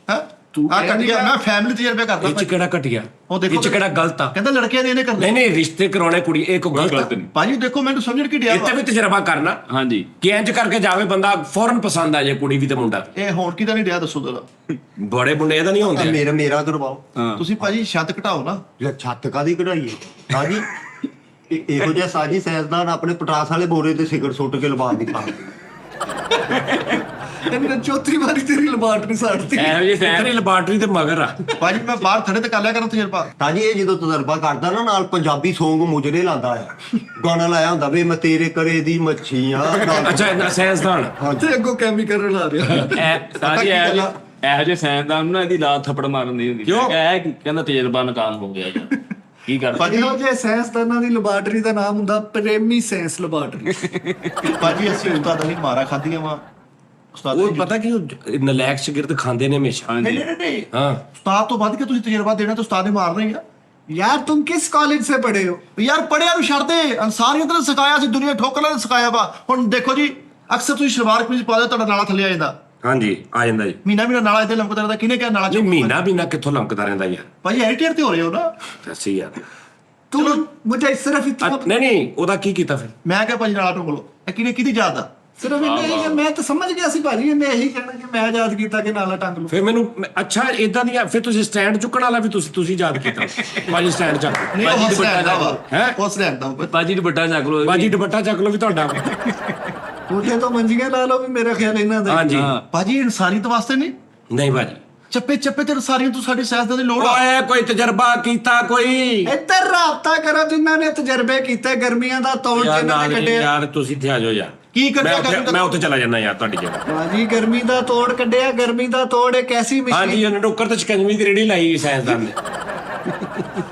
Speaker 5: ਹੈ ਆ ਘਟਿਆ ਮੈਂ ਫੈਮਿਲੀ ਤਜਰਬੇ ਕਰਦਾ
Speaker 2: ਇਹ ਚ ਕਿਹੜਾ ਘਟਿਆ
Speaker 5: ਉਹ ਦੇਖੋ
Speaker 2: ਇਹ ਚ ਕਿਹੜਾ ਗਲਤ ਆ
Speaker 5: ਕਹਿੰਦਾ ਲੜਕਿਆਂ ਦੇ ਇਹਨੇ ਕਰਨਾ
Speaker 2: ਨਹੀਂ ਨਹੀਂ ਰਿਸ਼ਤੇ ਕਰਾਉਣੇ ਕੁੜੀ ਇਹ ਕੋ ਗਲਤ ਆ
Speaker 5: ਭਾਜੀ ਦੇਖੋ ਮੈਨੂੰ ਸਮਝਣ ਕੀ ਡਿਆ
Speaker 2: ਇੱਥੇ
Speaker 5: ਵਾ।
Speaker 2: ਵੀ ਤਜਰਬਾ ਕਰਨਾ
Speaker 3: ਹਾਂਜੀ
Speaker 2: ਕਿ ਇੰਜ ਕਰਕੇ ਜਾਵੇ ਬੰਦਾ ਫੌਰਨ ਪਸੰਦ ਆ ਜਾਏ ਕੁੜੀ ਵੀ ਤੇ ਮੁੰਡਾ
Speaker 5: ਇਹ ਹੁਣ ਕਿਹਦਾ ਨਹੀਂ ਡਿਆ ਦੱਸੋ ਜਰਾ
Speaker 2: ਬੜੇ ਮੁੰਡੇ ਇਹਦਾ ਨਹੀਂ ਹੁੰਦੇ
Speaker 1: ਮੇਰਾ ਕਰਵਾਓ।
Speaker 5: ਤੁਸੀਂ ਭਾਜੀ ਛੱਤ ਘਟਾਓ ਨਾ
Speaker 1: ਲੈ ਛੱਤ ਕਾਦੀ ਕਢਾਈ ਹੈ ਸਾਜੀ ਇਹੋ ਜਿਹਾ ਸਾਜੀ ਸਾਇੰਸਦਾਨ ਆਪਣੇ ਪਟਾਸ ਵਾਲੇ ਬੋਰੇ ਤੇ ਸਿਗਰ ਸੁੱਟ ਕੇ ਲਵਾ ਦਿੱਤਾ।
Speaker 4: ਇਹਨੇ ਚੌਥੀ ਵਾਰੀ ਤੇਰੀ ਲੈਬਾਰਟਰੀ ਸਾੜਤੀ।
Speaker 3: ਇਹੋ ਜਿਹੇ
Speaker 2: ਤੇਰੀ
Speaker 3: ਫੈਨ
Speaker 2: ਲੈਬਾਰਟਰੀ ਤੇ ਮਗਰ ਆ
Speaker 5: ਭਾਜੀ ਮੈਂ ਬਾਹਰ ਥੜੇ ਤੇ ਕਰ ਲਿਆ ਕਰਾਂ ਤਜਰਬਾ
Speaker 1: ਸਾਜੀ ਇਹ ਜਦੋਂ ਤਜਰਬਾ ਕਰਦਾ ਨਾ ਨਾਲ ਪੰਜਾਬੀ ਸੌਂਗ ਮੁਜਰੇ ਲਾਉਂਦਾ ਆ ਗਾਣਾ ਲਾਇਆ ਹੁੰਦਾ ਵੇ ਮੈਂ ਤੇਰੇ ਕਰੇ ਦੀ ਮੱਛੀਆਂ
Speaker 2: ਅੱਛਾ ਇਹਨਾਂ ਸਾਇੰਸਦਾਨ
Speaker 4: ਤੇ ਅੱਗੋਂ ਕੈਮੀਕਲ ਰਲਾ ਰਿਹਾ।
Speaker 3: ਸਾਡੀ ਇਹੋ ਜਿਹੇ ਸਾਇੰਸਦਾਨ ਨੂੰ ਨਾ ਇਹਦੀ ਲਾਤ ਥੱਪੜ ਮਾਰਨ ਦੀ ਹੁੰਦੀ
Speaker 2: ਕਿਉਂ?
Speaker 3: ਇਹ ਕਹਿੰਦਾ ਤਜਰਬਾ ਨਾਕਾਮ ਹੋ ਗਿਆ ਯਾਰ ਕੀ ਕਰ
Speaker 5: ਭਾਜੀ
Speaker 4: ਇਹੋ ਜਿਹੇ ਸਾਇੰਸਦਾਨਾਂ ਦੀ ਲੈਬਾਰਟਰੀ ਦਾ ਨਾਮ ਹੁੰਦਾ ਪ੍ਰੇਮੀ ਸਾਇੰਸ ਲੈਬਾਰਟਰੀ।
Speaker 5: ਭਾਜੀ ਅਸੀਂ ਉਸਤਾਦਾਂ ਦੀ ਮਾਰਾ ਖਾਧੀਆਂ ਵਾ ਉਸਤਾਦ
Speaker 2: ਉਹ ਪਤਾ ਕਿ ਨਲਾਇਕ ਸ਼ਾਗਿਰਦ ਖਾਂਦੇ ਨੇ ਹਮੇਸ਼ਾ
Speaker 3: ਹਾਂਜੀ
Speaker 5: ਨਹੀਂ
Speaker 2: ਹਾਂ
Speaker 5: ਉਸਤਾਦ ਤੋਂ ਵੱਧ ਕੇ ਤੁਸੀਂ ਤਜਰਬਾ ਦੇਣਾ ਤਾਂ ਉਸਤਾਦ ਨੇ ਮਾਰਨਾ ਹੀ ਆ
Speaker 4: यार तुम किस कॉलेज से पढ़े हो?
Speaker 5: ਯਾਰ ਪੜਿਆ ਨੂੰ ਛੱਡ ਦੇ ਅਨਸਾਰੀਅਤ ਨੇ ਸਿਖਾਇਆ ਸੀ ਦੁਨੀਆ ਠੋਕਰਾਂ ਨੇ ਸਿਖਾਇਆ ਵਾ ਹੁਣ ਦੇਖੋ ਜੀ ਅਕਸਰ ਤੁਸੀਂ ਸ਼ਲਵਾਰ ਕਮੀਜ਼ ਪਾ ਦਿਓ ਤੁਹਾਡਾ ਨਾਲਾ ਥੱਲੇ ਆ ਜਾਂਦਾ
Speaker 2: ਹਾਂਜੀ ਆ ਜਾਂਦਾ ਜੀ
Speaker 5: ਮਹੀਨਾ ਨਾਲਾ ਇੱਥੇ ਲੰਕਦਾ ਰਹਿੰਦਾ ਕਿਹਨੇ ਕਿਹਾ ਨਾਲਾ
Speaker 2: ਨਹੀਂ ਮਹੀਨਾ ਕਿੱਥੋਂ ਲੰਕਦਾ ਰਹਿੰਦਾ ਯਾਰ
Speaker 5: ਭਾਜੀ ਐਡੀਟਰ ਤੇ ਹੋ ਰਹੇ ਹੋ ਨਾ
Speaker 2: ਦੱਸੀ ਯਾਰ
Speaker 4: तुम मुझे सिर्फ इतना
Speaker 2: ਨਹੀਂ ਉਹਦਾ ਕੀ ਕੀਤਾ ਫਿਰ
Speaker 5: ਮੈਂ ਕਿਹਾ ਭਾਜੀ ਨਾਲਾ ਟੋਕ ਲੋ ਇਹ ਕਿਹਦੀ ਯਾਦ ਆ
Speaker 4: सिर्फ इन्हें मैं तो समझ गया सी भाजी ने यही कहना कि मैं याद किया कि नाला टंग लो।
Speaker 2: ਫਿਰ ਮੈਨੂੰ ਅੱਛਾ ਇਦਾਂ ਦੀਆਂ ਫਿਰ ਤੁਸੀਂ ਸਟੈਂਡ ਚੁੱਕਣ ਵਾਲਾ ਵੀ ਤੁਸੀਂ ਯਾਦ ਕੀਤਾ ਬਾਜੀ ਸਟੈਂਡ ਚੱਕ
Speaker 5: ਨਹੀਂ ਉਹ ਹੱਸ ਰਿਹਾ ਵਾ
Speaker 2: ਹੈਂ?
Speaker 5: ਹੱਸ ਰਿਹਾ ਹੁੰਦਾ
Speaker 3: ਬਾਜੀ ਦੁਪੱਟਾ ਚੱਕ ਲੋ
Speaker 2: ਬਾਜੀ ਦੁਪੱਟਾ ਚੱਕ ਲਓ ਵੀ ਤੁਹਾਡਾ
Speaker 4: मुझे तो मंजियां ला लो भी मेरा ख्याल इन्ना दा
Speaker 2: ਹਾਂਜੀ
Speaker 5: ਭਾਜੀ ਇਨਸਾਨੀਅਤ ਵਾਸਤੇ ਨਹੀਂ
Speaker 2: ਨਹੀਂ ਬਾਜੀ
Speaker 5: ਚੱਪੇ ਚੱਪੇ ਤੇ ਇਨਸਾਨੀਅਤ ਤੋਂ ਸਾਡੀ ਸਿਆਸਤ ਦੀ ਲੋੜ ਆ
Speaker 2: ਓਏ ਕੋਈ ਤਜਰਬਾ ਕੀਤਾ ਕੋਈ
Speaker 4: ਇੱਧਰ ਰਾਬਤਾ ਕਰੋ ਜਿਨ੍ਹਾਂ ਨੇ ਤਜਰਬੇ ਕੀਤੇ ਗਰਮੀਆਂ ਦਾ ਤੋੜ
Speaker 2: ਯਾਰ
Speaker 4: ਜਿਨ੍ਹਾਂ
Speaker 2: ਨਾਲ
Speaker 4: ਨੇ
Speaker 2: ਹੀ
Speaker 4: ਕੱਢਿਆ।
Speaker 2: ਯਾਰ ਤੁਸੀਂ ਇੱਥੇ ਆ ਜਾਓ ਯਾਰ
Speaker 5: ਕੀ ਕੱਢਿਆ
Speaker 2: ਮੈਂ ਉੱਥੇ ਚਲਾ ਜਾਂਦਾ ਯਾਰ ਤੁਹਾਡੀ ਜਗ੍ਹਾ
Speaker 4: ਭਾਜੀ ਗਰਮੀ ਦਾ ਤੋੜ ਕੱਢਿਆ ਗਰਮੀ ਦਾ ਤੋੜ ਇੱਕ ਐਸੀ ਮਸ਼ੀਨ
Speaker 2: ਹਾਂਜੀ ਉਹਨੇ ਡੋਕਰ ਤੇ ਸ਼ਿਕੰਜਵੀ ਦੀ ਰੇੜੀ ਲਾਈ ਸਾਇੰਸਦਾਨ ਨੇ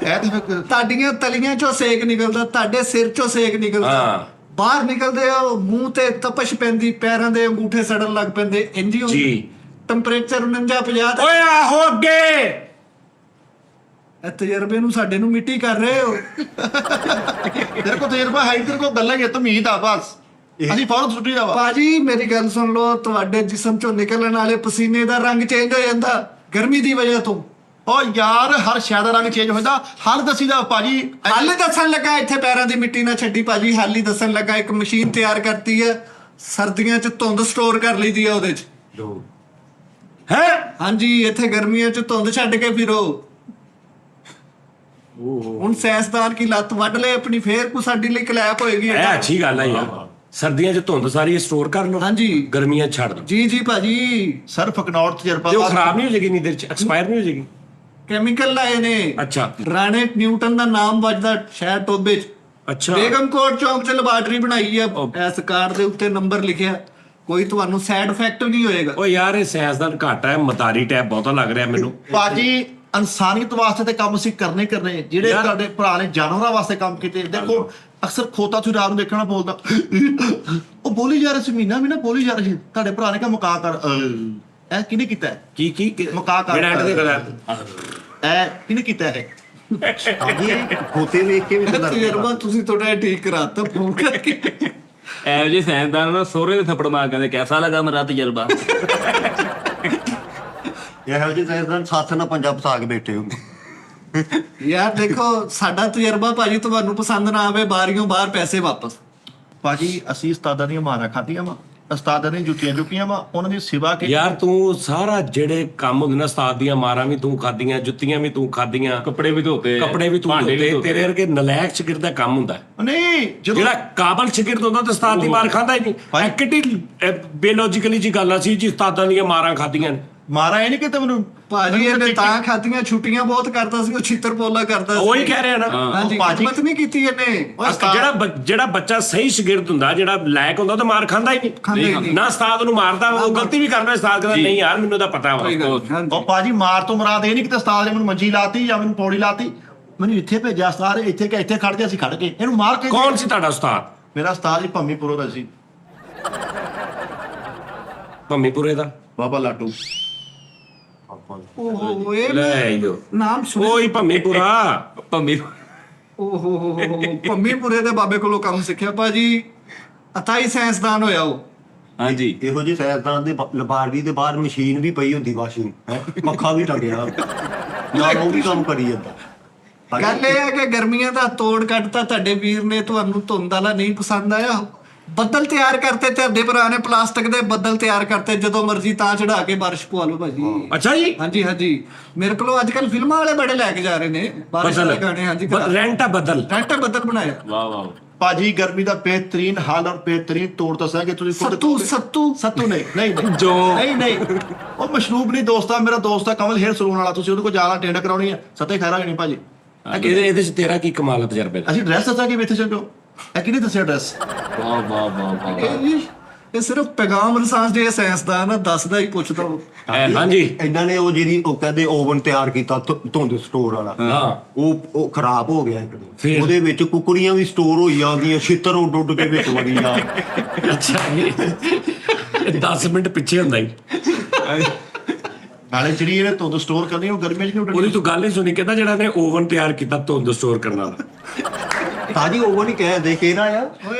Speaker 5: ਇਹ ਤੇ ਫਿਰ
Speaker 4: ਤੁਹਾਡੀਆਂ ਤਲੀਆਂ ਚੋਂ ਸੇਕ ਨਿਕਲਦਾ ਤੁਹਾਡੇ ਸਿਰ ਚੋਂ ਸੇਕ ਨਿਕਲਦਾ
Speaker 2: ਹਾਂ
Speaker 4: ਬਾਹਰ ਨਿਕਲਦੇ ਹੋ ਮੂੰਹ ਤੇ ਤਪਸ਼ ਪੈਂਦੀ ਪੈਰਾਂ ਦੇ ਅੰਗੂਠੇ ਸੜਨ ਲੱਗ ਪੈਂਦੇ ਇੰਜੀ
Speaker 2: ਜੀ
Speaker 4: ਟੈਂਪਰੇਚਰ 49-50
Speaker 2: ਓਏ ਆਹੋ ਅੱਗੇ
Speaker 4: ਇਹ ਤਜਰਬੇ ਨੂੰ ਸਾਡੇ ਨੂੰ ਮਿੱਟੀ ਕਰ ਰਹੇ ਹੋ।
Speaker 5: ਤੇਰੇ ਕੋਲ ਤਜਰਬਾ ਹੈ ਤੇਰੇ ਕੋਲ ਗੱਲਾਂ ਹੀ ਤਮੀਦ ਆ ਬਸ ਅਸੀਂ ਫੌਰਨ ਛੁੱਟੀ ਦਾ ਵਾ
Speaker 4: ਭਾਜੀ ਮੇਰੀ ਗੱਲ ਸੁਣ ਲਓ ਤੁਹਾਡੇ ਜਿਸਮ ਚੋਂ ਨਿਕਲਣ ਵਾਲੇ ਪਸੀਨੇ ਦਾ ਰੰਗ ਚੇਂਜ ਹੋ ਜਾਂਦਾ ਗਰਮੀ ਦੀ ਵਜ੍ਹਾ ਤੋਂ।
Speaker 5: ਓ ਯਾਰ ਹਰ ਸ਼ੈ ਦਾ ਰੰਗ ਚੇਂਜ ਹੁੰਦਾ ਹਰ ਦਸੀਦਾ ਭਾਜੀ
Speaker 4: ਹਾਲ ਹੀ ਦੱਸਣ ਲੱਗਾ ਇੱਥੇ ਪੈਰਾਂ ਦੀ ਮਿੱਟੀ ਨਾ ਛੱਡੀ ਭਾਜੀ ਹਾਲ ਹੀ ਦੱਸਣ ਲੱਗਾ ਇੱਕ ਮਸ਼ੀਨ ਤਿਆਰ ਕਰਤੀ ਹੈ ਸਰਦੀਆਂ 'ਚ ਧੁੰਦ ਸਟੋਰ ਕਰ ਲਈਦੀ ਹੈ ਉਹਦੇ 'ਚ।
Speaker 2: ਹੈ
Speaker 4: ਹਾਂਜੀ ਇੱਥੇ ਗਰਮੀਆਂ 'ਚ ਧੁੰਦ ਛੱਡ ਕੇ ਫਿਰੋ। ਹੁਣ ਸਾਇੰਸਦਾਨ ਕੀ ਲੱਤ ਵੱਢ ਲੈ ਆਪਣੀ ਫੇਰ ਕੋ ਸਾਡੀ ਲਈ ਕਲੈਪ ਹੋਏਗੀ।
Speaker 2: ਇਹ ਅੱਛੀ ਗੱਲ ਹੈ ਯਾਰ ਸਰਦੀਆਂ 'ਚ ਧੁੰਦ ਸਾਰੀ ਸਟੋਰ ਕਰ ਲਓ
Speaker 4: ਹਾਂਜੀ
Speaker 2: ਗਰਮੀਆਂ 'ਚ ਛੱਡ ਦਿਓ
Speaker 4: ਜੀ ਜੀ ਭਾਜੀ
Speaker 5: ਸਰ ਫਕਨੌਰ ਤਜਰਬਾ
Speaker 2: ਤੇ ਉਹ ਖਰਾਬ ਨਹੀਂ ਹੋ ਜਾਏਗੀ ਨੀਂਦਰ 'ਚ ਐਕਸਪਾਇਰ ਨਹੀਂ ਹੋ ਜਾਏਗੀ
Speaker 4: ਕੈਮੀਕਲ ਲਾਏ ਨੇ।
Speaker 2: ਅੱਛਾ
Speaker 4: ਰਾਣੇ ਨਿਊਟਨ ਦਾ ਨਾਮ ਵੱਜਦਾ ਸ਼ਹਿਰ ਟੋਬੇ 'ਚ।
Speaker 2: ਅੱਛਾ
Speaker 4: ਬੇਗਮ ਕੋਟ ਚੌਂਕ 'ਚ ਲੈਬਾਰਟਰੀ ਬਣਾਈ ਆ ਇਸ ਕਾਰਡ ਦੇ ਉੱਤੇ ਨੰਬਰ ਲਿਖਿਆ ਕੋਈ ਤੁਹਾਨੂੰ ਸਾਈਡ ਇਫੈਕਟ ਨਹੀਂ ਹੋਏਗਾ।
Speaker 2: ਓ ਯਾਰ ਇਹ ਸਾਇੰਸਦਾਨ ਘੱਟ ਹੈ ਮਤਾਰੀ ਟੈਪ ਬਹੁਤਾ ਲੱਗ ਰਿਹਾ ਮੈਨੂੰ
Speaker 5: ਭਾਜੀ ਇਨਸਾਨੀਅਤ ਵਾਸਤੇ ਤੇ ਕੰਮ ਅਸੀਂ ਕਰਨੇ ਜਿਹੜੇ
Speaker 2: ਯਾਰ-
Speaker 5: ਤੁਹਾਡੇ ਭਰਾ ਨੇ ਜਾਨਵਰਾਂ ਵਾਸਤੇ ਕੰਮ ਕੀਤੇ ਦੇਖੋ ਅਕਸਰ ਖੋਤਾ ਤੁਸੀਂ ਰਾਤ ਨੂੰ ਦੇਖਣਾ ਬੋਲਦਾ ਉਹ ਬੋਲੀ ਜਾ ਰਿਹਾ ਸੀ ਮਹੀਨਾ ਬੋਲੀ ਜਾ ਰਹੀ ਸੀ ਤੁਹਾਡੇ ਭਰਾ ਨੇ ਕਿਹਾ ਮੁਕਾ ਕਰ ਇਹ ਕਿਹਨੇ ਕੀਤਾ ਹੈ?
Speaker 2: ਕੀ
Speaker 5: ਮੁਕਾ ਕਰ
Speaker 2: ਜਿਹੜਾ ਐਂਡ ਦੇ ਕਰਾ
Speaker 5: ਇਹ ਕਿਹਨੇ ਕੀਤਾ ਹੈ
Speaker 1: ਸਾਜੀ ਖੋਤੇ ਵੇਖ ਕੇ ਵੀ
Speaker 4: ਤਜਰਬਾ ਤੁਸੀਂ ਥੋੜਾ ਠੀਕ ਕਰਾਤਾ ਫੋਨ ਕਰਕੇ।
Speaker 3: ਇਹੋ ਜਿਹੇ ਸਾਇੰਸਦਾਨ ਨਾ ਸੋਹਰੇ ਦੇ ਥੱਪੜ ਮਾਰ ਕਹਿੰਦੇ ਕੈਸਾ ਲੱਗਾ ਮੇਰਾ ਤਜਰਬਾ
Speaker 1: ਇਹੋ ਜਿਹੇ ਸਾਇੰਸਦਾਨ ਸੱਤ ਨਾਲ ਪੰਜਾ ਫਸਾ ਕੇ ਬੈਠੇ ਹੁੰਦੇ।
Speaker 4: ਯਾਰ ਦੇਖੋ ਸਾਡਾ ਤਜਰਬਾ ਭਾਜੀ ਤੁਹਾਨੂੰ ਪਸੰਦ ਨਾ ਆਵੇ ਬਾਰੀਆਂ ਬਾਹਰ ਪੈਸੇ ਵਾਪਸ।
Speaker 5: ਭਾਜੀ ਅਸੀਂ ਉਸਤਾਦਾਂ ਦੀਆਂ ਮਾਰਾਂ ਖਾਧੀਆਂ ਵਾ ਉਸਤਾਦਾਂ ਨੇ ਜੁੱਤੀਆਂ ਚੁੱਕੀਆਂ ਵਾ ਉਹਨਾਂ ਦੀ ਸਿਵਾ ਕੇ
Speaker 2: ਯਾਰ ਤੂੰ ਸਾਰਾ ਜਿਹੜੇ ਕੰਮ ਹੁੰਦੇ ਨਾ ਉਸਤਾਦ ਦੀਆਂ ਮਾਰਾਂ ਵੀ ਤੂੰ ਖਾਦੀਆਂ ਜੁੱਤੀਆਂ ਵੀ ਤੂੰ ਖਾਦੀਆਂ
Speaker 3: ਕੱਪੜੇ ਵੀ ਧੋਤੇ
Speaker 2: ਕੱਪੜੇ ਵੀ ਤੂੰ
Speaker 3: ਭਾਂਡੇ ਵੀ
Speaker 2: ਧੋਤੇ ਤੇਰੇ ਵਰਗੇ ਨਲਾਇਕ ਸ਼ਾਗਿਰਦ ਦਾ ਕੰਮ ਹੁੰਦਾ ਹੈ।
Speaker 5: ਨਹੀਂ ਜਦੋਂ
Speaker 2: ਜਿਹੜਾ ਕਾਬਲ ਸ਼ਾਗਿਰਦ ਹੁੰਦਾ ਤੇ ਉਸਤਾਦ ਦੀ ਮਾਰ ਖਾਂਦਾ ਹੀ ਨਹੀਂ
Speaker 5: ਭਾਈ-
Speaker 2: ਇਹ ਕਿੱਡੀ ਬੇਲੋਜੀਕਲੀ ਜੀ ਗੱਲ ਆ ਸੀ ਜੀ ਉਸਤਾਦਾਂ ਦੀਆਂ ਮਾਰਾਂ ਖਾਦੀਆਂ ਨੇ
Speaker 5: ਮਾਰਾ ਇਹ ਨਹੀਂ ਕਿ ਮੈਨੂੰ
Speaker 4: ਭਾਜੀ ਇਹਨੇ ਤਾਂ ਖਾਤੀਆਂ ਛੁੱਟੀਆਂ ਬਹੁਤ ਕਰਦਾ ਸੀ ਉਹ ਛਿੱਤਰ ਪੋਲਾ ਕਰਦਾ ਸੀ।
Speaker 2: ਉਹੀ ਕਹਿ ਰਿਹਾ ਨਾ
Speaker 4: ਹਾਂਜੀ
Speaker 5: ਭਾਜੀ-
Speaker 4: ਹਿੰਮਤ ਨਹੀਂ ਕੀਤੀ ਇਹਨੇ।
Speaker 2: ਜਿਹੜਾ ਬੱਚਾ ਸਹੀ ਸ਼ਾਗਿਰਦ ਹੁੰਦਾ ਜਿਹੜਾ ਲਾਇਕ ਹੁੰਦਾ ਉਹ ਤਾਂ ਮਾਰ ਖਾਂਦਾ ਹੀ
Speaker 4: ਖਾਂਦਾ ਹੀ
Speaker 2: ਨਹੀਂ
Speaker 4: ਨਹੀਂ।
Speaker 2: ਨਾ ਉਸਤਾਦ ਨੂੰ ਮਾਰਦਾ ਉਹ ਗਲਤੀ ਵੀ ਕਰਦਾ ਉਸਤਾਦ ਕਹਿੰਦਾ ਨਹੀਂ ਯਾਰ ਮੈਨੂੰ ਤਾਂ ਪਤਾ ਵਾ
Speaker 4: ਹਾਂਜੀ।
Speaker 5: ਉਹ ਭਾਜੀ ਮਾਰ ਤੋਂ ਮੁਰਾਦ ਇਹ ਨਹੀਂ ਕਿ ਉਸਤਾਦ ਨੇ ਮੈਨੂੰ ਮੰਜੀ ਲਾਤੀ ਜਾਂ ਮੈਨੂੰ ਪੌੜੀ ਲਾਤੀ ਮੈਨੂੰ ਇੱਥੇ ਭੇਜਿਆ ਉਸਤਾਦ ਇੱਥੇ ਖੜ ਜਾ ਅਸੀਂ ਖੜ ਕੇ ਇਹਨੂੰ ਮਾਰ ਕੇ
Speaker 2: ਕੌਣ ਸੀ ਤੁਹਾਡਾ ਉਸਤਾਦ
Speaker 5: ਮੇਰਾ ਉਸਤਾਦ ਜੀ ਭੰਮੀਪੁਰੋਂ ਦਾ ਸੀ
Speaker 2: ਭੰਮੀਪੁਰੇ ਦਾ
Speaker 5: ਬਾਬਾ ਲਾਟੂ
Speaker 4: ਓਹੋ ਇਹ
Speaker 2: ਲੈ
Speaker 4: ਮੈਂ
Speaker 2: ਆਇਓ
Speaker 4: ਨਾਮ ਸੁਣਿਆ।
Speaker 2: ਉਹੀ ਭੰਮੀਪੁਰਾ
Speaker 3: ਭੰਮੀ
Speaker 4: ਓਹੋ ਪੰਮੀਪੁਰੇ ਦੇ ਬਾਬੇ ਕੋਲੋਂ ਕੰਮ ਸਿੱਖਿਆ ਭਾਜੀ ਅਤਾਈ ਸਾਇੰਸਦਾਨ ਹੋਇਆ ਉਹ
Speaker 3: ਹਾਂਜੀ
Speaker 1: ਇਹੋ ਜਿਹੇ ਸਾਇੰਸਦਾਨ ਦੇ ਲੈਬਾਰਟਰੀ ਦੇ ਬਾਹਰ ਮਸ਼ੀਨ ਵੀ ਪਈ ਹੁੰਦੀ ਵਾਸ਼ਿੰਗ ਹੈ, ਪੱਖਾ ਵੀ ਟੰਗਿਆ ਨਾਲ ਉਹ ਵੀ ਕੰਮ ਕਰੀ ਜਾਂਦਾ।
Speaker 4: ਗੱਲ ਇਹ ਹੈ ਕਿ ਗਰਮੀਆਂ ਦਾ ਤੋੜ ਕੱਢਤਾ ਤੁਹਾਡੇ ਵੀਰ ਨੇ, ਤੁਹਾਨੂੰ ਧੁੰਦ ਵਾਲਾ ਨਹੀਂ ਪਸੰਦ ਆਇਆ, ਬੱਦਲ ਤਿਆਰ ਕਰਤੇ ਤੁਹਾਡੇ ਭਰਾ ਨੇ, ਪਲਾਸਟਿਕ ਦੇ ਬੱਦਲ ਤਿਆਰ ਕਰਤੇ, ਜਦੋਂ ਮਰਜ਼ੀ ਤਾਂ ਚੜਾ ਕੇ ਬਾਰਿਸ਼ ਪਵਾ ਲਓ ਭਾਜੀ।
Speaker 2: ਅੱਛਾ ਜੀ,
Speaker 4: ਹਾਂਜੀ ਹਾਂਜੀ, ਮੇਰੇ ਕੋਲੋਂ ਅੱਜ ਕੱਲ ਫਿਲਮਾਂ ਵਾਲੇ ਬੜੇ ਲੈ ਕੇ ਜਾ ਰਹੇ ਨੇ ਬਾਰਿਸ਼ ਵਾਲੇ ਗਾਣੇ। ਹਾਂਜੀ,
Speaker 2: ਰੈਂਟ ਆ ਬੱਦਲ।
Speaker 4: ਰੈਂਟ ਬੱਦਲ ਬਣਾਇਆ
Speaker 3: ਵਾਹ ਵਾਹ
Speaker 5: ਭਾਜੀ ਗਰਮੀ ਦਾ ਬਿਹਤਰੀਨ ਹੱਲ ਔਰ ਬਿਹਤਰੀਨ ਤੋੜ ਦੱਸਾਂਗੇ ਤੁਸੀਂ ਖੁਦ
Speaker 4: ਸੱਤੂ ਸੱਤੂ
Speaker 5: ਸੱਤੂ ਨਹੀਂ
Speaker 3: ਜੋ
Speaker 5: ਨਹੀਂ ਉਹ ਮਸ਼ਰੂਬ ਨਹੀਂ ਦੋਸਤਾ, ਮੇਰਾ ਦੋਸਤ ਆ ਕਮਲ ਹੇਅਰ ਸਲੂਨ ਵਾਲਾ, ਤੁਸੀਂ ਉਹਦੇ ਕੋਲ ਜਾਣਾ ਟ੍ਰੇਨਿੰਗ ਕਰਾਉਣੀ ਹੈ, ਸੱਤੇ ਖੈਰਾ ਨਹੀਂ ਭਾਜੀ।
Speaker 2: ਇਹਦੇ ਚ ਤੇਰਾ ਕੀ ਕਮਾਲ ਹੈ ਤਜਰਬੇ ਦਾ?
Speaker 5: ਅਸੀਂ ਡਰੈਸ ਦੱਸਾਂਗੇ ਵੀ ਇੱਥੇ ਚੱਲੋ, ਇਹ ਕਿਹਨੇ ਦੱਸਿਆ ਡਰੈਸ?
Speaker 3: ਵਾਹ ਵਾਹ ਵਾਹ ਵਾਹ
Speaker 4: ਇਹ ਸਿਰਫ ਪੈਗਾਮ ਰਸਾਂਸ ਜੇ ਸਾਇੰਸਦਾਨ ਆ ਦੱਸਦਾ ਹੀ ਪੁੱਛਦਾ ਉਹ।
Speaker 2: ਹਾਂਜੀ
Speaker 1: ਇਹਨਾਂ ਨੇ ਉਹ ਜਿਹੜੀ ਉਹ ਕਹਿੰਦੇ ਓਵਨ ਤਿਆਰ ਕੀਤਾ ਧੁੰਦ ਸਟੋਰ ਵਾਲਾ,
Speaker 2: ਹਾਂ,
Speaker 1: ਉਹ ਖਰਾਬ ਹੋ ਗਿਆ ਇੱਕ ਦਿਨ।
Speaker 2: ਫਿਰ?
Speaker 1: ਉਹਦੇ ਵਿੱਚ ਕੁਕੜੀਆਂ ਵੀ ਸਟੋਰ ਹੋਈ ਜਾਂਦੀਆਂ, ਛਿੱਤਰ ਉੱਡ ਉੱਡ ਕੇ ਵਿੱਚ ਵੜੀ ਆ।
Speaker 2: ਅੱਛਾ ਇਹ 10 ਮਿੰਟ ਪਿੱਛੇ ਹੁੰਦਾ ਹੀ।
Speaker 5: ਨਾਲੇ ਜਿਹੜੀ ਇਹਨੇ ਧੁੰਦ ਸਟੋਰ ਕਰਨੀ ਉਹ ਗਰਮੀਆਂ 'ਚ ਨਹੀਂ
Speaker 2: ਉਹਦੀ
Speaker 5: ਉੱਡਣੀ।
Speaker 2: ਤੂੰ ਗੱਲ ਹੀ ਸੁਣੀ, ਕਹਿੰਦਾ ਜਿਹੜਾ ਨੇ ਓਵਨ ਤਿਆਰ ਕੀਤਾ ਧੁੰਦ ਸਟੋਰ ਕਰਨ ਵਾਲਾ।
Speaker 1: ਤਾਜੀ ਓਵਨ ਹੀ ਕਹਿ ਦੇ ਕਿਹੜਾ ਆ।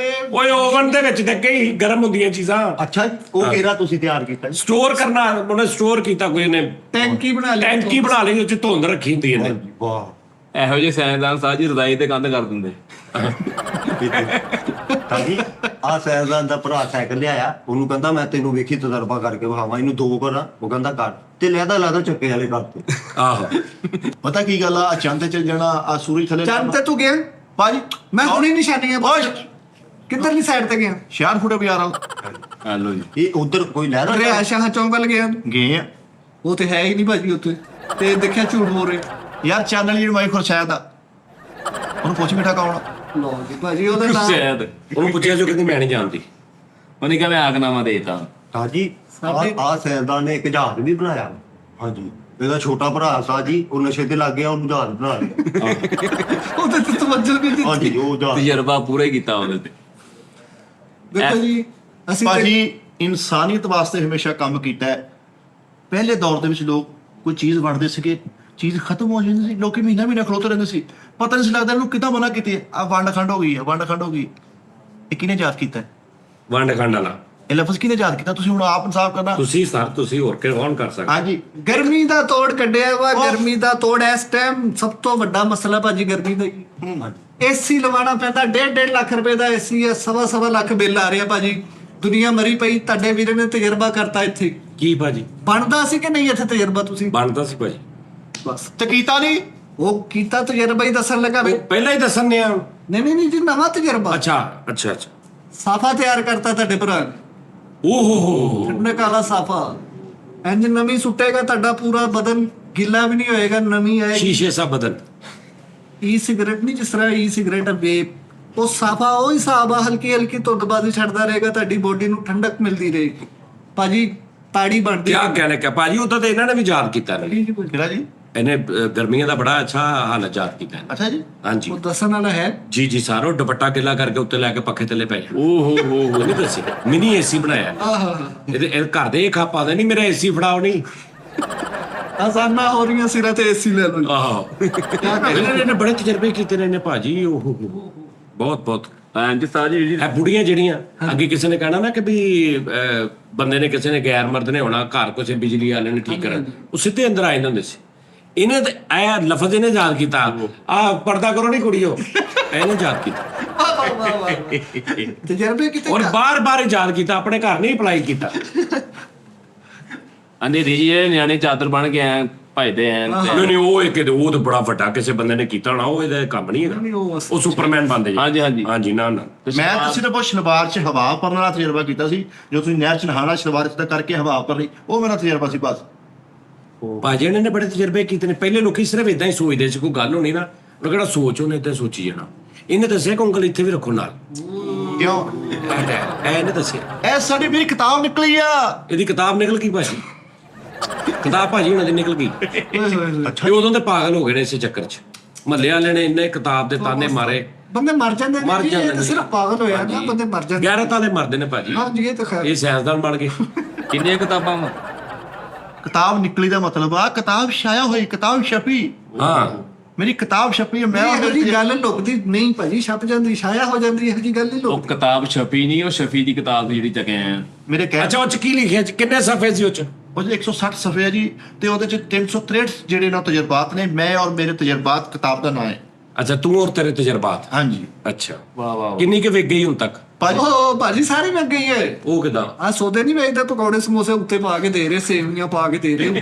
Speaker 2: ਓਏ ਓਵਨ ਦੇ ਵਿੱਚ ਤੇ ਕਈ ਗਰਮ ਹੁੰਦੀਆਂ ਚੀਜ਼ਾਂ,
Speaker 1: ਅੱਛਾ ਜੀ, ਉਹ ਕਿਹੜਾ ਤੁਸੀਂ ਤਿਆਰ ਕੀਤਾ ਜੀ?
Speaker 2: ਸਟੋਰ ਕਰਨਾ ਉਹਨੇ, ਸਟੋਰ ਕੀਤਾ ਕੋਈ ਨੇ,
Speaker 4: ਟੈਂਕੀ ਬਣਾ ਲਈ,
Speaker 2: ਟੈਂਕੀ ਬਣਾ ਲਈ, ਉਹ ਚ ਧੁੰਦ ਰੱਖੀ ਹੁੰਦੀ ਇਹਨੇ।
Speaker 1: ਵਾਹ
Speaker 3: ਇਹੋ ਜਿਹੇ ਸਾਇੰਸਦਾਨ ਸਾਹ ਜੀ ਰਜ਼ਾਈ ਤੇ ਕੰਧ ਕਰ ਦਿੰਦੇ।
Speaker 1: ਤਾਜੀ ਆ ਸਾਇੰਸਦਾਨ ਦਾ ਭਰਾ ਸਾਈਕਲ ਲਿਆਇਆ, ਉਹਨੂੰ ਕਹਿੰਦਾ ਮੈਂ ਤੈਨੂੰ ਵੇਖੀ ਤਜਰਬਾ ਕਰਕੇ ਵਿਖਾਵਾਂ, ਇਹਨੂੰ 2 ਕਰਾਂ, ਉਹ ਕਹਿੰਦਾ ਕਰ, ਤੇ ਲੈਦਾ ਚੱਕੇ ਵਾਲੇ ਕਰਤੇ।
Speaker 2: ਆਹੋ
Speaker 5: ਪਤਾ ਕੀ ਗੱਲ ਆ, ਚੰਦ ਤੇ ਚੱਲ ਜਾਣਾ, ਆ ਸੂਰਜ ਥੱਲੇ
Speaker 4: ਚੰਦ ਤੇ ਤੂੰ ਗਿਆ,
Speaker 5: ਭਾਜੀ
Speaker 4: ਮੈਂ ਹੁਣੀ ਨਿਸ਼ਾਨੀਆਂ
Speaker 5: ਓਏ
Speaker 4: ਕਿੱਧਰਲੀ ਸਾਈਡ ਤੇ ਗਿਆ?
Speaker 5: 66 ਫੁੱਟ ਬਾਜ਼ਾਰ
Speaker 3: ਹਲੋ ਜੀ
Speaker 1: ਇਹ ਉਧਰ ਕੋਈ ਲੈਦਾ
Speaker 4: ਰਿਆ ਸ਼ਾਹ ਚੌਂਕ ਵੱਲ ਗਿਆ,
Speaker 5: ਗਏ ਆ
Speaker 4: ਉਹ ਤੇ ਹੈ ਹੀ ਨਹੀਂ ਭਾਜੀ ਉੱਥੇ, ਤੇ ਦੇਖਿਆ ਝੂਠ ਬੋਲ ਰਹੇ।
Speaker 5: ਯਾਰ ਚੈਨਲ ਜਿਹੜੀ ਮਾਈ ਖੁਰਸ਼ਾਇਦ ਆ, ਉਹਨੂੰ ਪੁੱਛ ਮਿੱਠਾ ਕੌਣ?
Speaker 4: ਲੋ ਜੀ ਭਾਜੀ ਉਹਦਾ ਨਾਮ
Speaker 3: ਸ਼ਾਇਦ
Speaker 2: ਉਹਨੂੰ ਪੁੱਛਿਆ ਜੋ ਕਹਿੰਦੀ ਮੈਂ ਨਹੀਂ ਜਾਣਦੀ।
Speaker 3: ਉਹਨੇ ਕਿਹਾ ਮੈਂ ਆਗਨਾਮਾ ਦੇਤਾ।
Speaker 1: ਤਾਜੀ ਆ ਸਾਇੰਸਦਾਨ ਨੇ ਇੱਕ ਜਹਾਜ਼ ਵੀ ਬਣਾਇਆ। ਹਾਂਜੀ, ਇਹਦਾ ਛੋਟਾ ਭਰਾ ਸਾ ਜੀ, ਉਹ ਨਸ਼ੇ ਤੇ ਲੱਗ ਗਿਆ, ਉਹਨੂੰ ਜਹਾਜ਼ ਬਣਾ ਲਿਆ।
Speaker 4: ਉਹਦੇ ਤੇ ਤਵੱਜੋ ਨਹੀਂ ਦਿੱਤੀ।
Speaker 1: ਹਾਂਜੀ, ਉਹ ਜਹਾਜ਼
Speaker 3: ਤਜਰਬਾ ਪੂਰਾ ਹੀ ਕੀਤਾ ਉਹਦੇ ਤੇ।
Speaker 4: ਦੇਖੋ ਜੀ ਅਸੀਂ ਤੇ
Speaker 5: ਭਾਜੀ ਇਨਸਾਨੀਅਤ ਵਾਸਤੇ ਹਮੇਸ਼ਾ ਕੰਮ ਕੀਤਾ ਹੈ। ਪਹਿਲੇ ਦੌਰ ਦੇ ਵਿੱਚ ਲੋਕ ਕੋਈ ਚੀਜ਼ ਵੰਡਦੇ ਸੀਗੇ, ਚੀਜ਼ ਖਤਮ ਹੋ ਜਾਂਦੀ ਸੀ, ਲੋਕੀ ਮਹੀਨਾ ਮਹੀਨਾ ਖਲੋਤੇ ਰਹਿੰਦੇ ਸੀ, ਪਤਾ ਨਹੀਂ ਸੀ ਲੱਗਦਾ ਇਹਨੂੰ ਕਿੱਦਾਂ ਮਨਾ ਕੀਤੀ ਹੈ। ਆ ਵੰਡ ਖੰਡ ਹੋ ਗਈ ਹੈ, ਵੰਡ ਖੰਡ ਹੋ ਗਈ। ਇਹ ਕਿਹਨੇ ਯਾਦ ਕੀਤਾ ਹੈ?
Speaker 2: ਵੰਡ ਖੰਡ ਵਾਲਾ
Speaker 5: ਇਹ ਲਫ਼ਜ਼ ਕਿਹਨੇ ਯਾਦ ਕੀਤਾ? ਤੁਸੀਂ ਹੁਣ ਆਪ ਇਨਸਾਫ ਕਰਨਾ।
Speaker 2: ਤੁਸੀਂ ਸਰ, ਤੁਸੀਂ ਹੋਰ ਕੌਣ ਕਰ ਸਕਦਾ?
Speaker 5: ਹਾਂਜੀ
Speaker 4: ਗਰਮੀ ਦਾ ਤੋੜ ਕੱਢਿਆ ਵਾ। ਗਰਮੀ ਦਾ ਤੋੜ ਇਸ ਟਾਈਮ ਸਭ ਤੋਂ ਵੱਡਾ ਮਸਲਾ ਭਾਜੀ ਗਰਮੀ ਦਾ ਹੀ। ਏਸੀ ਲਵਾਉਣਾ ਪੈਂਦਾ, 1.5 ਲੱਖ ਰੁਪਏ ਦਾ ਏਸੀ ਹੈ, 1.25 ਲੱਖ ਬਿੱਲ ਆ ਰਿਹਾ ਭਾਜੀ। ਦੁਨੀਆ ਮਰੀ ਪਈ, ਤੁਹਾਡੇ ਵੀਰੇ ਨੇ ਤਜਰਬਾ ਕਰਤਾ ਇੱਥੇ।
Speaker 2: ਕੀ ਭਾਜੀ
Speaker 4: ਬਣਦਾ ਸੀ ਕਿ ਨਹੀਂ ਇੱਥੇ ਤਜਰਬਾ? ਤੁਸੀਂ
Speaker 2: ਬਣਦਾ ਸੀ ਭਾਜੀ,
Speaker 4: ਬਸ
Speaker 5: ਤੇ ਕੀਤਾ ਨਹੀਂ।
Speaker 4: ਉਹ ਕੀਤਾ ਤਜਰਬਾ ਹੀ ਦੱਸਣ ਲੱਗਾ ਵੀ।
Speaker 2: ਉਹ ਪਹਿਲਾਂ ਹੀ ਦੱਸਣ ਨੇ ਆ।
Speaker 4: ਨਹੀਂ ਜੀ, ਨਵਾਂ ਤਜਰਬਾ।
Speaker 2: ਅੱਛਾ
Speaker 4: ਸਾਫਾ ਤਿਆਰ ਕਰਤਾ ਤੁਹਾਡੇ ਭਰਾ ਨੇ,
Speaker 2: ਓਹ ਹੋ
Speaker 4: ਠੰਡੇ ਕਾਲਾ ਸਾਫਾ। ਇੰਜ ਨਵੀਂ ਸੁੱਟੇਗਾ, ਤੁਹਾਡਾ ਪੂਰਾ ਬਦਨ ਗਿੱਲਾ ਵੀ ਨਹੀਂ ਹੋਏਗਾ, ਨਵੀਂ ਆਏਗੀ।
Speaker 2: ਸ਼ੀਸ਼ੇ ਸਾ ਬਦਨ।
Speaker 4: ਈ ਸਿਗਰਟ ਨਹੀਂ, ਜਿਸ ਤਰ੍ਹਾਂ ਈ ਸਿਗਰਟ ਵੇਪ, ਉਹ ਸਾਫਾ ਉਹ ਹਿਸਾਬ ਆ, ਹਲਕੀ ਹਲਕੀ ਧੁੰਦਬਾਜ਼ੀ ਛੱਡਦਾ ਰਹੇਗਾ, ਤੁਹਾਡੀ ਬੋਡੀ ਨੂੰ ਠੰਡਕ ਮਿਲਦੀ ਰਹੇਗੀ ਭਾਜੀ। ਤਾੜੀ ਬਣਦੀ
Speaker 2: ਕਿਆ ਕਹਿਣੇ ਕਿਆ ਭਾਜੀ, ਉਹ ਤਾਂ ਇਹਨਾਂ ਨੇ ਵੀ ਯਾਦ ਕੀਤਾ ਨੇ।
Speaker 5: ਕਿਹੜਾ ਜੀ?
Speaker 2: ਇਹਨੇ ਗਰਮੀਆਂ ਦਾ ਬੜਾ ਅੱਛਾ ਹਾਲ ਯਾਦ ਕੀਤਾ ਇਹਨੇ।
Speaker 5: ਅੱਛਾ ਜੀ।
Speaker 2: ਹਾਂਜੀ
Speaker 4: ਉਹ ਦੱਸਣ ਵਾਲਾ ਹੈ
Speaker 2: ਜੀ ਸਾਰੋ ਦੁਪੱਟਾ ਗਿੱਲਾ ਕਰਕੇ ਉੱਤੇ ਲੈ ਕੇ ਪੱਖੇ ਥੱਲੇ ਪੈ ਜਾ।
Speaker 3: ਓ ਹੋ
Speaker 2: ਨਹੀਂ ਦੱਸੀ ਮਿਨੀ ਏਸੀ ਬਣਾਇਆ
Speaker 4: ਆਹਾ।
Speaker 2: ਇਹ ਘਰ ਦੇ ਖਾ ਪਾਦੇ ਨਹੀਂ, ਮੇਰਾ ਏਸੀ ਫੜਾਓ ਨਹੀਂ।
Speaker 4: ਆਜ਼ਾਨਾ ਹੋ ਰਹੀਆਂ ਸਿਰਾਂ ਤੇ ਏਸੀ ਲੈ ਲਓ।
Speaker 2: ਆਹੋ ਇਹਨੇ ਬੜੇ ਤਜਰਬੇ ਕੀਤੇ ਨੇ ਭਾਜੀ। ਉਹ ਬਹੁਤ
Speaker 3: ਹਾਂਜੀ ਸਾਹ ਜੀ
Speaker 2: ਇਹ ਬੁੜੀਆਂ ਜਿਹੜੀਆਂ ਅੱਗੇ ਕਿਸੇ ਨੇ ਕਹਿਣਾ ਨਾ ਕਿ ਵੀ ਬੰਦੇ ਨੇ, ਕਿਸੇ ਨੇ ਗੈਰ ਮਰਦ ਨੇ ਹੋਣਾ ਘਰ, ਕਿਸੇ ਬਿਜਲੀ ਵਾਲੇ ਨੇ ਠੀਕ ਕਰਨ, ਉਹ ਸਿੱਧੇ ਅੰਦਰ ਆ ਜਾਂਦੇ ਹੁੰਦੇ ਸੀ। ਇਹਨੇ ਤੇ ਇਹ ਲਫ਼ਜ਼ ਇਹਨੇ ਯਾਦ ਕੀਤਾ, ਆ ਪਰਦਾ ਕਰੋ ਨਹੀਂ ਕੁੜੀਓ, ਇਹਨੇ ਯਾਦ ਕੀਤਾ।
Speaker 4: ਤਜਰਬੇ ਕਿਤੇ
Speaker 2: ਔਰ ਬਾਰ-ਬਾਰ ਯਾਦ ਕੀਤਾ, ਆਪਣੇ ਘਰ ਨਹੀਂ ਅਪਲਾਈ ਕੀਤਾ।
Speaker 3: ਅੰਧੇਰੀ ਜੀ ਇਹ ਨਿਆਣੇ ਚਾਦਰ ਬਣ ਕੇ ਐ ਭਜਦੇ ਐ।
Speaker 2: ਨਹੀਂ ਉਹ ਤਾਂ ਬੜਾ ਵੱਡਾ ਕਿਸੇ ਬੰਦੇ ਨੇ ਕੀਤਾ ਹੋਣਾ, ਉਹ ਇਹਦਾ ਕੰਮ ਨਹੀਂ ਹੈਗਾ। ਉਹ ਸੁਪਰਮੈਨ ਬਣਦੇ ਜੀ। ਹਾਂਜੀ ਨਾ
Speaker 5: ਮੈਂ ਤਾਂ ਸਿਰਫ ਉਹ ਸ਼ਲਵਾਰ 'ਚ ਹਵਾ ਭਰਨ ਵਾਲਾ ਤਜਰਬਾ ਕੀਤਾ ਸੀ। ਜੋ ਤੁਸੀਂ ਨਹਿਰ 'ਚ ਨਹਾਣਾ, ਸ਼ਲਵਾਰ 'ਚ ਤਾਂ ਕਰਕੇ ਹਵਾ ਭਰਨੀ, ਉਹ ਮੇਰਾ ਤਜਰਬਾ ਸੀ ਬਸ।
Speaker 2: ਭਾਜੀ ਨੇ ਬੜੇ ਤਜਰਬੇ ਕੀਤੇ ਨੇ। ਪਹਿਲੇ ਲੋਕੀ ਸਿਰਫ ਇਦਾਂ ਹੀ ਸੋਚਦੇ ਸੀ, ਕੋਈ ਗੱਲ ਹੋਣੀ ਨਾ, ਉਹ ਕਿਹੜਾ ਸੋਚ ਉਹਨੇ ਇਦਾਂ ਸੋਚੀ ਜਾਣਾ। ਇਹਨੇ ਦੱਸਿਆ ਕਿ ਉਂਗਲ ਇੱਥੇ ਵੀ ਰੱਖੋ ਨਾਲ।
Speaker 5: ਕਿਉਂ?
Speaker 2: ਇਹਨੇ ਦੱਸਿਆ।
Speaker 5: ਇਹ ਸਾਡੀ ਮੇਰੀ ਕਿਤਾਬ ਨਿਕਲੀ ਆ।
Speaker 2: ਇਹਦੀ ਕਿਤਾਬ ਨਿਕਲ ਗਈ ਭਾਜੀ, ਕਿਤਾਬ ਭਾਜੀ ਉਹਨਾਂ ਦੀ ਨਿਕਲ ਗਈ।
Speaker 1: ਅੱਛਾ,
Speaker 2: ਇਹ ਉਦੋਂ ਤੇ ਪਾਗਲ ਹੋ ਗਏ ਨੇ ਇਸੇ ਚੱਕਰ 'ਚ। ਮਹੱਲੇ ਵਾਲਿਆਂ ਨੇ ਇੰਨੇ ਕਿਤਾਬ ਦੇ ਤਾਨੇ ਮਾਰੇ।
Speaker 4: ਬੰਦੇ ਮਰ ਜਾਂਦੇ ਨੇ
Speaker 2: ਮਰ
Speaker 4: ਜੀ,
Speaker 2: ਜਾਂਦੇ
Speaker 4: ਇਹ ਤਾਂ
Speaker 2: ਨੇ।
Speaker 4: ਸਿਰਫ ਪਾਗਲ ਹੋਇਆ ਨਾ, ਬੰਦੇ ਮਰ ਜਾਂਦੇ।
Speaker 2: ਗੈਰਤ ਵਾਲੇ ਮਰਦੇ ਨੇ ਭਾਜੀ।
Speaker 4: ਹਾਂਜੀ ਇਹ ਤਾਂ ਖੈਰ।
Speaker 2: ਇਹ ਸਾਇੰਸਦਾਨ ਬਣ ਗਏ।
Speaker 3: ਕਿੰਨੀਆਂ ਕਿਤਾਬਾਂ ਵਾ?
Speaker 5: ਕਿਤਾਬ ਨਿਕਲੀ ਦਾ ਮਤਲਬ ਆ ਕਿਤਾਬ ਛਾਇਆ ਹੋਈ, ਕਿਤਾਬ ਛਪੀ।
Speaker 2: ਹਾਂ
Speaker 5: ਮੇਰੀ ਕਿਤਾਬ ਛਪੀ ਹੈ, ਮੈਂ
Speaker 4: ਇਹੋ ਜੀ ਗੱਲ ਲੁਕਦੀ ਨਹੀਂ ਭਾਜੀ, ਛਪ ਜਾਂਦੀ, ਛਾਇਆ ਹੋ ਜਾਂਦੀ, ਇਹੋ ਜੀ ਗੱਲ ਨਹੀਂ
Speaker 3: ਉਹ
Speaker 4: ਲੁਕਦੀ।
Speaker 3: ਕਿਤਾਬ ਛਪੀ ਨਹੀਂ, ਉਹ ਸ਼ਫੀ ਦੀ ਕਿਤਾਬ ਜਿਹੜੀ ਚੱਕੇ ਆ।
Speaker 5: ਮੇਰੇ ਕਹਿ
Speaker 2: ਅੱਛਾ ਉਹ ਚ ਕੀ ਲਿਖਿਆ ਕਿੰਨੇ ਸਫੇ ਸੀ ਉਹ ਚ?
Speaker 5: ਉਹ 'ਚ 160 ਸਫ਼ੇ ਹੈ ਜੀ, ਤੇ ਉਹਦੇ ਚ 363 ਜਿਹੜੇ ਨਾ ਤਜਰਬਾਤ ਨੇ, ਮੈਂ ਔਰ ਮੇਰੇ ਤਜਰਬਾਤ ਕਿਤਾਬ ਦਾ ਨਾਂ ਹੈ।
Speaker 2: ਅੱਛਾ ਤੂੰ ਔਰ ਤੇਰੇ ਤਜਰਬਾਤ।
Speaker 5: ਹਾਂਜੀ
Speaker 2: ਅੱਛਾ
Speaker 3: ਵਾਹ ਵਾਹ।
Speaker 2: ਕਿੰਨੀ ਕੁ ਵਿਕ ਗਈ ਹੁਣ ਤੱਕ?
Speaker 5: ਭਾਜੀ
Speaker 4: ਉਹ ਭਾਜੀ ਸਾਰੀ ਲੱਗ ਗਈ ਹੈ।
Speaker 2: ਉਹ ਕਿਦਾਂ?
Speaker 4: ਆ ਸੌਦੇ ਨਹੀਂ ਵੇਚਦੇ, ਪਕੌੜੇ ਸਮੋਸੇ ਉੱਤੇ ਪਾ ਕੇ ਦੇ ਰਹੇ, ਸੇਵੀਆਂ ਪਾ ਕੇ ਦੇ ਰਹੇ,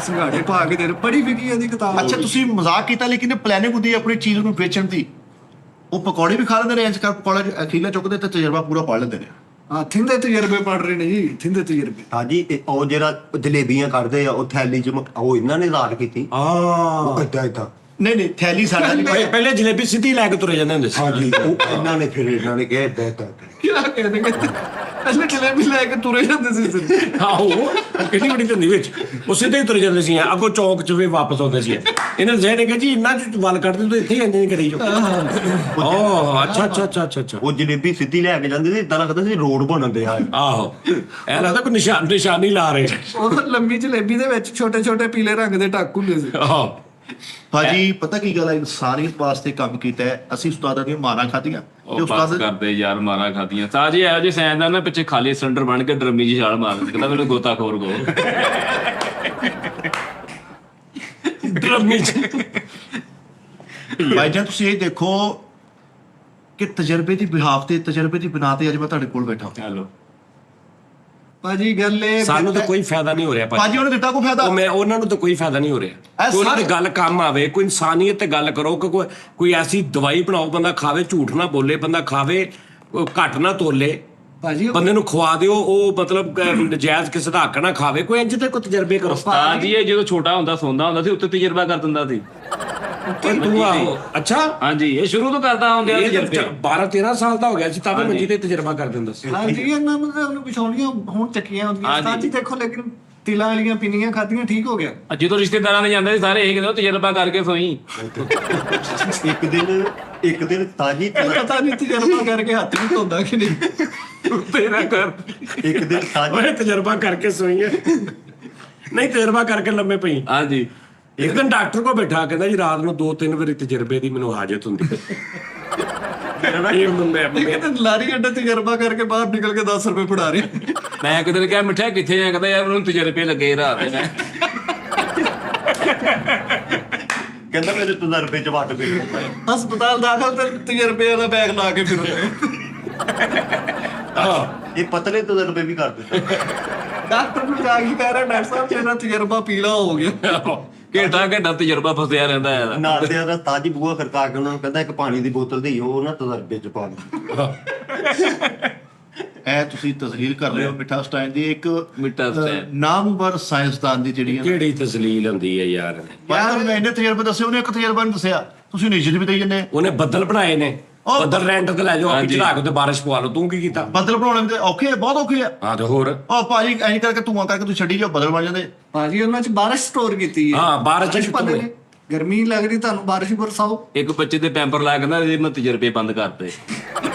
Speaker 4: ਸੰਘਾੜੇ ਪਾ ਕੇ ਦੇ ਰਹੇ, ਬੜੀ ਵਿਕੀ ਇਹਦੀ ਕਿਤਾਬ।
Speaker 5: ਅੱਛਾ ਤੁਸੀਂ ਮਜ਼ਾਕ ਕੀਤਾ, ਲੇਕਿਨ ਪਲੈਨਿੰਗ ਹੁੰਦੀ ਹੈ ਆਪਣੀ ਚੀਜ਼ ਨੂੰ ਵੇਚਣ ਦੀ। ਉਹ ਪਕੌੜੇ ਵੀ ਖਾ ਲੈਂਦੇ ਨੇ, ਇੰਜ ਕਰ ਪਕੌੜਾ ਅਖੀਲਾ ਚੁੱਕਦੇ ਤੇ ਤਜਰਬਾ ਪੂਰਾ ਪੜ ਲੈਂਦੇ ਨੇ।
Speaker 4: ਹਾਂ ਥਿੰਦੇ ਤਜਰਬੇ ਪੜ ਰਹੇ ਨੇ ਜੀ, ਥਿੰਦੇ ਤਜਰਬੇ।
Speaker 1: ਸਾਜੀ ਉਹ ਜਿਹੜਾ ਜਲੇਬੀਆਂ ਕੱਢਦੇ ਆ ਉਹ ਥੈਲੀ ਚ ਉਹ ਇਹਨਾਂ ਨੇ ਰਾਤ ਕੀਤੀ। ਉਹ ਏਦਾਂ
Speaker 5: ਨਹੀਂ ਥੈਲੀ ਸਾਡਾ ਨਹੀਂ।
Speaker 2: ਪਹਿਲੇ ਜਲੇਬੀ ਸਿੱਧੀ ਲੈ ਕੇ ਤੁਰੇ ਜਾਂਦੇ ਹੁੰਦੇ ਸੀ।
Speaker 1: ਹਾਂਜੀ ਉਹ ਇਹਨਾਂ ਨੇ ਫਿਰ ਇਹਨਾਂ ਨੇ ਕਿਹਾ ਏਦਾਂ
Speaker 4: ਕੀ ਕਹਿੰਦੇ ਅਸਲੇ ਜਲੇਬੀ ਲੈ ਕੇ ਤੁਰੇ ਜਾਂਦੇ ਸੀ ਸਿਰ।
Speaker 2: ਆਹੋ ਉਹ ਕਿੰਨੀ ਬੜੀ ਧੰਦੀ ਵਿੱਚ ਉਹ ਸਿੱਧੇ ਹੀ ਤੁਰੇ ਜਾਂਦੇ ਸੀ, ਅੱਗੋਂ ਚੌਕ ਚ ਵੀ ਵਾਪਸ ਆਉਂਦੇ ਸੀ। ਇਹਨਾਂ ਜ਼ਹਿਰ ਨੇ ਕਿਹਾ ਜੀ ਇੰਨਾ ਚ ਵੱਲ ਕੱਢਦੇ ਤੂੰ ਇੱਥੇ ਹੀ ਇੰਜ ਨਹੀਂ ਕਰੀ ਜੋ। ਓਹ ਅੱਛਾ ਅੱਛਾ ਅੱਛਾ ਅੱਛਾ ਅੱਛਾ।
Speaker 1: ਉਹ ਜਲੇਬੀ ਸਿੱਧੀ ਲੈ ਕੇ ਜਾਂਦੇ ਸੀ, ਇਦਾਂ ਲੱਗਦਾ ਸੀ ਰੋਡ ਬਣਨ ਦੇ ਆ।
Speaker 2: ਆਹੋ ਐ ਲੱਗਦਾ ਕੋਈ ਨਿਸ਼ਾਨੀ ਲਾ ਰਹੇ।
Speaker 4: ਉਹ ਲੰਬੀ ਜਲੇਬੀ ਦੇ ਵਿੱਚ ਛੋਟੇ ਛੋਟੇ ਪੀਲੇ ਰੰਗ ਦੇ ਟੱਕ ਹੁੰਦੇ ਸੀ।
Speaker 2: ਆਹੋ
Speaker 5: ਭਾਜੀ ਪਤਾ ਕੀ ਗੱਲ ਹੈ, ਇਨਸਾਨੀਅਤ ਵਾਸਤੇ ਕੰਮ ਕੀਤਾ ਹੈ। ਅਸੀਂ ਉਸਤਾਦਾਂ ਦੀਆਂ ਮਾਰਾਂ ਖਾਧੀਆਂ ਤੇ
Speaker 3: ਉਹ ਬਸ
Speaker 5: ਉਸਤਾਦ
Speaker 3: ਕਰਦੇ ਯਾਰ, ਮਾਰਾ ਖਾਦੀਆਂ ਸਾਜੀ। ਇਹੋ ਜਿਹੇ ਸਾਇੰਸਦਾਨ ਨਾ ਪਿੱਛੇ ਖਾਲੀ ਸਿਲੰਡਰ ਬਣ ਕੇ ਡਰਮੀ ਜੀ ਛਾਲ ਮਾਰ ਦਿੰਦੇ, ਕਹਿੰਦਾ ਮੈਨੂੰ ਗੋਤਾਖੋਰ ਕਹੋ।
Speaker 2: ਡਰਮੀ ਚ।
Speaker 5: ਭਾਈ ਜਾਨ ਤੁਸੀਂ ਇਹ ਦੇਖੋ ਕਿ ਤਜਰਬੇ ਦੀ ਬਿਹਾਫ ਤੇ, ਤਜਰਬੇ ਦੀ ਬਿਨਾ ਤੇ ਅੱਜ ਮੈਂ ਤੁਹਾਡੇ ਕੋਲ ਬੈਠਾ।
Speaker 3: ਹੈਲੋ
Speaker 4: ਭਾਜੀ ਗੱਲ ਇਹ
Speaker 2: ਸਾਨੂੰ ਤਾਂ ਕੋਈ ਫਾਇਦਾ ਨਹੀਂ ਹੋ ਰਿਹਾ
Speaker 5: ਭਾਜੀ ਉਹਨੇ ਦਿੱਤਾ ਕੋਈ ਫਾਇਦਾ?
Speaker 2: ਉਹ ਮੈਂ ਉਹਨਾਂ ਨੂੰ ਤਾਂ ਕੋਈ ਫਾਇਦਾ ਨਹੀਂ ਹੋ ਰਿਹਾ। ਕੋਈ ਉਹਨਾਂ ਦੀ ਗੱਲ ਕੰਮ ਆਵੇ, ਕੋਈ ਇਨਸਾਨੀਅਤ ਤੇ ਗੱਲ ਕਰੋ ਕਿ ਕੋਈ ਐਸੀ ਦਵਾਈ ਬਣਾਓ ਬੰਦਾ ਖਾਵੇ, ਝੂਠ ਨਾ ਬੋਲੇ ਬੰਦਾ ਖਾਵੇ, ਘੱਟ ਨਾ ਤੋਲੇ,
Speaker 4: ਭਾਜੀ
Speaker 2: ਬੰਦੇ ਨੂੰ ਖਵਾ ਦਿਓ, ਉਹ ਮਤਲਬ ਨਜਾਇਜ਼ ਕਿਸੇ ਦਾ ਹੱਕ ਨਾ ਖਾਵੇ। ਕੋਈ ਇੰਜ ਤੇ ਕੋਈ ਤਜਰਬੇ ਕਰੋ।
Speaker 3: ਸਾਜੀ ਇਹ ਜਦੋਂ ਛੋਟਾ ਹੁੰਦਾ ਸੌਂਦਾ ਹੁੰਦਾ ਸੀ, ਉੱਤੇ ਤਜਰਬਾ ਕਰ ਦਿੰਦਾ ਸੀ।
Speaker 2: ਤੂੰ ਆਹੋ ਅੱਛਾ
Speaker 3: ਹਾਂਜੀ ਇਹ ਸ਼ੁਰੂ ਤੋਂ ਕਰਦਾ ਹੁੰਦੇ ਆ ਤਜਰਬੇ।
Speaker 2: 12-13 ਸਾਲ ਦਾ ਹੋ ਗਿਆ ਸੀ ਤਾਂ ਵੀ ਮੰਜੀ ਤੇ ਤਜਰਬਾ ਕਰ ਦਿੰਦਾ ਸੀ।
Speaker 4: ਹਾਂਜੀ ਇਹਨਾਂ ਨੂੰ ਤਾਂ ਉਹਨੂੰ ਵਿਛਾਉਣੀਆਂ ਹੁਣ ਚੱਕੀਆਂ ਹੁੰਦੀਆਂ ਸਾਜੀ। ਦੇਖੋ ਲੇਕਿਨ ਤਿਲਾਂ ਵਾਲੀਆਂ ਪਿੰਨੀਆਂ ਖਾਧੀਆਂ ਠੀਕ ਹੋ ਗਿਆ।
Speaker 3: ਜਦੋਂ ਰਿਸ਼ਤੇਦਾਰਾਂ ਦੇ ਜਾਂਦੇ ਸੀ ਸਾਰੇ ਇਹ ਕਹਿੰਦੇ ਤਜਰਬਾ ਕਰਕੇ ਸੋਈ।
Speaker 1: ਇੱਕ ਦਿਨ ਤਾਜੀ
Speaker 4: ਪਤਾ ਨਹੀਂ ਤਜਰਬਾ ਕਰਕੇ ਹੱਥ ਵੀ ਧੋਂਦਾ ਕਿ ਨਹੀਂ।
Speaker 3: ਤੇਰਾ ਕਰ
Speaker 1: ਇੱਕ ਦਿਨ ਤਾਜੀ
Speaker 2: ਓਏ ਤਜਰਬਾ ਕਰਕੇ ਸੋਈ ਹੈ ਨਹੀਂ, ਤਜਰਬਾ ਕਰਕੇ ਲੰਮੇ ਪਈ।
Speaker 3: ਹਾਂਜੀ
Speaker 2: ਇੱਕ ਦਿਨ ਡਾਕਟਰ ਕੋਲ ਬੈਠਾ, ਕਹਿੰਦਾ ਜੀ ਰਾਤ ਨੂੰ 2-3 ਵਾਰੀ ਤਜਰਬੇ ਦੀ ਮੈਨੂੰ ਹਾਜਤ ਹੁੰਦੀ ਹੈ। ਇਹ
Speaker 4: ਇਹ ਤਾਂ ਲਾਰੀ ਅੱਡਾ ਤਜਰਬਾ ਕਰਕੇ ਬਾਹਰ ਨਿਕਲ ਕੇ 10 ਰੁਪਏ ਫੜਾ ਰਿਹਾ।
Speaker 3: ਮੈਂ ਇੱਕ ਦਿਨ ਕਿਹਾ ਮਿੱਠਾ ਕਿੱਥੇ ਆ, ਕਹਿੰਦਾ ਯਾਰ ਮੈਨੂੰ ਤਜਰਬੇ ਲੱਗੇ ਰਾਤ ਦੇ।
Speaker 1: ਕਹਿੰਦਾ ਮੇਰੇ ਤਜਰਬੇ ਚ ਵੱਟ ਪਈ।
Speaker 4: ਹਸਪਤਾਲ ਦਾਖਲ ਤੇ ਤਜਰਬੇ ਦਾ ਬੈਗ ਲਾ ਕੇ ਫਿਰ
Speaker 1: ਇਹ ਪਤਲੇ ਤਜਰਬੇ ਵੀ ਕਰਦੇ।
Speaker 4: ਡਾਕਟਰ ਨੂੰ ਜਾ ਕੇ ਕਹਿ ਰਿਹਾ ਡਾਕਟਰ ਸਾਹਿਬ ਮੇਰਾ ਤਜਰਬਾ ਪੀਲਾ ਹੋ ਗਿਆ।
Speaker 3: ਘੰਟਾ ਤਜਰਬਾ ਫਸਿਆ ਰਹਿੰਦਾ ਹੈ।
Speaker 1: ਨਾਲ ਦੇ ਦਾ ਤਾਜੀ ਬੂਹਾ ਖੜਕਾ ਕੇ ਉਹਨਾਂ ਨੂੰ ਕਹਿੰਦਾ ਇੱਕ ਪਾਣੀ ਦੀ ਬੋਤਲ ਦੇਈ, ਉਹ ਨਾ ਤਜਰਬੇ ਚ ਪਾ ਲਓ।
Speaker 5: ਇਹ ਤੁਸੀਂ ਤਸਲੀਲ ਕਰ ਰਹੇ ਹੋ ਮਿੱਠਾ ਸਟਾਈਨ ਦੀ, ਇੱਕ
Speaker 3: ਮਿੱਠਾ ਸਟਾਈਨ।
Speaker 5: ਨਾਮਵਰ ਸਾਇੰਸਦਾਨ ਦੀ ਜਿਹੜੀ ਹੈ।
Speaker 2: ਕਿਹੜੀ ਤਸਲੀਲ ਹੁੰਦੀ ਹੈ ਯਾਰ।
Speaker 5: ਯਾਰ ਮੈਂ ਇਹਨੇ ਤਜਰਬੇ ਦੱਸੇ, ਉਹਨੇ ਇੱਕ ਤਜਰਬਾ ਨਹੀਂ ਦੱਸਿਆ। ਤੁਸੀਂ ਨਿਸ਼ਚਿਤ ਵੀ ਦੇਈ ਜੰਨੇ।
Speaker 2: ਉਹਨੇ ਬੱਦਲ ਬਣਾਏ ਨੇ, ਬੱਦਲ ਰੈਂਟ ਤੇ ਲੈ ਜਾਓ, ਆਪੀ ਚੜਾ ਕੇ ਤੇ ਬਾਰਿਸ਼ ਪਵਾ ਲਓ। ਤੂੰ ਕੀ ਕੀਤਾ?
Speaker 5: ਬੱਦਲ ਬਣਾਉਣੇ ਤੇ ਔਖੇ ਆ, ਬਹੁਤ ਔਖੇ ਆ।
Speaker 2: ਹਾਂ ਤੇ ਹੋਰ।
Speaker 5: ਉਹ ਭਾਜੀ ਐਂ ਕਰਕੇ ਧੂਆਂ ਕਰਕੇ ਤੁਸੀਂ ਛੱਡੀ ਜਾਓ, ਬੱਦਲ ਬਣ ਜਾਂਦੇ।
Speaker 4: ਭਾਜੀ ਉਹਨਾਂ ਚ ਬਾਰਿਸ਼ ਸਟੋਰ ਕੀਤੀ ਹੈ।
Speaker 2: ਹਾਂ ਬਾਰਿਸ਼ ਚ
Speaker 4: ਪਤਾ ਨਹੀਂ ਗਰਮੀ ਲੱਗ ਰਹੀ ਤੁਹਾਨੂੰ, ਬਾਰਿਸ਼ ਬਰਸਾਓ।
Speaker 3: ਇੱਕ ਬੱਚੇ ਦੇ ਪੈਂਪਰ ਲਾ ਕੇ ਨਾ ਇਹਦੇ ਮੈਂ ਤਜਰਬੇ ਬੰਦ ਕਰਤੇ।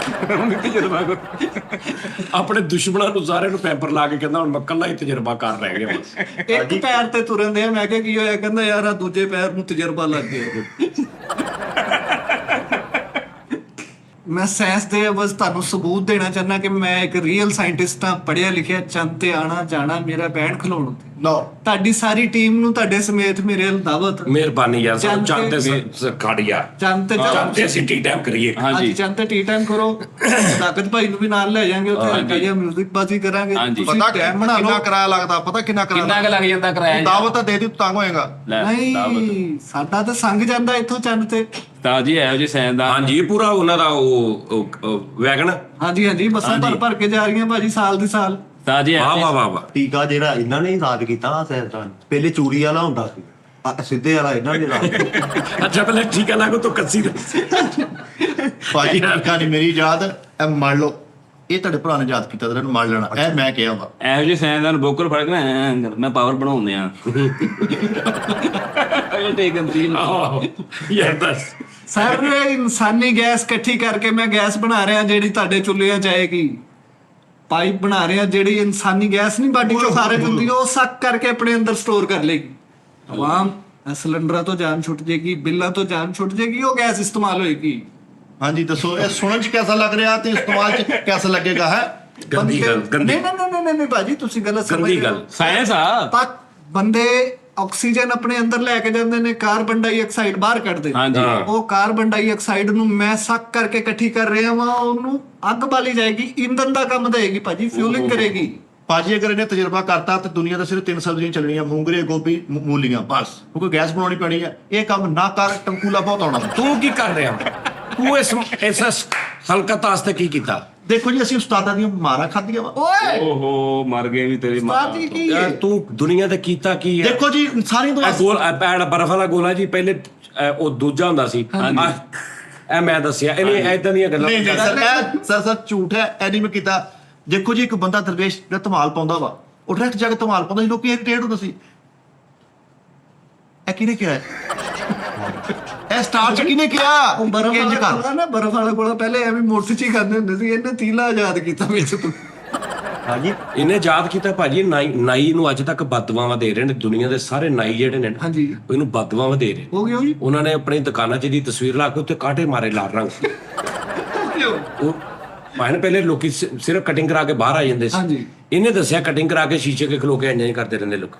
Speaker 3: ਤਜਰਬਾ ਕਰ
Speaker 2: ਆਪਣੇ ਦੁਸ਼ਮਣਾਂ ਨੂੰ ਸਾਰਿਆਂ ਨੂੰ ਪੈਂਪਰ ਲਾ ਕੇ ਕਹਿੰਦਾ ਹੁਣ ਮੈਂ ਇਕੱਲਾ ਹੀ ਤਜਰਬਾ ਕਰ ਰਹਿ ਗਿਆ ਬਸ।
Speaker 4: ਇੱਕ ਪੈਰ ਤੇ ਤੁਰਨ ਦੇ ਮੈਂ ਕਿਹਾ ਕੀ ਹੋਇਆ, ਕਹਿੰਦਾ ਯਾਰ ਆ ਦੂਜੇ ਪੈਰ ਨੂੰ ਤਜਰਬਾ ਲੱਗ ਗਿਆ। ਮੈਂ ਸਾਇੰਸ ਦੇ ਬਸ ਤੁਹਾਨੂੰ ਸਬੂਤ ਦੇਣਾ ਚਾਹੁੰਦਾ ਕਿ ਮੈਂ ਇੱਕ ਰੀਅਲ ਸਾਇੰਟਿਸਟ ਹਾਂ, ਪੜ੍ਹਿਆ ਲਿਖਿਆ, ਚੰਦ ਤੇ ਆਣਾ ਜਾਣਾ, ਮੇਰਾ ਬੈਂਡ ਖਲੋਣ ਉੱਤੇ।
Speaker 5: ਲਓ
Speaker 4: ਤੁਹਾਡੀ ਸਾਰੀ ਟੀਮ ਨੂੰ ਤੁਹਾਡੇ ਸਮੇਤ ਮੇਰੇ ਵੱਲ ਦਾਵਤ।
Speaker 2: ਮਿਹਰਬਾਨੀ ਯਾਰ, ਸਾਨੂੰ
Speaker 4: ਚੰਦ
Speaker 2: ਚੰਦ ਖੜ ਯਾਰ,
Speaker 4: ਚੰਦ ਤੇ
Speaker 2: ਚੰਦ ਤੇ ਅਸੀਂ ਟੀ ਟਾਈਮ ਕਰੀਏ।
Speaker 3: ਹਾਂਜੀ
Speaker 4: ਚੰਦ ਤੇ ਟੀ ਟਾਈਮ ਕਰੋ। ਤਾਕਤ ਭਾਈ ਨੂੰ ਵੀ ਨਾਲ ਲੈ ਜਾਾਂਗੇ, ਉੱਥੇ ਹਲਕਾ ਜਿਹਾ ਮਿਊਜ਼ਿਕ ਬਾਜ਼ੀ ਕਰਾਂਗੇ।
Speaker 3: ਹਾਂਜੀ।
Speaker 4: ਤੁਸੀਂ
Speaker 5: ਪਤਾ
Speaker 4: ਟਾਈਮ ਬਣਾ
Speaker 5: ਕਿੰਨਾ
Speaker 4: ਲਓ।
Speaker 5: ਕਿਰਾਇਆ ਲੱਗਦਾ? ਪਤਾ ਕਿੰਨਾ
Speaker 3: ਕਿੰਨਾ
Speaker 5: ਕਿਰਾਇਆ?
Speaker 3: ਕੁ ਲੱਗ ਜਾਂਦਾ ਕਿਰਾਇਆ?
Speaker 5: ਦਾਵਤ ਤਾਂ ਦੇ ਦੀ, ਤੂੰ ਤੰਗ ਹੋਏਗਾ।
Speaker 3: ਲੈ ਦਾਵਤ।
Speaker 4: ਨਹੀਂ ਸਾਡਾ ਤਾਂ ਸੰਗ ਜਾਂਦਾ ਇੱਥੋਂ ਚੰਦ ਤੇ।
Speaker 3: ਤਾਂ ਜੀ ਇਹੋ ਜਿਹੇ ਸਾਇੰਸਦਾਨ।
Speaker 2: ਹਾਂਜੀ ਪੂਰਾ ਉਹਨਾਂ ਦਾ ਉਹ ਵੈਗਨ।
Speaker 4: ਹਾਂਜੀ ਹਾਂਜੀ ਬੱਸਾਂ ਭਰ ਕੇ ਜਾ ਰਹੀਆਂ ਭਾਜੀ ਸਾਲ ਦੀ ਸਾਲ।
Speaker 3: ਤਾਂ ਜੀ
Speaker 2: ਵਾਹ ਵਾਹ ਵਾਹ ਵਾਹ।
Speaker 1: ਟੀਕਾ ਜਿਹੜਾ ਇਹਨਾਂ ਨੇ ਇਜਾਦ ਕੀਤਾ ਸਾਇੰਸਦਾਨ, ਪਹਿਲੇ ਚੂੜੀ ਵਾਲਾ ਹੁੰਦਾ ਸੀ, ਸਿੱਧੇ ਵਾਲਾ ਇਹਨਾਂ ਨੇ ਲਾ ਦਿੱਤਾ।
Speaker 2: ਅੱਛਾ ਪਹਿਲੇ ਠੀਕ ਲੱਗੋ ਤੋ ਕੱਸੀ ਦੇ।
Speaker 5: ਭਾਜੀ ਟੀਕਾ ਨਹੀਂ ਮੇਰੀ ਯਾਦ, ਇਹ ਮੰਨ ਲਓ ਇਹ ਤੁਹਾਡੇ ਭਰਾ ਨੇ ਯਾਦ ਕੀਤਾ, ਤੇਰੇ ਨੂੰ ਮੰਨ ਲੈਣਾ। ਇਹ ਮੈਂ ਕਿਹਾ ਵਾ
Speaker 3: ਇਹੋ ਜਿਹੇ ਸਾਇੰਸਦਾਨ ਬੋਕਰ ਫੜ ਕੇ ਨਾ ਐਂ ਕਰ, ਮੈਂ ਪਾਵਰ ਬਣਾਉਂਦੇ ਆ। ਇਹ ਟੇਕਨ ਸੀ।
Speaker 2: ਯਾਰ ਦੱਸ।
Speaker 4: ਸਰ ਇਨਸਾਨੀ ਗੈਸ ਇਕੱਠੀ ਕਰਕੇ ਮੈਂ ਗੈਸ ਬਣਾ ਰਿਹਾ ਜਿਹੜੀ ਤੁਹਾਡੇ ਚੁੱਲ੍ਹਿਆਂ 'ਚ ਆਏਗੀ। ਪਾਈਪ ਬਣਾ ਰਿਹਾ ਜਿਹੜੀ ਇਨਸਾਨੀ ਗੈਸ ਨਹੀਂ ਬਾਡੀ ਚੋਂ ਖਾਰਜ ਹੁੰਦੀ, ਉਹ ਸੱਕ ਕਰਕੇ ਆਪਣੇ ਅੰਦਰ ਸਟੋਰ ਕਰ ਲੇਗੀ। ਤਮਾਮ ਸਿਲੰਡਰਾਂ ਤੋਂ ਜਾਨ ਛੁੱਟ ਜੇਗੀ, ਬਿੱਲਾਂ ਤੋਂ ਜਾਨ ਛੁੱਟ ਜੇਗੀ, ਉਹ ਗੈਸ ਇਸਤੇਮਾਲ ਹੋਏਗੀ।
Speaker 5: ਹਾਂਜੀ ਦੱਸੋ, ਇਹ ਸੁਣਨ ਚ ਕਿਹਦਾ ਲੱਗ ਰਿਹਾ ਤੇ ਇਸਤੇਮਾਲ ਚ ਕਿਹਦਾ ਲੱਗੇਗਾ ਹੈ?
Speaker 2: ਗੰਦੀ ਗੱਲ, ਗੰਦੀ
Speaker 4: ਨਹੀਂ ਭਾਜੀ, ਤੁਸੀਂ ਗਲਤ ਸਮਝ
Speaker 2: ਗੰਦੀ
Speaker 4: ਰਹੇ
Speaker 2: ਗੱਲ।
Speaker 4: ਹੋ।
Speaker 3: ਸਾਇੰਸ ਆ।
Speaker 4: ਤਾਂ ਬੰਦੇ ਆਕਸੀਜਨ ਆਪਣੇ ਅੰਦਰ ਲੈ ਕੇ ਜਾਂਦੇ ਨੇ, ਕਾਰਬਨ ਡਾਈਆਕਸਾਈਡ ਬਾਹਰ ਕੱਢਦੇ ਨੇ।
Speaker 3: ਹਾਂਜੀ।
Speaker 2: ਹਾਂ।
Speaker 4: ਉਹ ਕਾਰਬਨ ਡਾਈਆਕਸਾਈਡ ਨੂੰ ਮੈਂ ਸੱਕ ਕਰਕੇ ਇਕੱਠੀ ਕਰ ਰਿਹਾ ਵਾਂ, ਉਹਨੂੰ ਅੱਗ ਬਾਲੀ ਜਾਏਗੀ, ਈਂਧਨ ਦਾ ਕੰਮ ਦੇਗੀ ਭਾਜੀ, ਫਿਊਲਿੰਗ ਕਰੇਗੀ।
Speaker 5: ਭਾਜੀ ਅਗਰ ਇਹਨੇ ਤਜਰਬਾ ਕਰਤਾ ਤੇ ਦੁਨੀਆ ਦੇ ਸਿਰਫ 3 ਸਬਜ਼ੀਆਂ ਚੱਲਣੀਆਂ, ਮੂੰਗਰੇ, ਗੋਭੀ, ਮੂਲੀਆਂ, ਬਸ। ਕਿਉਂਕਿ ਗੈਸ ਬਣਾਉਣੀ ਪੈਣੀ ਹੈ। ਇਹ ਕੰਮ ਨਾ ਕਰ, ਟੰਕੂਲਾ ਬਹੁਤ ਆਉਣਾ।
Speaker 2: ਤੂੰ ਕੀ ਕਰ ਰਿਹਾ? ਤੂੰ ਇਸ ਹਲਕਤ ਵਾਸਤੇ ਕੀ ਕੀਤਾ?
Speaker 5: ਦੇਖੋ ਜੀ, ਅਸੀਂ ਉਸਤਾਦਾਂ ਦੀਆਂ ਮਾਰਾਂ ਖਾਧੀਆਂ ਵਾ।
Speaker 4: ਓਏ
Speaker 3: ਓਹੋ ਮਰ ਗਏ ਵੀ ਤੇਰੀ ਮਾਂ।
Speaker 4: ਸਾਡੀ ਕੀ
Speaker 2: ਯਾਰ
Speaker 4: ਹੈ?
Speaker 2: ਤੂੰ ਦੁਨੀਆ ਤੇ ਕੀਤਾ ਕੀ ਹੈ?
Speaker 5: ਦੇਖੋ ਜੀ, ਸਾਰੀਆਂ ਤੋਂ
Speaker 2: ਇਹ ਗੋਲ ਪੈੜ ਬਰਫ ਵਾਲਾ ਗੋਲਾ ਜੀ ਪਹਿਲੇ ਉਹ ਦੂਜਾ ਹੁੰਦਾ ਸੀ। ਇਹ ਮੈਂ ਦੱਸਿਆ, ਇਹਨੇ ਐਦਾਂ ਦੀਆਂ ਗੱਲਾਂ
Speaker 5: ਨਹੀਂ ਸਰ ਝੂਠ ਹੈ, ਐ ਨਹੀਂ ਮੈਂ ਕੀਤਾ। ਦੇਖੋ ਜੀ, ਇੱਕ ਬੰਦਾ ਦਰਵੇਸ਼ ਜਿਹੜਾ ਧਮਾਲ ਪਾਉਂਦਾ ਵਾ, ਉਹ ਡਾਇਰੈਕਟ ਜਾ ਕੇ ਧਮਾਲ ਪਾਉਂਦਾ ਸੀ, ਲੋਕੀ ਇਰੀਟੇਟ ਹੁੰਦੇ ਸੀ। ਇਹ ਕਿਹਨੇ ਕਿਹਾ ਹੈ? ਇਹ ਸਟਾਰ ਚ ਕਿਹਨੇ ਕਿਹਾ?
Speaker 4: ਉਹ ਬਰਫ
Speaker 5: ਇੰਜ
Speaker 4: ਵਾਲਾ
Speaker 5: ਕਰ।
Speaker 4: ਗੋਲਾ ਨਾ, ਬਰਫ ਵਾਲਾ ਗੋਲਾ ਪਹਿਲੇ ਐਵੇਂ ਮੋਟਰ ਚ ਹੀ ਖਾਂਦੇ ਹੁੰਦੇ ਸੀ, ਇਹਨੇ ਤੀਲਾ ਆਜ਼ਾਦ ਕੀਤਾ ਵਿੱਚ ਤੋਂ।
Speaker 1: ਹਾਂਜੀ
Speaker 2: ਇਹਨੇ ਯਾਦ ਕੀਤਾ ਭਾਜੀ, ਨਾਈ ਨੂੰ ਅੱਜ ਤੱਕ ਬਦਦੁਆਵਾਂ ਦੇ ਰਹੇ ਨੇ ਦੁਨੀਆ ਦੇ ਸਾਰੇ ਨਾਈ ਜਿਹੜੇ ਨੇ ਨਾ,
Speaker 4: ਹਾਂਜੀ।
Speaker 2: ਉਹ ਇਹਨੂੰ ਬਦਦੁਆਵਾਂ ਦੇ ਰਹੇ।
Speaker 4: ਹੋ ਗਿਆ ਜੀ।
Speaker 2: ਉਹਨਾਂ ਨੇ ਆਪਣੀ ਦੁਕਾਨਾਂ 'ਚ ਦੀ ਤਸਵੀਰ ਲਾ ਕੇ ਉੱਤੇ ਕਾਂਟੇ ਮਾਰੇ ਲਾਲ ਰੰਗ। ਉਹ ਭਾਵੇਂ ਪਹਿਲੇ ਲੋਕੀ ਸਿਰਫ ਕਟਿੰਗ ਕਰਾ ਕੇ ਬਾਹਰ ਆ ਜਾਂਦੇ ਸੀ।
Speaker 4: ਹਾਂਜੀ।
Speaker 2: ਇਹਨੇ ਦੱਸਿਆ ਕਟਿੰਗ ਕਰਾ ਕੇ ਸ਼ੀਸ਼ੇ ਕੇ ਖਲੋ ਕੇ ਇੰਜ ਕਰਦੇ ਰਹਿੰਦੇ ਲੋਕ।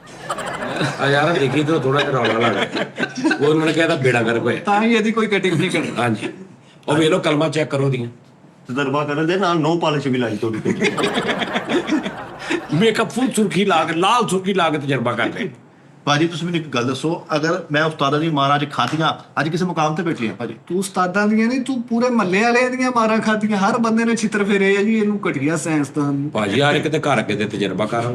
Speaker 2: ਆ ਯਾਰ ਦੇਖੀ ਤੇ ਥੋੜਾ ਜਿਹਾ ਰੌਲਾ ਲੱਗਾ। ਉਹ ਉਹਨਾਂ ਨੇ ਕਿਹਾ ਇਹਦਾ ਬੇੜਾ ਗਰਕ ਹੋਇਆ।
Speaker 4: ਤਾਂ ਹੀ ਇਹਦੀ ਕੋਈ ਕਟਿੰਗ ਨਹੀਂ ਕਰਦਾ।
Speaker 2: ਹਾਂਜੀ, ਉਹ ਵੇਖ ਲਓ ਕਲਮਾ ਚੈੱਕ ਕਰੋ ਦੀਆਂ।
Speaker 1: ਤਜਰਬਾ ਕਰਨ ਦੇ ਨਾਲ ਨੋ ਪਾਲਿਸ਼ ਵੀ ਲਾਈ ਤੁਹਾਡੀ ਤੇ।
Speaker 2: ਮੇਕਅਪ ਫੁੱਲ ਸੁਰਖੀ ਲਾ ਕੇ, ਲਾਲ ਸੁਰਖੀ ਲਾ ਕੇ ਤਜਰਬਾ ਕਰਦੇ।
Speaker 5: ਭਾਜੀ ਤੁਸੀਂ ਮੈਨੂੰ ਇੱਕ ਗੱਲ ਦੱਸੋ, ਅਗਰ ਮੈਂ ਉਸਤਾਦਾਂ ਦੀ ਮਾਰਾਂ ਚ ਖਾਧੀਆਂ, ਅੱਜ ਕਿਸੇ ਮੁਕਾਮ ਤੇ ਬੈਠੇ ਆ ਭਾਜੀ।
Speaker 4: ਤੂੰ ਉਸਤਾਦਾਂ ਦੀਆਂ ਨਹੀਂ, ਤੂੰ ਪੂਰੇ ਮੱਲੇ ਵਾਲਿਆਂ ਦੀਆਂ ਮਾਰਾਂ ਖਾਧੀਆਂ। ਹਰ ਬੰਦੇ ਨੇ ਛਿੱਤਰ ਫੇਰੇ ਆ ਜੀ, ਇਹਨੂੰ ਘਟੀਆ ਸਾਇੰਸਦਾਨ ਨੂੰ।
Speaker 2: ਭਾਜੀ ਯਾਰ ਕਿਤੇ ਘਰ ਅੱਗੇ ਤੇ ਤਜਰਬਾ ਕਰ।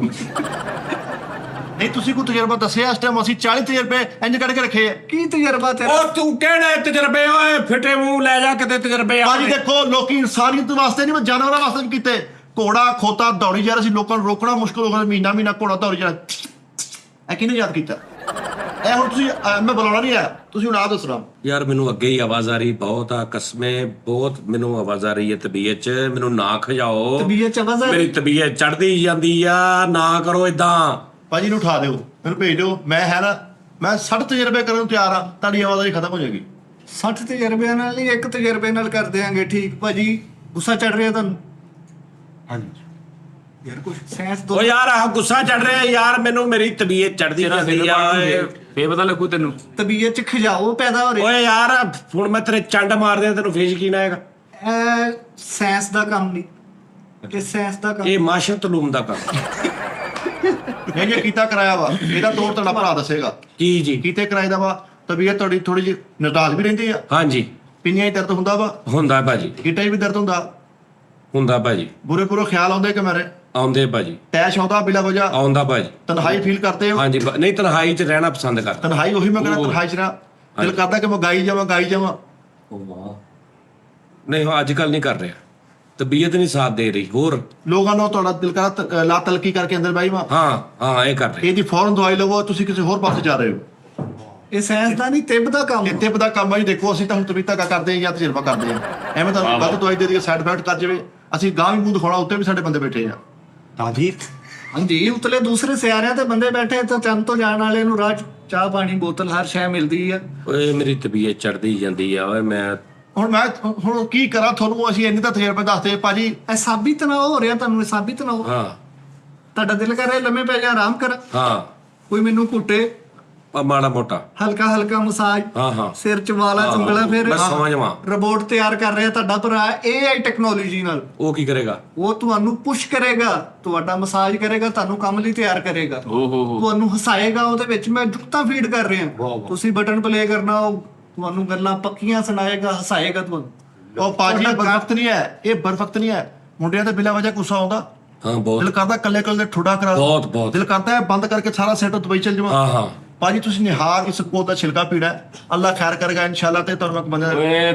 Speaker 5: ਨਹੀਂ ਤੁਸੀਂ ਕੋਈ ਤਜਰਬਾ ਦੱਸਿਆ? ਇਸ ਟਾਈਮ ਅਸੀਂ 40 ਤਜਰਬੇ ਇੰਜ ਕੱਢ ਕੇ ਰੱਖੇ ਆ।
Speaker 4: ਕੀ ਤਜਰਬਾ ਤੇਰਾ?
Speaker 2: ਉਹ ਤੂੰ ਕਿਹੜੇ ਤਜਰਬੇ ਓਏ? ਫਿੱਟੇ ਮੂੰਹ ਲੈ ਜਾ ਕਿਤੇ ਤਜਰਬੇ ਆ।
Speaker 5: ਭਾਜੀ ਦੇਖੋ, ਲੋਕੀ ਇਨਸਾਨੀਅਤ ਵਾਸਤੇ ਨਹੀਂ, ਜਾਨਵਰਾਂ ਵਾਸਤੇ ਵੀ ਕੀਤੇ। ਘੋੜਾ ਖੋਤਾ ਦੌੜੀ ਜਾ ਰਿਹਾ ਸੀ, ਲੋਕਾਂ ਨੂੰ ਰੋਕਣਾ ਮੁਸ਼ਕਲ ਹੋ ਗਿਆ। ਮਹੀਨਾ ਘੋੜਾ ਦੌੜੀ ਜਾ ਰਿਹਾ। ਇਹ ਕਿਹਨੇ ਯਾਦ ਕੀਤਾ? ਇਹ ਹੁਣ ਤੁਸੀਂ ਮੈਂ ਬੁਲਾਉਣਾ ਨਹੀਂ ਆਇਆ, ਤੁਸੀਂ ਹੁਣ ਆਪ ਦੱਸਣਾ।
Speaker 2: ਯਾਰ ਮੈਨੂੰ ਅੱਗੇ ਹੀ ਆਵਾਜ਼ ਆ ਰਹੀ ਬਹੁਤ ਆ, ਕਸਮੇ ਬਹੁਤ ਮੈਨੂੰ ਆਵਾਜ਼ ਆ ਰਹੀ ਹੈ ਤਬੀਅਤ 'ਚ। ਮੈਨੂੰ ਨਾ ਖਜਾਓ,
Speaker 4: ਤਬੀਅਤ ਚ ਆਵਾਜ਼ ਆ ਰਹੀ?
Speaker 2: ਮੇਰੀ ਤਬੀਅਤ ਚੜਦੀ ਜਾਂਦੀ ਆ। ਨਾ ਕਰੋ ਇਦਾਂ।
Speaker 5: ਭਾਜੀ ਨੂੰ ਉਠਾ ਦਿਓ, ਮੈਨੂੰ ਭੇਜ ਦਿਓ। ਮੈਂ ਹੈ ਨਾ, ਮੈਂ 60 ਤਜਰਬੇ ਕਰਨ ਨੂੰ ਤਿਆਰ ਆ। ਤੁਹਾਡੀ ਆਵਾਜ਼ ਖਤਮ ਹੋ ਜਾਏਗੀ।
Speaker 4: 60 ਤਜਰਬਿਆਂ ਨਾਲ ਨਹੀਂ, ਇੱਕ ਤਜਰਬੇ ਨਾਲ ਕਰ ਦਿਆਂਗੇ। ਠੀਕ ਭਾਜੀ, ਗੁੱਸਾ ਚੜ ਰਿਹਾ ਤੁਹਾਨੂੰ?
Speaker 1: ਹਾਂਜੀ
Speaker 4: ਯਾਰ ਕੁਝ ਸਾਇੰਸ
Speaker 2: ਓ ਯਾਰ ਆਹ ਗੁੱਸਾ ਚੜ ਰਿਹਾ ਯਾਰ, ਮੈਨੂੰ ਮੇਰੀ ਤਬੀਅਤ ਚੜਦੀ
Speaker 3: ਤੇਰਾ
Speaker 2: ਜਾਂਦੀ ਆ।
Speaker 3: ਫੇਰ ਪਤਾ ਲੱਗੂ ਤੈਨੂੰ।
Speaker 4: ਤਬੀਅਤ ਚ ਖਿਜਾਓ ਪੈਦਾ ਹੋ ਰਿਹਾ।
Speaker 2: ਓਏ ਯਾਰ ਹੁਣ ਮੈਂ ਤੇਰੇ ਚੰਡ ਮਾਰ ਦਿਆਂ, ਤੈਨੂੰ ਫੇਰ ਯਕੀਨ ਆਏਗਾ?
Speaker 4: ਇਹ ਸਾਇੰਸ ਦਾ ਕੰਮ ਨਹੀਂ, ਇਹ ਸਾਇੰਸ ਦਾ ਕੰਮ।
Speaker 2: ਇਹ ਮਾਸ਼ਰ ਤਲੂਮ ਦਾ ਕੰਮ।
Speaker 5: ਨਹੀਂ ਇਹ ਕੀਤਾ ਕਰਾਇਆ ਵਾ, ਇਹਦਾ ਤੋੜ ਤੁਹਾਡਾ ਭਰਾ ਦੱਸੇਗਾ।
Speaker 2: ਕੀ ਜੀ?
Speaker 5: ਕੀਤੇ ਕਿਰਾਏ ਦਾ ਵਾ। ਤਬੀਅਤ ਤੁਹਾਡੀ ਥੋੜੀ ਜਿਹੀ ਨਿਰਦਾਲ ਵੀ ਰਹਿੰਦੀ ਆ।
Speaker 2: ਹਾਂਜੀ
Speaker 5: ਪਿੰਨੀਆਂ 'ਚ ਦਰਦ ਹੁੰਦਾ ਵਾ,
Speaker 2: ਹੁੰਦਾ ਭਾਜੀ,
Speaker 5: ਗਿੱਟੇ 'ਚ ਵੀ ਦਰਦ ਹੁੰਦਾ
Speaker 2: ਭਾਜੀ।
Speaker 5: ਬੁਰੇ ਖਿਆਲ ਆਉਂਦੇ ਕਿ ਮੇਰੇ
Speaker 2: ਆਉਂਦੇ ਭਾਜੀ,
Speaker 5: ਟੈਸ਼ ਆਉਂਦਾ ਬਿਲਾ ਵਜ੍ਹਾ,
Speaker 2: ਆਉਂਦਾ ਭਾਜੀ।
Speaker 5: ਤਨਹਾਈ ਫੀਲ ਕਰਦੇ ਹੋ?
Speaker 2: ਹਾਂਜੀ ਨਹੀਂ, ਤਨਹਾਈ 'ਚ ਰਹਿਣਾ ਪਸੰਦ ਕਰਦਾ।
Speaker 5: ਤਨਹਾਈ ਉਹੀ ਮੈਂ ਕਹਿੰਦਾ, ਤਨਹਾਈ 'ਚ ਨਾ ਦਿਲ ਕਰਦਾ ਕਿ ਮੈਂ ਗਾਈ ਜਾਵਾਂ।
Speaker 2: ਨਹੀਂ ਅੱਜ ਕੱਲ ਨਹੀਂ ਕਰ ਰਿਹਾ, ਤਬੀਅਤ ਨਹੀਂ ਸਾਥ ਦੇ ਰਹੀ। ਹੋਰ
Speaker 5: ਲੋਕਾਂ ਨੂੰ ਤੁਹਾਡਾ ਦਿਲ ਕਰਦਾ ਲਾ ਤਲਕੀ ਕਰਕੇ ਅੰਦਰ ਬਾਈ ਮਾ।
Speaker 2: ਹਾਂ ਇਹ ਕਰ ਰਹੇ।
Speaker 5: ਇਹਦੀ ਫੌਰਨ ਦਵਾਈ ਲਵੋ, ਤੁਸੀਂ ਕਿਸੇ ਹੋਰ ਪਾਸੇ ਜਾ ਰਹੇ ਹੋ।
Speaker 4: ਇਹ ਸਾਇੰਸ ਦਾ ਨਹੀਂ, ਤਿੱਬ ਦਾ ਕੰਮ।
Speaker 5: ਇੱਥੇ ਪਤਾ ਕੰਮ ਆ ਜੀ। ਦੇਖੋ ਅਸੀਂ ਤਾਂ ਹੁਣ ਤਬੀਅਤ ਕਰਦੇ ਹਾਂ ਜਾਂ ਤਜਰਬਾ ਕਰਦੇ ਹਾਂ। ਐਵੇਂ ਤਾਂ ਗਲਤ ਦਵਾਈ ਦੇ ਦੀ ਸਾਈਡ ਇਫੈਕਟ ਕਰ ਜਾਵੇ, ਅਸੀਂ ਗਾਂ ਵੀ ਮੂੰਹ ਦਿਖਾਉਣਾ, ਉੱਤੇ ਵੀ ਸਾਡੇ ਬੰਦੇ ਬੈਠੇ ਆ।
Speaker 1: ਤਾਜੀ
Speaker 4: ਹਾਂਜੀ, ਉਤਲੇ ਦੂਸਰੇ ਸਿਆਰਿਆਂ ਤੇ ਬੰਦੇ ਬੈਠੇ, ਤਾਂ ਚੰਦ ਤੋਂ ਜਾਣ ਵਾਲੇ ਨੂੰ ਰਾਹ 'ਚ ਚਾਹ ਪਾਣੀ ਬੋਤਲ ਹਰ ਸ਼ੈ ਮਿਲਦੀ ਆ।
Speaker 2: ਓਏ ਮੇਰੀ ਤਬੀਅਤ ਚੜਦੀ ਜਾਂਦੀ ਆ। ਓਏ ਮੈਂ
Speaker 5: ਹੁਣ ਕੀ ਕਰਾਂ ਤੁਹਾਨੂੰ? ਅਸੀਂ ਇੰਨੇ ਤਾਂ ਤਜਰਬੇ ਦੱਸਦੇ ਭਾਜੀ।
Speaker 4: ਇਹ ਸਾਬਿਤ ਨਾ ਹੋ ਰਿਹਾ ਤੁਹਾਨੂੰ, ਇਹ ਸਾਬਿਤ ਨਾ ਹੋ।
Speaker 2: ਹਾਂ
Speaker 4: ਤੁਹਾਡਾ ਦਿਲ ਕਰ ਰਿਹਾ ਲੰਮੇ ਪੈ ਜਾ, ਆਰਾਮ ਕਰ।
Speaker 2: ਹਾਂ
Speaker 4: ਕੋਈ ਮੈਨੂੰ ਘੁੱਟੇ,
Speaker 2: ਮਾੜਾ ਮੋਟਾ।
Speaker 4: ਹਲਕਾ ਮਸਾਜ,
Speaker 2: ਹਾਂ
Speaker 4: ਸਿਰ ਚ ਵਾਲਾ ਚੁੰਗਲਾ। ਫਿਰ
Speaker 2: ਮੈਂ ਸਮਝਵਾ।
Speaker 4: ਰੋਬੋਟ ਤਿਆਰ ਕਰ ਰਿਹਾ ਤੁਹਾਡਾ ਭਰਾ AI ਟੈਕਨੋਲੋਜੀ ਨਾਲ।
Speaker 2: ਉਹ ਕੀ ਕਰੇਗਾ?
Speaker 4: ਉਹ ਤੁਹਾਨੂੰ ਪੁਸ਼ ਕਰੇਗਾ, ਤੁਹਾਡਾ ਮਸਾਜ ਕਰੇਗਾ, ਤੁਹਾਨੂੰ ਕੰਮ ਲਈ ਤਿਆਰ ਕਰੇਗਾ, ਤੁਹਾਨੂੰ ਹਸਾਏਗਾ। ਉਹਦੇ ਵਿੱਚ ਮੈਂ ਜੁਗਤਾਂ ਫੀਡ ਕਰ ਰਿਹਾ, ਤੁਸੀਂ ਬਟਨ ਪਲੇ ਕਰਨਾ, ਉਹ ਤੁਹਾਨੂੰ ਗੱਲਾਂ ਪੱਕੀਆਂ ਸੁਣਾਏਗਾ, ਹਸਾਏਗਾ ਤੁਹਾਨੂੰ।
Speaker 5: ਉਹ ਭਾਜੀ ਬਰਫਤ ਨਹੀਂ ਹੈ, ਇਹ ਬਰਫਤ ਨਹੀਂ ਹੈ। ਮੁੰਡਿਆਂ ਤੇ ਬਿਲਾ ਵਜ੍ਹਾ ਗੁੱਸਾ ਆਉਂਦਾ।
Speaker 2: ਹਾਂ ਬਹੁਤ।
Speaker 5: ਦਿਲ ਕਰਦਾ ਕੱਲੇ ਠੁੱਡਾ ਕਰਾ
Speaker 2: ਬਹੁਤ।
Speaker 5: ਦਿਲ ਕਰਦਾ ਬੰਦ ਕਰਕੇ ਸਾਰਾ ਸੈਟ ਦੁਬਈ ਚਲ ਜਾਵਾਂ।
Speaker 2: ਹਾਂ
Speaker 5: ਭਾਜੀ ਤੁਸੀਂ ਨਿਹਾਰ ਇਸ ਕੋਲ ਦਾ ਛਿਲਕਾ ਪੀਣਾ, ਅੱਲਾ ਖੈਰ ਕਰੇਗਾ ਇਨਸ਼ਾਅੱਲਾ। ਤੇ ਤੁਹਾਨੂੰ ਇੱਕ ਬੰਦੇ
Speaker 3: ਓਏ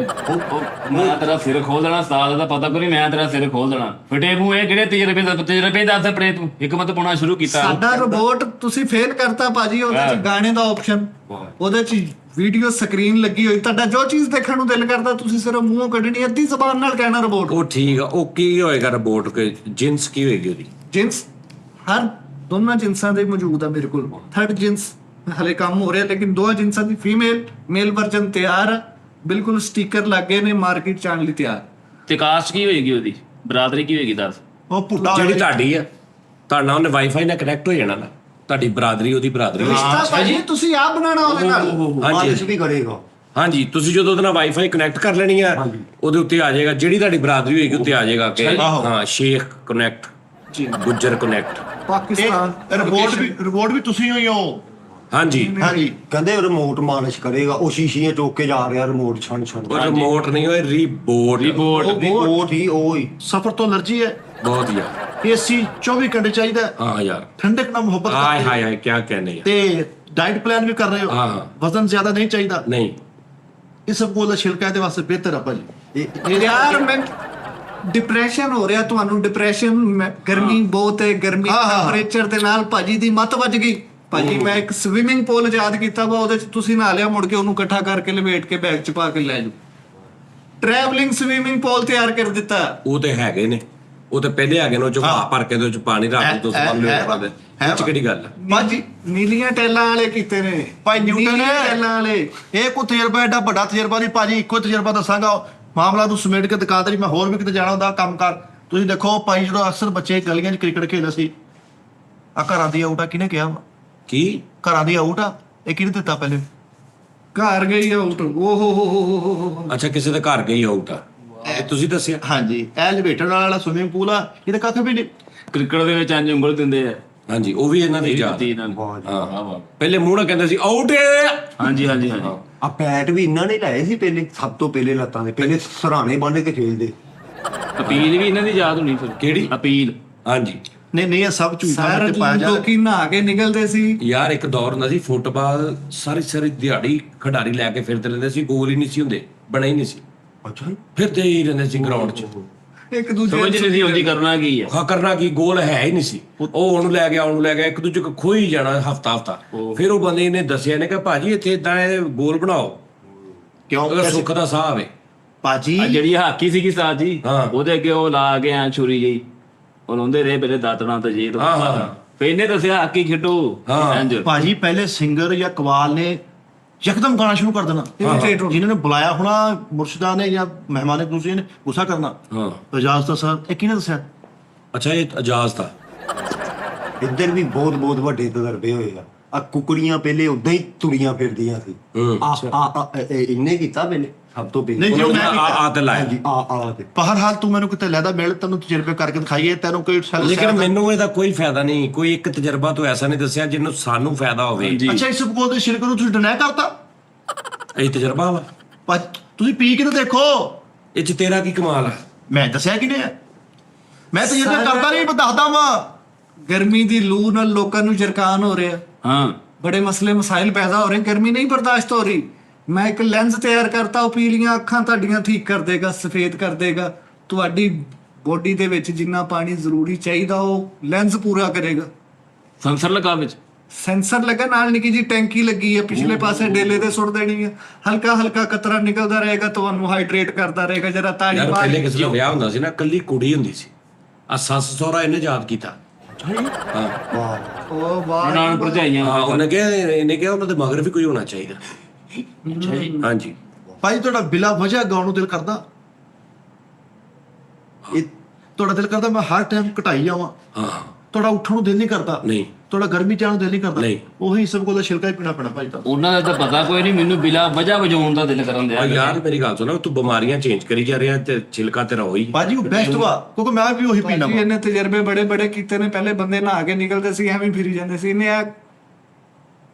Speaker 3: ਮੈਂ ਤੇਰਾ ਸਿਰ ਖੋਲ ਦੇਣਾ, ਉਸਤਾਦ ਦਾ ਪਤਾ ਕੋਈ, ਮੈਂ ਤੇਰਾ ਸਿਰ ਖੋਲ ਦੇਣਾ। ਫਟੇ ਮੂੰਹ ਇਹ ਕਿਹੜੇ ਤਜਰਬੇ ਦੱਸ ਆਪਣੇ ਤੂੰ ਹਕਮਤ ਪਾਉਣਾ ਸ਼ੁਰੂ ਕੀਤਾ।
Speaker 4: ਸਾਡਾ ਰੋਬੋਟ ਤੁਸੀਂ ਫੇਲ ਕਰਤਾ ਭਾਜੀ। ਉਹਦੇ ਚ ਗਾਣੇ ਦਾ ਆਪਸ਼ਨ, ਉਹਦੇ ਚ ਵੀਡੀਓ ਸਕਰੀਨ ਲੱਗੀ ਹੋਈ। ਤੁਹਾਡਾ ਜੋ ਚੀਜ਼ ਦੇਖਣ ਨੂੰ ਦਿਲ ਕਰਦਾ, ਤੁਸੀਂ ਸਿਰਫ ਮੂੰਹੋਂ ਕੱਢਣੀ, ਅੱਧੀ ਜ਼ਬਾਨ ਨਾਲ ਕਹਿਣਾ ਰੋਬੋਟ।
Speaker 2: ਉਹ ਠੀਕ ਆ। ਉਹ ਕੀ ਹੋਏਗਾ ਰੋਬੋਟ ਕੇ ਜਿੰਸ ਕੀ ਹੋਏਗੀ ਉਹਦੀ?
Speaker 4: ਜਿੰਸ ਹਰ ਦੋਨਾਂ ਜਿੰਸਾਂ ਦੇ ਮੌਜੂਦ ਆ ਮੇਰੇ ਕੋਲ। ਥਰਡ ਜਿੰਸ ਹਲੇ ਕੰਮ ਹੋ ਰਿਹਾ, ਲੇਕਿਨ ਦੋਹਾਂ ਜਿਨਸਾਂ ਦੀ ਫੀਮੇਲ ਮੇਲ ਵਰਜਨ ਤਿਆਰ ਆ, ਬਿਲਕੁਲ ਸਟicker ਲੱਗੇ ਨੇ, ਮਾਰਕੀਟ ਚ ਆਉਣ ਲਈ ਤਿਆਰ।
Speaker 3: ਤੇ ਕਾਸਟ ਕੀ ਹੋਏਗੀ ਉਹਦੀ, ਬਰਾਦਰੀ ਕੀ ਹੋਏਗੀ ਦੱਸ?
Speaker 5: ਉਹ ਪੁੱਟਾ
Speaker 2: ਜਿਹੜੀ ਤੁਹਾਡੀ ਆ, ਤੁਹਾਡਾ ਉਹਨੇ ਵਾਈਫਾਈ ਨਾਲ ਕਨੈਕਟ ਹੋ ਜਾਣਾ ਨਾ, ਤੁਹਾਡੀ ਬਰਾਦਰੀ ਉਹਦੀ ਬਰਾਦਰੀ ਹੋਏਗੀ।
Speaker 4: ਰਿਸ਼ਤਾ ਭਾਜੀ ਤੁਸੀਂ ਆਪ ਬਣਾਉਣਾ ਉਹਦੇ ਨਾਲ।
Speaker 2: ਹਾਂਜੀ
Speaker 1: ਬਾਰਿਸ਼ ਵੀ ਕਰੇਗਾ।
Speaker 2: ਹਾਂਜੀ, ਤੁਸੀਂ ਜਦੋਂ ਉਹਦੇ ਨਾਲ ਵਾਈਫਾਈ ਕਨੈਕਟ ਕਰ ਲੈਣੀ ਆ, ਉਹਦੇ ਉੱਤੇ ਆ ਜਾਏਗਾ ਜਿਹੜੀ ਤੁਹਾਡੀ ਬਰਾਦਰੀ ਹੋਏਗੀ, ਉੱਤੇ ਆ ਜਾਏਗਾ ਕਿ ਹਾਂ Sheikh connect, Gujjar connect.
Speaker 4: Pakistan
Speaker 5: report ਵੀ ਤੁਸੀਂ ਹੋਈ ਹੋ।
Speaker 2: ਹਾਂਜੀ,
Speaker 5: ਹਾਂਜੀ
Speaker 1: ਕਹਿੰਦੇ ਰਿਮੋਟ ਮਾਲਿਸ਼ ਕਰੇਗਾ, ਉਹ ਸ਼ੀਸ਼ੀਆਂ ਚੋਕ ਕੇ ਜਾ ਰਿਹਾ ਰਿਮੋਟ ਛਣ ਛਣ।
Speaker 2: ਉਹ ਰਿਮੋਟ ਨਹੀਂ, ਉਹ ਰੀਬੋਟ।
Speaker 1: ਰਿਮੋਟ ਹੀ ਉਹ ਹੀ।
Speaker 5: ਸਫਰ ਤੋਂ ਅਲਰਜੀ ਹੈ,
Speaker 2: ਬਹੁਤ ਯਾਰ,
Speaker 5: ਏਸੀ 24 ਘੰਟੇ ਚਾਹੀਦਾ ਹੈ,
Speaker 2: ਹਾਂ ਯਾਰ,
Speaker 5: ਠੰਡਕ ਨਾਲ ਮੁਹੱਬਤ
Speaker 2: ਹਾਏ
Speaker 5: ਕਰਦੇ
Speaker 2: ਹਾਏ ਹਾਏ ਕੀ ਕਹਿੰਦੇ ਆ।
Speaker 5: ਤੇ ਡਾਈਟ ਪਲਾਨ ਵੀ ਕਰ ਰਹੇ ਹੋ,
Speaker 2: ਹਾਂ।
Speaker 5: ਵਜ਼ਨ ਜ਼ਿਆਦਾ ਨਹੀਂ ਚਾਹੀਦਾ।
Speaker 2: ਨਹੀਂ,
Speaker 5: ਇਹ ਸਭ ਕੋਲ ਛਿਲਕਾ ਇਹਦੇ ਵਾਸਤੇ ਬਿਹਤਰ ਆ ਭਾਜੀ।
Speaker 4: ਯਾਰ ਮੈਂ ਡਿਪਰੈਸ਼ਨ ਹੋ ਰਿਹਾ ਤੁਹਾਨੂੰ, ਡਿਪਰੈਸ਼ਨ, ਗਰਮੀ ਬਹੁਤ ਹੈ, ਗਰਮੀ ਟੈਂਪਰੇਚਰ ਦੇ ਨਾਲ ਭਾਜੀ ਦੀ ਮੱਤ ਵੱਜ ਗਈ। ਭਾਜੀ ਮੈਂ ਇੱਕ ਸਵਿਮਿੰਗ ਪੂਲ ਆਜ਼ਾਦ ਕੀਤਾ ਵਾ, ਉਹਦੇ ਚ ਤੁਸੀਂ ਨਹਾ ਲਿਆ, ਮੁੜ ਕੇ ਉਹਨੂੰ ਇਕੱਠਾ ਕਰਕੇ ਲਪੇਟ ਕੇ ਬੈਗ ਚ ਪਾ ਕੇ ਲੈ ਜਾਓ। ਟਰੈਵਲਿੰਗ ਸਵਿਮਿੰਗ ਪੂਲ ਤਿਆਰ ਕਰ ਦਿੱਤਾ।
Speaker 2: ਉਹ ਤੇ ਹੈਗੇ ਨੇ, ਉਹ ਤੇ ਪਹਿਲੇ ਹੈਗੇ ਨੇ, ਉਹ ਚ ਹਵਾ ਭਰ ਕੇ ਉਹਦੇ ਚ ਪਾਣੀ ਰੱਖ ਦੋ, ਸਵਾਲ ਲੈ ਪਾਦੇ। ਇਹ ਚ ਕਿਹੜੀ ਗੱਲ ਆ?
Speaker 5: ਭਾਜੀ
Speaker 4: ਨੀਲੀਆਂ ਟੈਲਾਂ ਵਾਲੇ ਕੀਤੇ ਨੇ
Speaker 5: ਭਾਈ ਨਿਊਟਨ
Speaker 4: ਨੀਲੀਆਂ ਟੈਲਾਂ ਵਾਲੇ।
Speaker 5: ਇਹ ਕੋਈ ਤਜਰਬਾ ਐਡਾ ਵੱਡਾ ਤਜਰਬਾ ਨਹੀਂ ਭਾਜੀ, ਇੱਕੋ ਤਜਰਬਾ ਦੱਸਾਂਗਾ। ਮਾਮਲਾ ਨੂੰ ਸਮੇਟ ਕੇ ਦੁਕਾਨਦਾਰੀ, ਮੈਂ ਹੋਰ ਵੀ ਕਿਤੇ ਜਾਣਾ ਹੁੰਦਾ ਕੰਮ ਕਰ। ਤੁਸੀਂ ਦੇਖੋ ਭਾਈ, ਜਦੋਂ ਅਕਸਰ ਬੱਚੇ ਗਲੀਆਂ 'ਚ ਕ੍ਰਿਕਟ ਖੇਡਦੇ ਸੀ, ਆ ਘਰਾਂ ਦੀ ਆਊਟ ਆ ਕਿਹਨੇ ਕਿਹਾ ਵਾ?
Speaker 2: ਕੀ
Speaker 5: ਘਰਾਂ ਦੀ ਆਊਟ ਆ, ਇਹ ਕਿਹਨੇ ਦਿੱਤਾ ਪਹਿਲੇ?
Speaker 4: ਘਰ ਗਈ ਆਊਟ। ਓ ਹੋ।
Speaker 2: ਅੱਛਾ, ਕਿਸੇ ਦੇ ਘਰ ਗਈ ਆਊਟ ਆ, ਇਹ ਤੁਸੀਂ ਦੱਸਿਆ?
Speaker 5: ਹਾਂਜੀ, ਇਹ ਐਲੀਵੇਟਰ ਵਾਲਾ ਸਵਿਮਿੰਗ ਪੂਲ ਆ, ਇਹ ਤਾਂ ਕੱਖ ਵੀ ਨਹੀਂ।
Speaker 3: ਕ੍ਰਿਕਟ ਦੇ ਵਿੱਚ ਇੰਜ ਉਂਗਲ ਦਿੰਦੇ ਆ।
Speaker 2: ਹਾਂਜੀ, ਉਹ ਵੀ ਇਹਨਾਂ ਦੀ ਯਾਦ।
Speaker 3: ਦਿੱਤੀ ਇਹਨਾਂ ਨੇ।
Speaker 2: ਹਾਂ, ਪਹਿਲੇ ਮੂੰਹ ਨਾਲ ਕਹਿੰਦੇ ਸੀ ਆਊਟ।
Speaker 3: ਹਾਂਜੀ ਹਾਂਜੀ ਹਾਂਜੀ।
Speaker 1: ਆ ਪੈਟ ਵੀ ਇਹਨਾਂ ਨੇ ਲਾਏ ਸੀ ਪਹਿਲੇ, ਸਭ ਤੋਂ ਪਹਿਲੇ ਲੱਤਾਂ ਦੇ ਪਹਿਲੇ ਸਰਾਣੇ ਬੰਨ ਕੇ ਖੇਲਦੇ।
Speaker 3: ਅਪੀਲ ਵੀ ਇਹਨਾਂ ਦੀ ਯਾਦ ਹੋਣੀ ਫਿਰ।
Speaker 2: ਕਿਹੜੀ
Speaker 3: ਅਪੀਲ?
Speaker 2: ਹਾਂਜੀ
Speaker 5: ਨਹੀਂ ਇਹ ਸਭ ਝੂਠਾ
Speaker 4: ਸਾਰਾ
Speaker 5: ਤੇ ਪਾਇਆ ਜਾ ਰਿਹਾ।
Speaker 4: ਲੋਕੀ ਨਹਾ ਕੇ ਨਿਕਲਦੇ ਸੀ।
Speaker 2: ਯਾਰ, ਇੱਕ ਦੌਰ ਹੁੰਦਾ ਸੀ ਫੁੱਟਬਾਲ ਸਾਰੀ ਦਿਹਾੜੀ ਖਿਡਾਰੀ ਲੈ ਕੇ ਫਿਰਦੇ ਰਹਿੰਦੇ ਸੀ, ਗੋਲ ਹੀ ਨਹੀਂ ਸੀ ਹੁੰਦੇ, ਬਣੇ ਹੀ ਨਹੀਂ ਸੀ,
Speaker 1: ਅੱਛਾ
Speaker 2: ਫਿਰਦੇ ਹੀ ਰਹਿੰਦੇ ਸੀ ਗਰਾਊਂਡ 'ਚ।
Speaker 4: ਇੱਕ ਦੂਜੇ
Speaker 3: ਸਮਝ ਨਹੀਂ ਸੀ ਆਉਂਦੀ ਕਰਨਾ ਕੀ ਹੈ।
Speaker 2: ਹਾਂ, ਕਰਨਾ ਕੀ, ਗੋਲ ਹੈ ਹੀ ਨਹੀਂ ਸੀ। ਉਹ ਉਹਨੂੰ ਲੈ ਗਿਆ, ਇੱਕ ਦੂਜੇ ਕੋ ਖੋਈ ਜਾਣਾ ਹਫਤਾ। ਫਿਰ ਉਹ ਬੰਦੇ ਨੇ ਦੱਸਿਆ ਨੇ ਕਿ ਭਾਜੀ ਇੱਥੇ ਇਦਾਂ ਗੋਲ ਬਣਾਓ,
Speaker 5: ਕਿਉਂ?
Speaker 2: ਉਹਦਾ ਸੁੱਖ ਦਾ ਸਾਹ ਆਵੇ।
Speaker 5: ਭਾਜੀ
Speaker 3: ਆ ਜਿਹੜੀ ਹਾਕੀ ਸੀਗੀ ਸਾਜ ਜੀ,
Speaker 2: ਹਾਂ।
Speaker 3: ਉਹਦੇ ਅੱਗੇ ਉਹ ਲਾ ਕੇ ਆ ਛੁਰੀ ਜਿਹੀ, ਉਹ ਲਾਉਂਦੇ ਰਹੇ ਪਹਿਲੇ ਦਾਤਣਾ ਤੇ ਜੇ ਤੋਂ।
Speaker 2: ਹਾਂ।
Speaker 3: ਫਿਰ ਇਹਨੇ ਦੱਸਿਆ ਹਾਕੀ ਖੇਡੋ।
Speaker 2: ਹਾਂ।
Speaker 3: ਇੰਜ
Speaker 5: ਭਾਜੀ ਪਹਿਲੇ ਸਿੰਗਰ ਜਾਂ ਕਵਾਲ ਨੇ ਯਕਦਮ ਗਾਣਾ ਸ਼ੁਰੂ ਕਰ ਦੇਣਾ, ਜਿਨ੍ਹਾਂ ਨੇ ਬੁਲਾਇਆ ਹੋਣਾ ਮੁਰਸ਼ਿਦਾਂ ਨੇ ਜਾਂ ਮਹਿਮਾਨ ਦੂਸਰੇ ਨੇ ਗੁੱਸਾ ਕਰਨਾ।
Speaker 2: ਹਾਂ,
Speaker 5: ਇਜਾਜ਼ਤ ਸਰ, ਇਹ ਕਿਹਨੇ ਦੱਸਿਆ?
Speaker 2: ਅੱਛਾ, ਇਹ ਇਜਾਜ਼ ਦਾ।
Speaker 1: ਇੱਧਰ ਵੀ ਬਹੁਤ ਵੱਡੇ ਤਜਰਬੇ ਹੋਏ ਆ ਕੁਕੜੀਆਂ ਪਹਿਲੇ ਉਦਾਂ ਹੀ ਤੁਰੀਆਂ ਫਿਰਦੀਆਂ ਸੀ। ਇਹਨੇ ਕੀਤਾ ਪਹਿਲੇ, ਸਭ ਤੋਂ ਪਹਿਲੇ।
Speaker 5: ਨਹੀਂ, ਜੋ ਮੈਂ
Speaker 2: ਆ ਤੇ ਲਾਇਆ।
Speaker 1: ਹਾਂਜੀ, ਆ ਤੇ
Speaker 5: ਬਹਰਹਾਲ ਤੂੰ ਮੈਨੂੰ ਕਿਤੇ ਲੈਦਾ ਮਿਲ, ਤੈਨੂੰ ਤਜਰਬੇ ਕਰਕੇ ਦਿਖਾਈਏ, ਤੈਨੂੰ ਕੋਈ
Speaker 2: ਲੇਕਿਨ ਮੈਨੂੰ ਇਹਦਾ ਕੋਈ ਫਾਇਦਾ ਨਹੀਂ, ਕੋਈ ਇੱਕ ਤਜਰਬਾ ਤੋਂ ਐਸਾ ਨਹੀਂ ਦੱਸਿਆ ਜਿਹਨੂੰ ਸਾਨੂੰ ਫਾਇਦਾ ਹੋਵੇ।
Speaker 5: ਅੱਛਾ, ਇਸ ਕੋਲ ਦੇ ਸ਼ਿਰਕ ਨੂੰ ਤੁਸੀਂ ਡਿਨਾਈ ਕਰਤਾ।
Speaker 2: ਇਹ ਤਜਰਬਾ ਵਾ,
Speaker 5: ਤੁਸੀਂ ਪੀ ਕੇ ਤਾਂ ਦੇਖੋ।
Speaker 2: ਇਹ ਚ ਤੇਰਾ ਕੀ ਕਮਾਲ ਆ?
Speaker 5: ਮੈਂ ਦੱਸਿਆ ਕਿ ਨਹੀਂ? ਮੈਂ ਤਜਰਬੇ ਕਰਦਾ ਨਹੀਂ, ਮੈਂ ਦੱਸਦਾ ਵਾਂ।
Speaker 4: ਗਰਮੀ ਦੀ ਲੂ ਨਾਲ ਲੋਕਾਂ ਨੂੰ ਜਰਕਾਨ ਹੋ ਰਿਹਾ,
Speaker 3: ਹਾਂ।
Speaker 4: ਬੜੇ ਮਸਲੇ ਮਸਾਇਲ ਪੈਦਾ ਹੋ ਰਹੇ, ਗਰਮੀ ਨਹੀਂ ਬਰਦਾਸ਼ਤ ਹੋ ਰਹੀ। ਮੈਂ ਇੱਕ ਲੈਂਸ ਤਿਆਰ ਕਰਤਾ, ਉਹ ਪੀਲੀਆਂ ਅੱਖਾਂ ਤੁਹਾਡੀਆਂ ਠੀਕ ਕਰ ਦੇਗਾ, ਸਫੇਦ ਕਰ ਦੇਗਾ। ਤੁਹਾਡੀ ਬੋਡੀ ਦੇ ਵਿੱਚ ਜਿੰਨਾ ਪਾਣੀ ਜ਼ਰੂਰੀ ਚਾਹੀਦਾ ਉਹ ਲੈਂਸ ਪੂਰਾ ਕਰੇਗਾ।
Speaker 3: ਸੰਸਰ ਲਗਾ ਵਿੱਚ
Speaker 4: ਸੈਂਸਰ ਲੱਗਾ, ਨਾਲ ਨਿੱਕੀ ਜੀ ਟੈਂਕੀ ਲੱਗੀ ਹੈ, ਪਿਛਲੇ ਪਾਸੇ ਡੇਲੇ ਤੇ ਸੁੱਟ ਦੇਣੀ ਹੈ, ਹਲਕਾ ਕਤਰਾ ਨਿਕਲਦਾ ਰਹੇਗਾ, ਤੁਹਾਨੂੰ ਹਾਈਡਰੇਟ ਕਰਦਾ ਰਹੇਗਾ। ਜਰਾ ਤਾੜੀ
Speaker 2: ਯਾਰ,
Speaker 4: ਮਾਰ
Speaker 2: ਪਹਿਲੇ ਕਿਸੇ ਦਾ ਵਿਆਹ ਹੁੰਦਾ ਸੀ ਨਾ, ਕੱਲੀ ਕੁੜੀ ਹੁੰਦੀ ਸੀ, ਆ ਸੱਸ ਸਹੁਰਾ ਇਹਨੇ ਯਾਦ ਕੀਤਾ। ਹਾਂ,
Speaker 4: ਉਹ ਵਾਹ
Speaker 3: ਨਾਨ ਭਰਜਾਈਆਂ।
Speaker 2: ਹਾਂ, ਇਹਨੇ ਕਿਹਾ ਉਹਨਾਂ ਦੇ ਮਗਰ ਵੀ ਕੋਈ ਹੋਣਾ ਚਾਹੀਦਾ। ਹਾਂਜੀ,
Speaker 5: ਭਾਈ ਤੁਹਾਡਾ ਬਿਲਾ ਵਜ੍ਹਾ ਗਾਉਣ ਨੂੰ ਦਿਲ ਕਰਦਾ? ਇਹ ਤੁਹਾਡਾ ਦਿਲ ਕਰਦਾ ਮੈਂ ਹਰ ਟਾਈਮ ਘਟਾਈ ਜਾਵਾਂ?
Speaker 2: ਹਾਂ।
Speaker 5: ਤੁਹਾਡਾ ਉੱਠਣ ਨੂੰ ਦਿਲ ਨਹੀਂ ਕਰਦਾ?
Speaker 2: ਨਹੀਂ।
Speaker 5: ਤੁਹਾਡਾ ਗਰਮੀ ਚ ਆਉਣ ਨੂੰ ਦਿਲ ਨਹੀਂ ਕਰਦਾ?
Speaker 2: ਨਹੀਂ।
Speaker 5: ਉਹੀ ਸਭ ਕੋਲ ਛਿਲਕਾ ਹੀ ਪੀਣਾ ਪੈਣਾ ਭਾਈ ਤਾਂ।
Speaker 3: ਉਹਨਾਂ ਦਾ ਤਾਂ ਪਤਾ ਕੋਈ ਨਹੀਂ, ਮੈਨੂੰ ਬਿਲਾ ਵਜ੍ਹਾ ਵਜਾਉਣ ਦਾ ਦਿਲ ਕਰਨ ਦਿਆ।
Speaker 2: ਯਾਰ, ਮੇਰੀ ਗੱਲ ਸੁਣੋ, ਤੂੰ ਬਿਮਾਰੀਆਂ ਚੇਂਜ ਕਰੀ ਜਾ ਰਿਹਾ ਤੇ ਛਿਲਕਾ ਤੇਰਾ ਹੋਈ।
Speaker 5: ਭਾਜੀ ਉਹ ਬੈਸਟ ਵਾ, ਕਿਉਂਕਿ ਮੈਂ ਵੀ ਉਹੀ ਪੀਣਾ
Speaker 4: ਜੀ,
Speaker 5: ਵਾ।
Speaker 4: ਇਹਨੇ ਤਜਰਬੇ ਬੜੇ ਕੀਤੇ ਨੇ। ਪਹਿਲੇ ਬੰਦੇ ਨਹਾ ਕੇ ਨਿਕਲਦੇ ਸੀ, ਐਵੇਂ ਫਿਰੀ ਜਾਂਦੇ ਸੀ। ਇਹਨੇ ਆ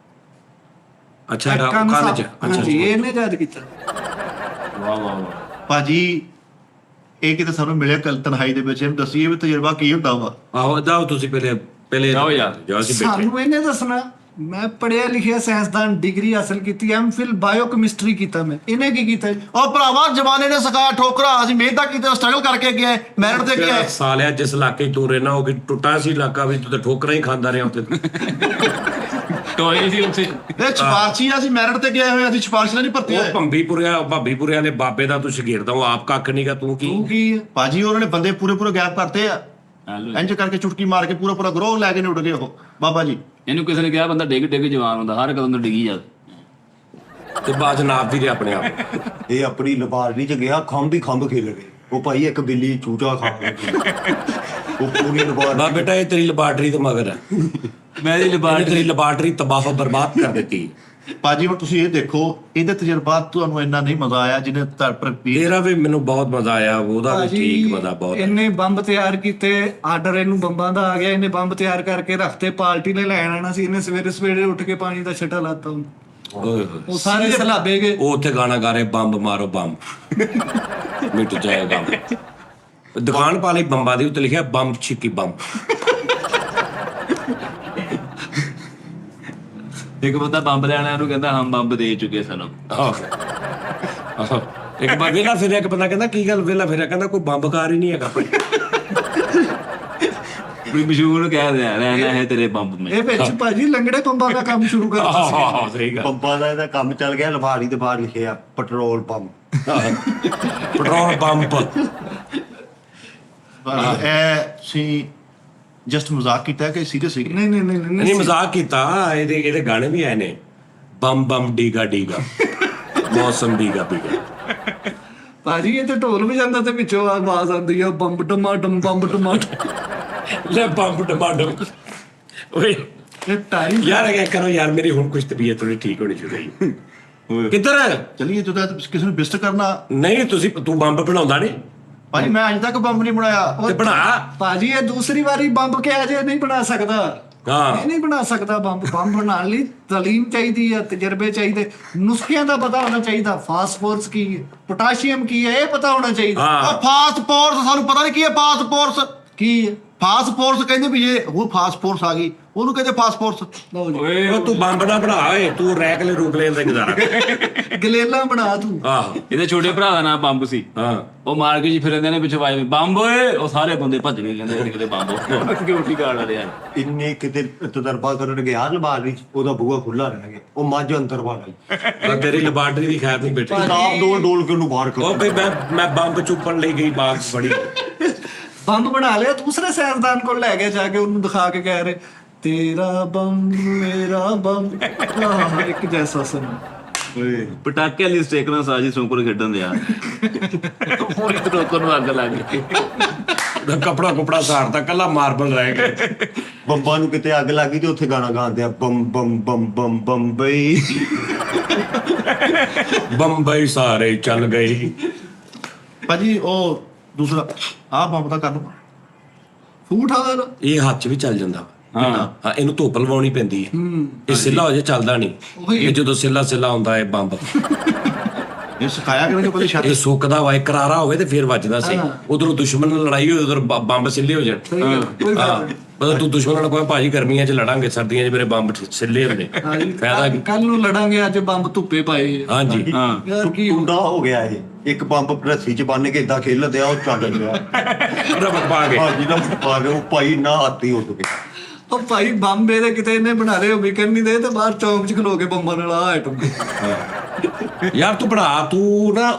Speaker 2: ਅੱਛਾ, ਕੰਨ ਚ।
Speaker 4: ਹਾਂਜੀ, ਇਹਨੇ ਯਾਦ ਕੀਤਾ।
Speaker 3: ਵਾਹ ਵਾਹ ਵਾਹ।
Speaker 5: ਭਾਜੀ ਇਹ ਕਿਤੇ ਸਾਨੂੰ ਮਿਲਿਆ ਕੱਲ ਤਨਹਾਈ ਦੇ ਵਿੱਚ, ਇਹਨੂੰ ਦੱਸੀਏ ਵੀ ਤਜਰਬਾ ਕੀ ਹੁੰਦਾ ਵਾ।
Speaker 2: ਆਹੋ, ਜਾਓ ਤੁਸੀਂ ਪਹਿਲੇ
Speaker 3: ਜਾਓ ਯਾਰ,
Speaker 2: ਜਾਓ, ਅਸੀਂ ਬੈਠੇ।
Speaker 4: ਸਾਨੂੰ ਇਹਨੇ ਦੱਸਣਾ। ਮੈਂ ਪੜਿਆ ਲਿਖਿਆ ਸਾਇੰਸਦਾਨ, ਡਿਗਰੀ ਹਾਸਲ ਕੀਤੀ, ਐਮਫਿਲ ਬਾਇਓਕੈਮਿਸਟਰੀ ਕੀਤਾ ਮੈਂ। ਇਹਨੇ ਕੀ ਕੀਤਾ ਜੀ?
Speaker 5: ਉਹ ਭਰਾਵਾ ਜ਼ਮਾਨੇ ਨੇ ਸਿਖਾਇਆ ਠੋਕਰਾ, ਅਸੀਂ ਮਿਹਨਤ ਕੀਤੀ, ਸਟਰਗਲ ਕਰਕੇ ਗਏ, ਮੈਰਿਟ ਤੇ
Speaker 2: ਤੇਰਾ
Speaker 5: ਗਏ।
Speaker 2: ਸਾਲਿਆ, ਜਿਸ ਇਲਾਕੇ 'ਚ ਤੂੰ ਰਹਿਣਾ, ਉਹ ਟੁੱਟਾ ਸੀ ਇਲਾਕਾ ਵੀ, ਤੂੰ ਤੇ ਠੋਕਰਾਂ ਹੀ ਖਾਂਦਾ ਰਿਹਾ ਉੱਥੇ।
Speaker 3: ਟੋਏ ਸੀ ਉੱਥੇ।
Speaker 5: ਇਹ ਸਿਫਾਰਸ਼ੀ ਆ, ਅਸੀਂ ਮੈਰਿਟ ਤੇ ਗਏ ਹੋਏ, ਅਸੀਂ ਸਿਫਾਰਸ਼ ਨਾਲ ਨਹੀਂ ਭਰਤੀ ਹੋਏ।
Speaker 2: ਉਹ ਭਾਬੀਪੁਰਿਆ ਦੇ ਬਾਬੇ ਦਾ ਤੂੰ ਸ਼ਗਿਰਦ, ਉਹ ਆਪ ਕੱਖ ਨਹੀਂਗਾ, ਤੂੰ ਕੀ?
Speaker 4: ਕੀ ਹੈ?
Speaker 5: ਭਾਜੀ ਉਹਨਾਂ ਨੇ ਬੰਦੇ ਪੂਰੇ ਗੈਪ ਕਰਤੇ ਆ, ਇੰਜ ਕਰਕੇ ਚੁਟਕੀ ਮਾਰ ਕੇ ਪੂਰਾ ਗਰੋਹ ਲੈ ਕੇ ਨੇ ਉੱਡ ਗਏ ਉਹ ਬਾਬਾ ਜੀ।
Speaker 3: ਇਹਨੂੰ ਕਿਸੇ ਨੇ ਕਿਹਾ ਬੰਦਾ ਡਿੱਗ ਜਵਾਨ ਹੁੰਦਾ, ਹਰ ਕਦਮ ਤੋਂ ਡਿੱਗੀ ਜਾ।
Speaker 2: ਤੇ ਬਾਅਦ 'ਚ ਨਾਪ ਵੀ ਰਿਹਾ ਆਪਣੇ ਆਪ।
Speaker 1: ਇਹ ਆਪਣੀ ਲੈਬਾਰਟਰੀ 'ਚ ਗਿਆ, ਖੰਭ ਹੀ ਖੰਭ ਖੇਲ ਗਏ। ਉਹ ਭਾਈ ਇੱਕ ਬਿੱਲੀ ਚੂਚਾ ਖਾ ਗਈ। ਉਹ ਪੂਰੀ ਲੈਬਾਰਟਰੀ
Speaker 2: ਬਾ ਬੇਟਾ ਇਹ ਤੇਰੀ ਲੈਬਾਰਟਰੀ ਤੋਂ ਮਗਰ ਹੈ,
Speaker 3: ਮੈਂ ਇਹਦੀ
Speaker 2: ਇਹਨੇ ਤੇਰੀ ਲੈਬਾਰਟਰੀ ਤਬਾਹ ਬਰਬਾਦ ਕਰ ਦਿੱਤੀ।
Speaker 5: ਭਾਜੀ ਹੁਣ ਤੁਸੀਂ ਇਹ ਦੇਖੋ, ਇਹਦੇ ਤਜਰਬਾਤ ਤੁਹਾਨੂੰ ਇੰਨਾ ਨਹੀਂ ਮਜ਼ਾ ਆਇਆ ਜਿੰਨੇ ਪਰ
Speaker 2: ਤੇਰਾ ਵੀ ਮੈਨੂੰ ਬਹੁਤ ਮਜ਼ਾ ਆਇਆ, ਉਹਦਾ ਵੀ ਠੀਕ ਮਜ਼ਾ ਬਹੁਤ।
Speaker 4: ਇਹਨੇ ਬੰਬ ਤਿਆਰ ਕੀਤੇ, ਆਰਡਰ ਇਹਨੂੰ ਬੰਬਾਂ ਦਾ ਆ ਗਿਆ, ਇਹਨੇ ਬੰਬ ਤਿਆਰ ਕਰਕੇ ਰੱਖਤੇ, ਪਾਰਟੀ ਨੇ ਲੈਣ ਆਣਾ ਸੀ, ਇਹਨੇ ਸਵੇਰੇ ਉੱਠ ਕੇ ਪਾਣੀ ਦਾ ਛਟਾ ਲਾਤਾ।
Speaker 2: ਓਏ ਹੋਏ।
Speaker 4: ਉਹ ਸਾਰੇ ਸਲਾਬੇ ਗਏ।
Speaker 2: ਉਹ ਉੱਥੇ ਗਾਣਾ ਗਾ ਰਹੇ, ਬੰਬ ਮਾਰੋ ਬੰਬ ਮਿਟ ਜਾਏਗਾ ਬੰਬ। ਦੁਕਾਨ ਪਾ ਲਈ ਬੰਬਾਂ ਦੀ, ਉੱਤੇ ਲਿਖਿਆ ਬੰਬ ਛਿੱਕੀ ਬੰਬ।
Speaker 3: ਇੱਕ ਬੰਦਾ ਬੰਬ ਲੈਣਾ, ਉਹਨੂੰ ਕਹਿੰਦਾ ਹਮ ਬੰਬ ਦੇ ਚੁੱਕੇ ਸਾਨੂੰ।
Speaker 2: ਆਹੋ ਇੱਕ ਵਾਰ ਵੇਲਾ ਫਿਰ ਇੱਕ ਬੰਦਾ ਕਹਿੰਦਾ ਕੀ ਗੱਲ ਵੇਲਾ ਫਿਰ ਕਹਿੰਦਾ ਕੋਈ ਬੰਬਕਾਰ ਹੀ ਨਹੀਂ ਹੈਗਾ।
Speaker 3: ਕੋਈ ਮਸ਼ਹੂਰ ਕਹਿ ਦਿਆ ਰਹਿਣਾ ਹੈ ਤੇਰੇ ਬੰਬ ਮੇ।
Speaker 4: ਇਹ ਵਿੱਚ ਭਾਜੀ ਲੰਗੜੇ ਬੰਬਾਂ ਦਾ ਕੰਮ ਸ਼ੁਰੂ ਕਰ ਦਿੱਤਾ ਸੀ।
Speaker 2: ਆਹ ਸਹੀ ਗੱਲ।
Speaker 1: ਪੰਪਾਂ ਦਾ ਇਹਦਾ ਕੰਮ ਚੱਲ ਗਿਆ। ਲੈਬਾਰਟਰੀ ਦੇ ਬਾਹਰ ਲਿਖਿਆ ਪੈਟਰੋਲ ਪੰਪ।
Speaker 2: Petrol pump.
Speaker 5: ਇਹ ਸੀ ਜਸਟ ਮਜ਼ਾਕ ਕੀਤਾ ਕਿ ਸੀਰੀਅਸ ਸੀ?
Speaker 4: ਨਹੀਂ ਨਹੀਂ ਨਹੀਂ
Speaker 2: ਨਹੀਂ ਮਜ਼ਾਕ ਕੀਤਾ। ਇਹਦੇ ਗਾਣੇ ਵੀ ਆਏ ਨੇ, ਬੰਮ ਬੰਮ ਡੀਗਾ ਡੀਗਾ ਮੌਸਮ ਡੀਗਾ ਡੀਗਾ।
Speaker 4: ਭਾਜੀ ਇਹ ਤੇ ਢੋਲ ਵੀ ਜਾਂਦਾ ਤੇ ਵਿੱਚੋਂ ਆਵਾਜ਼ ਆਉਂਦੀ ਆ ਬੰਬ ਟਮਾਟਮ ਬੰਬ ਟਮਾਟਮ।
Speaker 2: ਲੈ ਬੰਬ ਟਮਾਟਮ। ਓਏ
Speaker 4: ਇਹ ਟਾਈਮ
Speaker 2: ਯਾਰ ਇਹ ਕਰੋ ਯਾਰ, ਮੇਰੀ ਹੁਣ ਕੁਝ ਤਬੀਅਤ ਥੋੜੀ ਠੀਕ ਹੋਣੀ ਚਾਹੀਦੀ। ਕਿੱਧਰ
Speaker 5: ਚਲਿਏ ਜਦੋਂ ਕਿਸੇ ਨੂੰ ਬਿਸਟ ਕਰਨਾ।
Speaker 2: ਨਹੀਂ ਤੂੰ ਬੰਬ ਬਣਾਉਂਦਾ ਨਹੀਂ
Speaker 5: ਭਾਜੀ ਮੈਂ ਅੱਜ ਤੱਕ ਬੰਬ ਨਹੀਂ ਬਣਾਇਆ।
Speaker 2: ਤੇ ਬਣਾ।
Speaker 4: ਭਾਜੀ ਇਹ ਦੂਸਰੀ ਵਾਰੀ ਬੰਬ ਕਿਹਾ ਜੇ ਨਹੀਂ ਬਣਾ ਸਕਦਾ।
Speaker 2: ਹਾਂ
Speaker 4: ਇਹ ਨਹੀਂ ਬਣਾ ਸਕਦਾ ਬੰਬ ਬਣਾਉਣ ਲਈ ਤਾਲੀਮ ਚਾਹੀਦੀ ਆ, ਤਜਰਬੇ ਚਾਹੀਦੇ, ਨੁਸਖਿਆਂ ਦਾ ਪਤਾ ਹੋਣਾ ਚਾਹੀਦਾ। ਫਾਸਫੋਰਸ ਕੀ ਹੈ, ਪੋਟਾਸ਼ੀਅਮ ਕੀ ਹੈ, ਇਹ ਪਤਾ ਹੋਣਾ ਚਾਹੀਦਾ।
Speaker 2: ਹਾਂ
Speaker 5: ਫਾਸਫੋਰਸ ਸਾਨੂੰ ਪਤਾ ਨਹੀਂ ਕੀ ਹੈ। ਫਾਸਫੋਰਸ
Speaker 4: ਕੀ ਹੈ?
Speaker 5: ਫਾਸਫੋਰਸ ਕਹਿੰਦੇ ਵੀ ਇਹ ਉਹ ਫਾਸਫੋਰਸ ਆ ਗਈ, ਉਹਨੂੰ ਕਹਿੰਦੇ ਫਾਸਫੋਰਸ।
Speaker 4: ਲਓ ਜੀ,
Speaker 3: ਓਏ
Speaker 2: ਉਹ ਤੂੰ ਬੰਬ ਨਾ ਬਣਾ ਓਏ, ਤੂੰ ਰੈਕ ਲੈ ਰੂਕ ਲੈਣ ਦਾ ਗੁਜ਼ਾਰਾ ਕਰ।
Speaker 4: ਗਲੇਲਾ ਬਣਾ ਤੂੰ।
Speaker 2: ਆਹੋ
Speaker 3: ਇਹਦੇ ਛੋਟੇ ਭਰਾ ਦਾ ਨਾਮ ਬੰਬ ਸੀ।
Speaker 2: ਹਾਂ
Speaker 3: ਉਹ ਮਾਰ ਕੇ ਜੀ ਫਿਰਦੇ ਨੇ ਪਿੱਛੇ ਆਵਾਜ਼ ਬੰਬ ਓਏ, ਉਹ ਸਾਰੇ ਬੰਦੇ ਭੱਜ ਗਏ, ਕਹਿੰਦੇ ਕਿਤੇ ਬੰਬ ਸਿਕਿਉਰਿਟੀ ਗਾਰਡ ਵਾਲੇ ਯਾਰ।
Speaker 1: ਇੰਨੇ ਕਿਤੇ ਤਜਰਬਾ ਕਰਨ ਗਿਆ ਲੈਬਾਰਟਰੀ 'ਚ, ਉਹਦਾ ਬੂਹਾ ਖੁੱਲਾ ਰਹਿ ਗਿਆ। ਉਹ ਮੱਝ ਅੰਦਰ ਵੜ ਗਈ।
Speaker 2: ਪਰ ਤੇਰੀ ਲੈਬਾਰਟਰੀ ਦੀ ਖੈਰ ਨਹੀਂ ਬੇਟੀ।
Speaker 1: ਆਪ ਡੋਲ ਕੇ ਉਹਨੂੰ ਬਾਹਰ
Speaker 2: ਉਹ
Speaker 1: ਕੱਢ।
Speaker 2: ਬਈ ਮੈਂ ਬੰਬ ਚੁੱਪਣ ਲਈ ਗਈ ਬਾਗ ਬੜੀ।
Speaker 4: ਬੰਬ ਬਣਾ ਲਿਆ, ਦੂਸਰੇ ਸਾਇੰਸਦਾਨ ਕੋਲ ਲੈ ਕੇ ਜਾ ਕੇ ਉਹਨੂੰ ਦਿਖਾ ਕੇ ਕਹਿ ਰਹੇ ਤੇਰਾ ਬੰਬ ਮੇਰਾ ਬੰਬ ਇੱਕ ਜੈਸਾ ਸਨ।
Speaker 3: ਓਏ ਪਟਾਕੇ ਵਾਲੀ ਸਟੇਕ ਨਾਲ ਸਾਜੀ ਸੁੰਕਰ ਖੇਡਣ ਦਿਆ। ਪੂਰੀ ਤਰ੍ਹਾਂ ਨੂੰ ਅੱਗ ਲੱਗ ਗਈ।
Speaker 2: ਕਪੜਾ ਕੁਪੜਾ ਸਾੜਦਾ, ਕੱਲਾ ਮਾਰਬਲ ਰਹਿ ਗਿਆ।
Speaker 1: ਬੰਬਾਂ ਨੂੰ ਕਿਤੇ ਅੱਗ ਲੱਗੀ ਤੇ ਉੱਥੇ ਗਾਣਾ ਗਾਉਂਦੇ ਆ, ਬੰਮ ਬੰਮ ਬੰਮ ਬੰਮ ਬੰਬਈ।
Speaker 2: ਬੰਬਈ ਸਾਰੇ ਚੱਲ ਗਏ।
Speaker 5: ਭਾਜੀ ਉਹ ਦੂਸਰਾ ਆਹ ਬੰਬ ਦਾ ਕਰ ਲਓ।
Speaker 4: ਫੂਟ ਹਾਲ
Speaker 2: ਇਹ ਹੱਥ 'ਚ ਵੀ ਚੱਲ ਜਾਂਦਾ।
Speaker 3: ਹਾਂ
Speaker 2: ਹਾਂ ਇਹਨੂੰ ਧੁੱਪ ਲਵਾਉਣੀ ਪੈਂਦੀ ਹੈ। ਇਹ ਸਿੱਲਾ ਹੋ ਜਾ ਚੱਲਦਾ ਨਹੀਂ। ਇਹ ਜਦੋਂ ਸਿੱਲਾ ਹੁੰਦਾ ਹੈ ਬੰਬ,
Speaker 5: ਇਹ ਸਿਖਾਇਆ ਕਿ ਪਹਿਲੇ ਛੱਤ
Speaker 2: ਇਹ ਸੁੱਕਦਾ ਵਾ, ਇਹ ਕਰਾਰਾ ਹੋਵੇ ਤੇ ਫਿਰ ਵੱਜਦਾ ਸੀ। ਉਧਰੋਂ ਦੁਸ਼ਮਣ ਨਾਲ ਲੜਾਈ ਹੋਈ, ਉਧਰ ਬੰਬ ਸਿੱਲੇ ਹੋ ਜਾਣ। ਹਾਂ ਮਤਲਬ ਤੂੰ ਦੁਸ਼ਮਣ ਨਾਲ ਕੋਈ ਭਾਜੀ ਗਰਮੀਆਂ 'ਚ ਲੜਾਂਗੇ, ਸਰਦੀਆਂ 'ਚ ਮੇਰੇ ਬੰਬ ਸਿੱਲੇ ਹੁੰਦੇ। ਫਾਇਦਾ ਕੀ?
Speaker 4: ਕੱਲ ਨੂੰ ਲੜਾਂਗੇ, ਅੱਜ ਬੰਬ ਧੁੱਪੇ ਪਾਏ।
Speaker 2: ਹਾਂਜੀ
Speaker 3: ਹਾਂ
Speaker 4: ਯਾਰ ਕੀ
Speaker 1: ਟੁੰਡਾ ਹੋ ਗਿਆ ਇਹ। ਇੱਕ ਬੰਬ ਰੱਸੀ 'ਚ ਬੰਨ ਕੇ ਏਦਾਂ ਖੇਲਦੇ ਆ, ਉਹ ਚੱਲ ਗਿਆ।
Speaker 2: ਰਬਕ ਪਾ ਕੇ।
Speaker 1: ਭਾਜੀ ਦਾ ਪਾ ਕੇ ਉਹ ਭਾਈ ਨਾ ਹੱਥੀ ਉੱਡ ਗਿਆ।
Speaker 4: ਉਹ ਭਾਈ ਬੰਬ ਇਹਦੇ ਕਿਤੇ ਇਹਨੇ ਬਣਾ ਲਏ, ਉਹ ਵਿਕਣ ਨਹੀਂ ਦੇ ਤੇ ਬਾਹਰ ਚੌਂਕ 'ਚ ਖਲੋ ਕੇ ਬੰਬਾਂ ਨਾਲ ਆ ਆਈਟਮ।
Speaker 2: ਯਾਰ ਤੂੰ ਬਣਾ, ਤੂੰ ਨਾ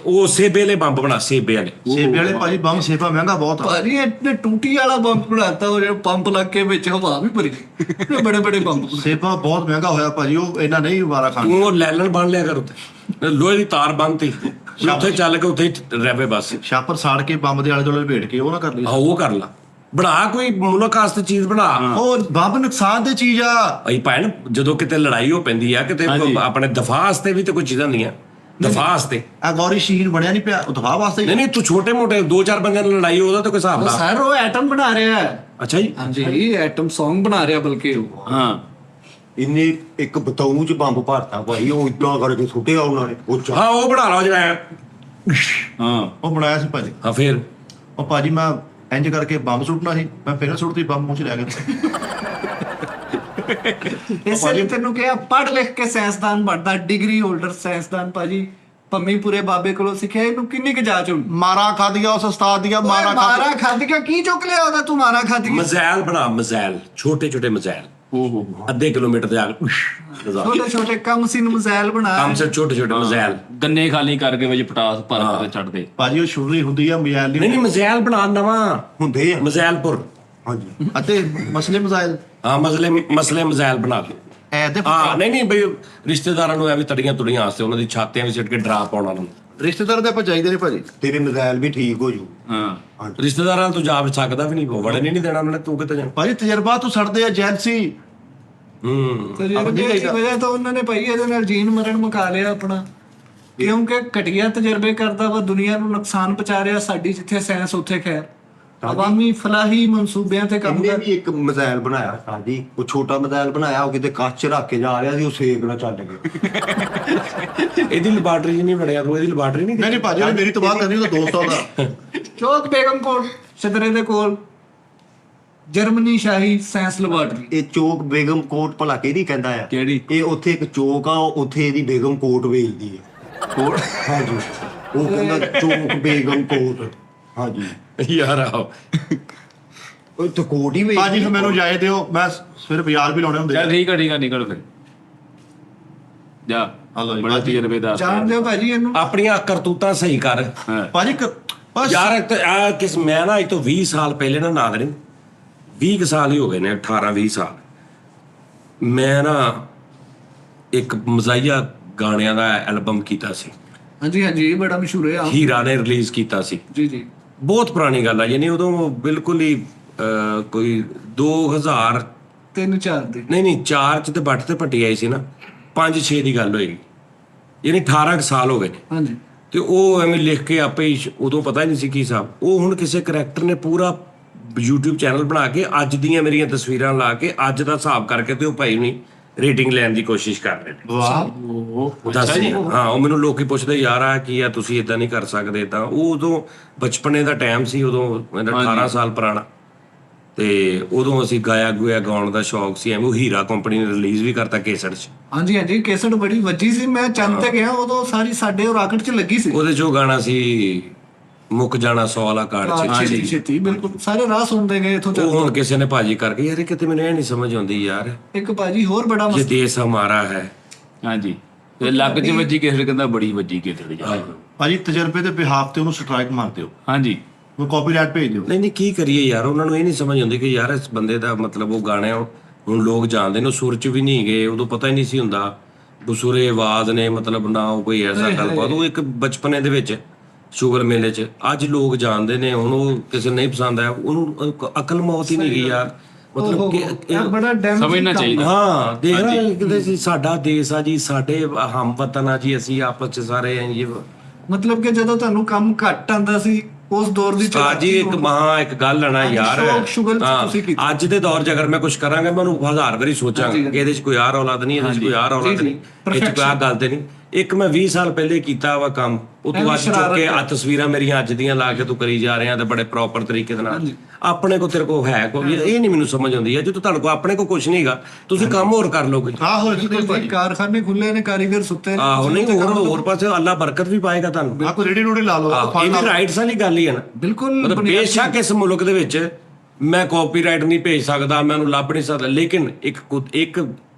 Speaker 2: ਉਹ ਸੇਬੇ ਵਾਲੇ ਬੰਬ ਬਣਾ, ਸੇਬੇ ਵਾਲੇ।
Speaker 5: ਸੇਬੇ ਵਾਲੇ ਭਾਜੀ ਬੰਬ ਸੇਬਾ ਮਹਿੰਗਾ ਬਹੁਤ ਆ।
Speaker 4: ਭਾਜੀ ਇਹਨੇ ਟੂਟੀ ਵਾਲਾ ਬੰਬ ਬਣਾਤਾ, ਉਹ ਜਿਹੜਾ ਪੰਪ ਲੱਗ ਕੇ ਵਿੱਚ ਹਵਾ ਵੀ ਭਰੀ। ਇਹ ਬੜੇ ਬੜੇ ਬੰਬ ਬਣਾ।
Speaker 5: ਸੇਬਾ ਬਹੁਤ ਮਹਿੰਗਾ ਹੋਇਆ ਭਾਜੀ, ਉਹ ਇਹਨਾਂ ਨਹੀਂ ਵਾਰਾ ਖਾਣ।
Speaker 2: ਤੂੰ ਉਹ ਲੈਲਨ ਬੰਨ ਲਿਆ ਕਰ ਉੱਤੇ, ਲੋਹੇ ਦੀ ਤਾਰ ਬੰਨਤੀ, ਉੱਥੇ ਚੱਲ ਕੇ ਉੱਥੇ ਰਹਿਵੇ ਬਸ।
Speaker 5: ਛਾਪਰ ਸਾੜ ਕੇ ਬੰਬ ਦੇ ਆਲੇ ਦੁਆਲੇ ਲਪੇਟ ਕੇ ਉਹ ਨਾ ਕਰ ਲਈ।
Speaker 2: ਆਹ ਉਹ ਕਰ ਲਾ, ਬਣਾ ਕੋਈ ਮੁਲਕਾਸਤ ਚੀਜ਼ ਬਣਾ।
Speaker 5: ਉਹ ਬੰਬ ਨੁਕਸਾਨ ਦੀ ਚੀਜ਼ ਆ।
Speaker 2: ਅਈ ਭੈਣ ਜਦੋਂ ਕਿਤੇ ਲੜਾਈ ਹੋ ਪੈਂਦੀ ਆ, ਕਿਤੇ ਆਪਣੇ ਦਫਾ ਵਾਸਤੇ ਵੀ ਤੇ ਕੋਈ ਚੀਜ਼ਾਂ ਹੁੰਦੀਆਂ, ਦਫਾ ਵਾਸਤੇ।
Speaker 5: ਆ ਗੌਰੀ ਸ਼ਹੀਨ ਬਣਿਆ ਨਹੀਂ ਪਿਆ, ਉਹ ਦਫਾ ਵਾਸਤੇ
Speaker 2: ਨਹੀਂ ਤੂੰ ਛੋਟੇ ਮੋਟੇ 2-4 ਬੰਦਿਆਂ ਨਾਲ ਲੜਾਈ, ਉਹਦਾ ਤਾਂ ਕੋਈ ਹਿਸਾਬ ਲਾ।
Speaker 4: ਸਰ ਉਹ ਐਟਮ ਬਣਾ ਰਿਹਾ ਹੈ।
Speaker 2: ਅੱਛਾ ਜੀ।
Speaker 4: ਹਾਂਜੀ ਐਟਮ ਸੌਂਗ ਬਣਾ ਰਿਹਾ ਬਲਕਿ ਉਹ।
Speaker 3: ਹਾਂ
Speaker 1: ਇੰਨੇ ਇੱਕ ਬਤਾਊ 'ਚ ਬੰਬ ਭਰਤਾ ਭਾਈ, ਉਹ ਇਦਾਂ ਕਰਕੇ ਸੁੱਟਿਆ ਉਹਨਾਂ ਨੇ। ਉਹ
Speaker 2: ਹਾਂ ਉਹ ਬਣਾ ਲਓ ਜਿਹੜਾ।
Speaker 3: ਹਾਂ
Speaker 5: ਉਹ ਬਣਾਇਆ ਸੀ ਭਾਜੀ।
Speaker 2: ਹਾਂ ਫਿਰ
Speaker 5: ਉਹ ਭਾਜੀ ਮੈਂ ਇੰਜ ਕਰਕੇ ਬੰਬ ਸੁੱਟਣਾ ਸੀ, ਮੈਂ ਫਿਰ ਸੁੱਟਦੀ, ਬੰਬ ਮੂੰਹ 'ਚ ਲੈ ਗਿਆ।
Speaker 4: ਇਸੇ ਲਈ ਤੈਨੂੰ ਕਿਹਾ ਪੜ੍ਹ ਲਿਖ ਕੇ ਸਾਇੰਸਦਾਨ ਬਣਦਾ, ਡਿਗਰੀ ਹੋਲਡਰ ਸਾਇੰਸਦਾਨ। ਭਾਜੀ ਪੰਮੀਪੁਰੇ ਬਾਬੇ ਕੋਲੋਂ ਸਿੱਖਿਆ। ਇਹਨੂੰ ਕਿੰਨੀ ਕੁ ਜਾਚ ਹੋਣੀ?
Speaker 5: ਮਾਰਾ ਖਾਦੀਆਂ ਉਸ ਉਸਤਾਦ ਦੀਆਂ, ਮਾਰਾ
Speaker 4: ਮਾਰਾ ਖਾਦੀ ਕੀ ਚੁੱਕ ਲਿਆ ਉਹਦਾ? ਤੂੰ ਮਾਰਾ ਖਾਦੀ
Speaker 2: ਮਜ਼ਾਇਲ ਬਣਾ, ਮਜ਼ਾਇਲ ਛੋਟੇ ਮਜ਼ਾਇਲ, ਅੱਧੇ ਕਿਲੋਮੀਟਰ ਦੇ ਆ
Speaker 4: ਛੋਟੇ ਛੋਟੇ ਕੰਮ ਸੀ ਨੂੰ ਮਜ਼ਾਇਲ ਬਣਾ।
Speaker 2: ਕੰਮ ਸੇ ਛੋਟੇ ਮਜ਼ਾਇਲ।
Speaker 3: ਗੰਨੇ ਖਾਲੀ ਕਰਕੇ ਵਿੱਚ ਪਟਾਸ ਭਰ ਕੇ ਛੱਡ ਦੇ।
Speaker 5: ਭਾਜੀ ਉਹ ਛੁਰੀ ਹੁੰਦੀ ਆ ਮਜ਼ਾਇਲ ਦੀ।
Speaker 2: ਨਹੀਂ ਮਜ਼ਾਇਲ ਬਣਾ ਨਵਾਂ
Speaker 1: ਹੁੰਦੇ ਆ।
Speaker 2: ਮਜ਼ਾਇਲਪੁਰ
Speaker 1: ਹਾਂਜੀ
Speaker 5: ਅਤੇ ਮਸਲੇ ਮਜ਼ਾਇਲ
Speaker 2: ਹਾਂ ਮਸਲੇ ਮਜ਼ਾਇਲ ਬਣਾ ਲਓ।
Speaker 5: ਐਦੇ
Speaker 2: ਹਾਂ ਨਹੀਂ ਬਈ ਰਿਸ਼ਤੇਦਾਰਾਂ ਨੂੰ ਐ ਵੀ ਤੜੀਆਂ ਤੁੜੀਆਂ ਆਸਤੇ ਉਹਨਾਂ ਦੀ ਛਾਤੀਆਂ ਵੀ ਸਿੱਟ ਕੇ ਡਰਾ ਪਾਉਣਾ ਨੂੰ।
Speaker 5: ਰਿਸ਼ਤੇਦਾਰ ਦੇ ਆਪਾਂ ਚਾਹੀਦੇ ਨੇ ਭਾਜੀ।
Speaker 1: ਤੇਰੇ ਮਜ਼ਾਇਲ ਵੀ ਠੀਕ ਹੋ ਜੂ।
Speaker 3: ਹਾਂ
Speaker 2: ਰਿਸ਼ਤੇਦਾਰਾਂ ਨੂੰ ਤੂੰ ਜਾ ਸਕਦਾ ਵੀ ਨਹੀਂ, ਵੜਨ ਨਹੀਂ ਦੇਣਾ ਉਹਨਾਂ ਨੇ, ਤੂੰ ਕਿਤੇ ਜਾਣਾ।
Speaker 5: ਭਾਜੀ ਤਜਰਬਾ ਤੋਂ ਸੜਦੇ ਆ ਜੈਲਸੀ।
Speaker 4: ਤਜਰਬੇ ਦੀ ਵਜ੍ਹਾ ਤੋਂ ਉਹਨਾਂ ਨੇ ਭਾਈ ਇਹਦੇ ਨਾਲ ਜੀਣ ਮਰਨ ਮੁਕਾ ਲਿਆ ਆਪਣਾ, ਕਿਉਂਕਿ ਘਟੀਆ ਤਜਰਬੇ ਕਰਦਾ ਵਾ, ਦੁਨੀਆ ਨੂੰ ਨੁਕਸਾਨ ਪਹੁੰਚਾ ਰਿਹਾ। ਸਾਡੀ ਜਿੱਥੇ ਸਾਇੰਸ ਉੱਥੇ ਖੈਰ, ਅਵਾਮੀ ਫਲਾਹੀ ਮਨਸੂਬਿਆਂ ਤੇ ਕੰਮ
Speaker 1: ਇਹਨੇ
Speaker 4: ਕਰ।
Speaker 1: ਵੀ ਇੱਕ ਮਜ਼ਾਇਲ ਬਣਾਇਆ ਸਾਡੀ, ਉਹ ਛੋਟਾ ਮਜ਼ਾਇਲ ਬਣਾਇਆ, ਉਹ ਕਿਤੇ ਕੱਚ ਰੱਖ ਕੇ ਜਾ ਰਿਹਾ ਸੀ, ਉਹ ਸੇਕ ਨਾਲ ਚੱਲ ਗਿਆ।
Speaker 2: ਇਹਦੀ ਲੈਬਾਰਟਰੀ 'ਚ ਨਹੀਂ ਵੜਿਆ ਤੂੰ, ਇਹਦੀ ਲੈਬਾਰਟਰੀ ਨਹੀਂ
Speaker 5: ਨਹੀਂ ਭਾਜੀ ਉਹਨੇ ਮੇਰੀ ਤਬਾਹ ਕਰਨੀ, ਉਹਦਾ ਦੋਸਤ ਆਉਂਦਾ।
Speaker 4: ਚੌਕ ਬੇਗਮ ਕੋਟ ਸਿਦਰੇ ਦੇ ਕੋਲ ਜਰਮਨੀ ਸ਼ਾਹੀ ਸਾਇੰਸ ਲੈਬਾਰਟਰੀ।
Speaker 1: ਇਹ ਚੌਕ ਬੇਗਮ ਕੋਟ ਭਲਾ ਕਿਹੜੀ ਕਹਿੰਦਾ ਆ?
Speaker 3: ਕਿਹੜੀ?
Speaker 1: ਇਹ ਉੱਥੇ ਇੱਕ ਚੌਕ ਆ, ਉੱਥੇ ਇਹਦੀ ਬੇਗਮ ਕੋਟ ਵੇਚਦੀ ਹੈ।
Speaker 3: ਕੋਟ?
Speaker 1: ਹਾਂਜੀ, ਉਹ ਕਹਿੰਦਾ ਚੌਕ ਬੇਗਮ ਕੋਟ। ਹਾਂਜੀ
Speaker 2: ਯਾਰ ਆਓ
Speaker 1: ਉਹ ਤਾਂ ਕੋਟ ਹੀ ਵੇਚਦੀ।
Speaker 5: ਭਾਜੀ ਫਿਰ ਮੈਨੂੰ ਜਾਏ ਦਿਓ, ਮੈਂ ਸਵੇਰੇ ਬਾਜ਼ਾਰ ਵੀ ਲਾਉਣੇ ਹੁੰਦੇ ਆ।
Speaker 3: ਚੱਲ ਠੀਕ ਆ ਨਿਕਲ ਫਿਰ ਜਾ।
Speaker 5: ਹਲੋ ਜੀ,
Speaker 3: ਬੜਾ ਤਜਰਬੇਦਾਰ
Speaker 4: ਜਾਣਦੇ ਹੋ ਭਾਜੀ ਇਹਨੂੰ?
Speaker 2: ਆਪਣੀਆਂ ਕਰਤੂਤਾਂ ਸਹੀ ਕਰ
Speaker 5: ਭਾਜੀ ਬਸ
Speaker 2: ਯਾਰ। ਮੈਂ ਨਾ ਅੱਜ ਤੋਂ 20 ਸਾਲ ਪਹਿਲੇ ਨਾ ਨਾਦਰਿਨ 20 ਕੁ ਸਾਲ ਹੀ ਹੋ ਗਏ ਨੇ, 18-20 ਸਾਲ, ਮੈਂ ਨਾ ਇੱਕ ਮਜ਼ਾਈਆ ਗਾਣਿਆਂ ਦਾ ਐਲਬਮ ਕੀਤਾ ਸੀ।
Speaker 4: ਹਾਂਜੀ ਹਾਂਜੀ, ਬੜਾ ਮਸ਼ਹੂਰ ਹੈ।
Speaker 2: ਹੀਰਾ ਨੇ ਰਿਲੀਜ਼ ਕੀਤਾ ਸੀ।
Speaker 4: ਜੀ ਜੀ,
Speaker 2: ਬਹੁਤ ਪੁਰਾਣੀ ਗੱਲ ਆ, ਯਾਨੀ ਉਦੋਂ ਬਿਲਕੁਲ ਹੀ ਕੋਈ 2000
Speaker 4: 3-4 ਦੇ।
Speaker 2: ਨਹੀਂ 4 ਚ ਤੇ ਬੱਟ ਤੇ ਪੱਟੀ ਆਈ ਸੀ ਨਾ, 5-6 ਦੀ ਗੱਲ ਹੋਏਗੀ, ਯਾਨੀ 18 ਕੁ ਸਾਲ ਹੋ ਗਏ ਨੇ।
Speaker 4: ਹਾਂਜੀ,
Speaker 2: ਤੇ ਉਹ ਐਵੇਂ ਲਿਖ ਕੇ ਆਪੇ ਹੀ ਉਦੋਂ ਪਤਾ ਹੀ ਨਹੀਂ ਸੀ ਕੀ ਹਿਸਾਬ। ਉਹ ਹੁਣ ਕਿਸੇ ਕਰੈਕਟਰ ਨੇ ਪੂਰਾ YouTube ਚੈਨਲ ਬਣਾ ਕੇ ਅੱਜ ਦੀਆਂ ਮੇਰੀਆਂ ਤਸਵੀਰਾਂ ਲਾ ਕੇ ਅੱਜ ਦਾ ਹਿਸਾਬ ਕਰਕੇ ਤੇ ਉਹ ਭਾਈ ਨੂੰ ਰੇਟਿੰਗ ਲੈਣ ਦੀ ਕੋਸ਼ਿਸ਼ ਕਰ ਰਹੇ ਨੇ।
Speaker 5: ਵਾਹ।
Speaker 2: ਦੱਸ ਜੀ। ਹਾਂ, ਉਹ ਮੈਨੂੰ ਲੋਕੀ ਪੁੱਛਦੇ ਯਾਰ ਆ ਕੀ ਆ, ਤੁਸੀਂ ਇਦਾਂ ਨਹੀਂ ਕਰ ਸਕਦੇ। ਤਾਂ ਉਹ ਉਦੋਂ ਬਚਪਨੇ ਦਾ ਟਾਈਮ ਸੀ, ਉਦੋਂ ਮੇਰਾ 18 ਸਾਲ ਪੁਰਾਣਾ, ਤੇ ਉਦੋਂ ਅਸੀਂ ਗਾਇਆ ਗਾਉਣ ਦਾ ਸ਼ੌਕ ਸੀ। ਐਵੇਂ ਉਹ ਹੀਰਾ ਕੰਪਨੀ ਨੇ ਰਿਲੀਜ਼ ਵੀ ਕਰਤਾ ਕੇਸਟ 'ਚ।
Speaker 4: ਹਾਂਜੀ ਹਾਂਜੀ, ਕੇਸਟ ਬੜੀ ਵੱਜੀ ਸੀ। ਮੈਂ ਚੰਨ ਤੇ ਗਿਆ ਉਦੋਂ, ਸਾਰੀ ਸਾਡੇ ਉਹ ਰਾਕਟ 'ਚ ਲੱਗੀ ਸੀ।
Speaker 2: ਉਹਦੇ 'ਚ ਉਹ ਗਾਣਾ ਸੀ ਮੁੱਕ ਜਾਣਾ 100 ਵਾਲਾ ਕਾਰਡ 'ਚ।
Speaker 4: ਛੇਤੀ ਛੇਤੀ, ਬਿਲਕੁਲ ਸਾਰੇ ਰਾਹ ਸੁਣਦੇ ਗਏ ਇੱਥੋਂ
Speaker 2: ਉਹ
Speaker 4: ਚੱਲ।
Speaker 2: ਹੁਣ ਕਿਸੇ ਨੇ ਭਾਜੀ ਕਰਕੇ ਯਾਰ ਕਿਤੇ ਮੈਨੂੰ ਇਹ ਨਹੀਂ ਸਮਝ ਆਉਂਦੀ ਯਾਰ,
Speaker 4: ਇੱਕ ਭਾਜੀ ਹੋਰ ਬੜਾ
Speaker 2: ਜੇ ਦੇਸ਼ ਹਮਾਰਾ ਹੈ।
Speaker 3: ਹਾਂਜੀ, ਤੇ ਲੱਗ ਚ ਵੱਜੀ ਕਿਸੇ ਕਹਿੰਦਾ ਬੜੀ ਵੱਜੀ ਕਿਸੇ ਜਾ।
Speaker 5: ਭਾਜੀ ਤਜਰਬੇ ਦੇ ਬਿਹਾਫ ਤੇ ਉਹਨੂੰ ਸਟ੍ਰਾਈਕ ਮਾਰ ਦਿਓ,
Speaker 3: ਹਾਂਜੀ,
Speaker 5: ਉਹ ਕਾਪੀਰਾਈਟ ਭੇਜ ਦਿਓ।
Speaker 2: ਨਹੀਂ ਕੀ ਕਰੀਏ ਯਾਰ, ਉਹਨਾਂ ਨੂੰ ਇਹ ਨਹੀਂ ਸਮਝ ਆਉਂਦੀ ਕਿ ਯਾਰ ਇਸ ਬੰਦੇ ਦਾ ਮਤਲਬ ਉਹ ਗਾਣੇ ਹੁਣ ਲੋਕ ਜਾਣਦੇ ਨੇ, ਉਹ ਸੁਰ 'ਚ ਵੀ ਨਹੀਂ ਗਏ, ਉਦੋਂ ਪਤਾ ਹੀ ਨਹੀਂ ਸੀ ਹੁੰਦਾ। ਬਸੁਰੇ ਆਵਾਜ਼ ਨੇ, ਮਤਲਬ ਨਾ ਉਹ ਕੋਈ ਐਸਾ ਗੱਲਬਾਤ, ਉਹ ਇੱਕ ਬਚਪਨੇ ਦੇ ਵਿੱਚ ਸ਼ੂਗਰ ਮੇਲੇ 'ਚ। ਅੱਜ ਲੋਕ ਜਾਣਦੇ ਨੇ, ਹੁਣ ਉਹ ਕਿਸੇ ਨੂੰ ਨਹੀਂ ਪਸੰਦ ਆਇਆ, ਉਹਨੂੰ ਅਕਲ ਮੌਤ ਹੀ ਨਹੀਂ ਗਈ ਯਾਰ। ਮਤਲਬ ਕਿ
Speaker 4: ਬੜਾ ਡੈਮ
Speaker 3: ਸਮਝਣਾ ਚਾਹੀਦਾ।
Speaker 2: ਹਾਂ ਦੇਖ ਨਾ ਕਿਤੇ ਸੀ, ਸਾਡਾ ਦੇਸ਼ ਆ ਜੀ, ਸਾਡੇ ਹਮ ਵਤਨ ਆ ਜੀ, ਅਸੀਂ ਆਪਸ 'ਚ ਸਾਰੇ ਇਹ
Speaker 4: ਮਤਲਬ ਕਿ ਜਦੋਂ ਤੁਹਾਨੂੰ ਕੰਮ ਘੱਟ ਆਂਦਾ ਸੀ ਉਸ ਦੌਰ ਦੀ
Speaker 2: ਜੀ ਇੱਕ ਗੱਲ ਲੈਣਾ ਯਾਰ। ਅੱਜ ਦੇ ਦੌਰ 'ਚ ਅਗਰ ਮੈਂ ਕੁਝ ਕਰਾਂਗਾ, ਮੈਂ ਉਹਨੂੰ 1000 ਵਾਰੀ ਸੋਚਾਂਗਾ ਕਿ ਇਹਦੇ 'ਚ ਕੋਈ ਆਰ ਔਲਾਦ ਨਹੀਂ, ਇਹਦੇ 'ਚ ਕੋਈ ਆਰ ਔਲਾਦ ਨਹੀਂ, ਇਹ 'ਚ ਕੋਈ ਆਹ ਗੱਲ ਤੇ ਨਹੀਂ। ਇੱਕ ਮੈਂ 20 ਸਾਲ ਪਹਿਲੇ ਕੀਤਾ ਵਾ ਕੰਮ, ਉਹ ਤੂੰ ਅੱਜ ਚੁੱਕ ਕੇ ਆ ਤਸਵੀਰਾਂ ਮੇਰੀਆਂ ਅੱਜ ਦੀਆਂ ਲਾ ਕੇ ਤੂੰ ਕਰੀ ਜਾ ਰਿਹਾ ਤੇ ਬੜੇ ਪ੍ਰੋਪਰ ਤਰੀਕੇ ਦੇ ਨਾਲ। ਆਪਣੇ ਕੋ ਤੇਰੇ ਕੋ ਹੈ ਕੋਈ, ਇਹ ਨਹੀਂ ਮੈਨੂੰ ਸਮਝ ਆਉਂਦੀ ਹੈ। ਜਦੋਂ ਤੁਹਾਡੇ ਕੋ ਆਪਣੇ ਕੋ ਕੁਝ ਨਹੀਂਗਾ, ਤੁਸੀਂ ਕੰਮ ਹੋਰ ਕਰ ਲੋਗੇ।
Speaker 5: ਆਹੋ
Speaker 4: ਕਾਰਖਾਨੇ ਖੁੱਲੇ ਨੇ, ਕਾਰੀਗਰ ਸੁੱਤੇ ਨੇ।
Speaker 2: ਆਹੋ, ਨਹੀਂ ਹੋਰ ਪਾਸੇ ਅੱਲਾ ਬਰਕਤ ਵੀ ਪਾਏਗਾ ਤੁਹਾਨੂੰ।
Speaker 5: ਆਹ ਕੋਈ ਰੇੜੀ ਰੂੜੀ ਲਾ ਲਓ।
Speaker 2: ਇਹ ਵੀ ਰਾਈਟਸ ਵਾਲੀ ਗੱਲ ਹੀ ਹੈ ਨਾ।
Speaker 4: ਬਿਲਕੁਲ,
Speaker 2: ਮਤਲਬ ਬੇਸ਼ੱਕ ਇਸ ਮੁਲਕ ਦੇ ਵਿੱਚ ਮੈਂ ਕਾਪੀਰਾਈਟ ਨਹੀਂ ਭੇਜ ਸਕਦਾ, ਮੈਂ ਉਹਨੂੰ ਲੱਭ ਨਹੀਂ ਸਕਦਾ, ਲੇਕਿਨ ਇੱਕ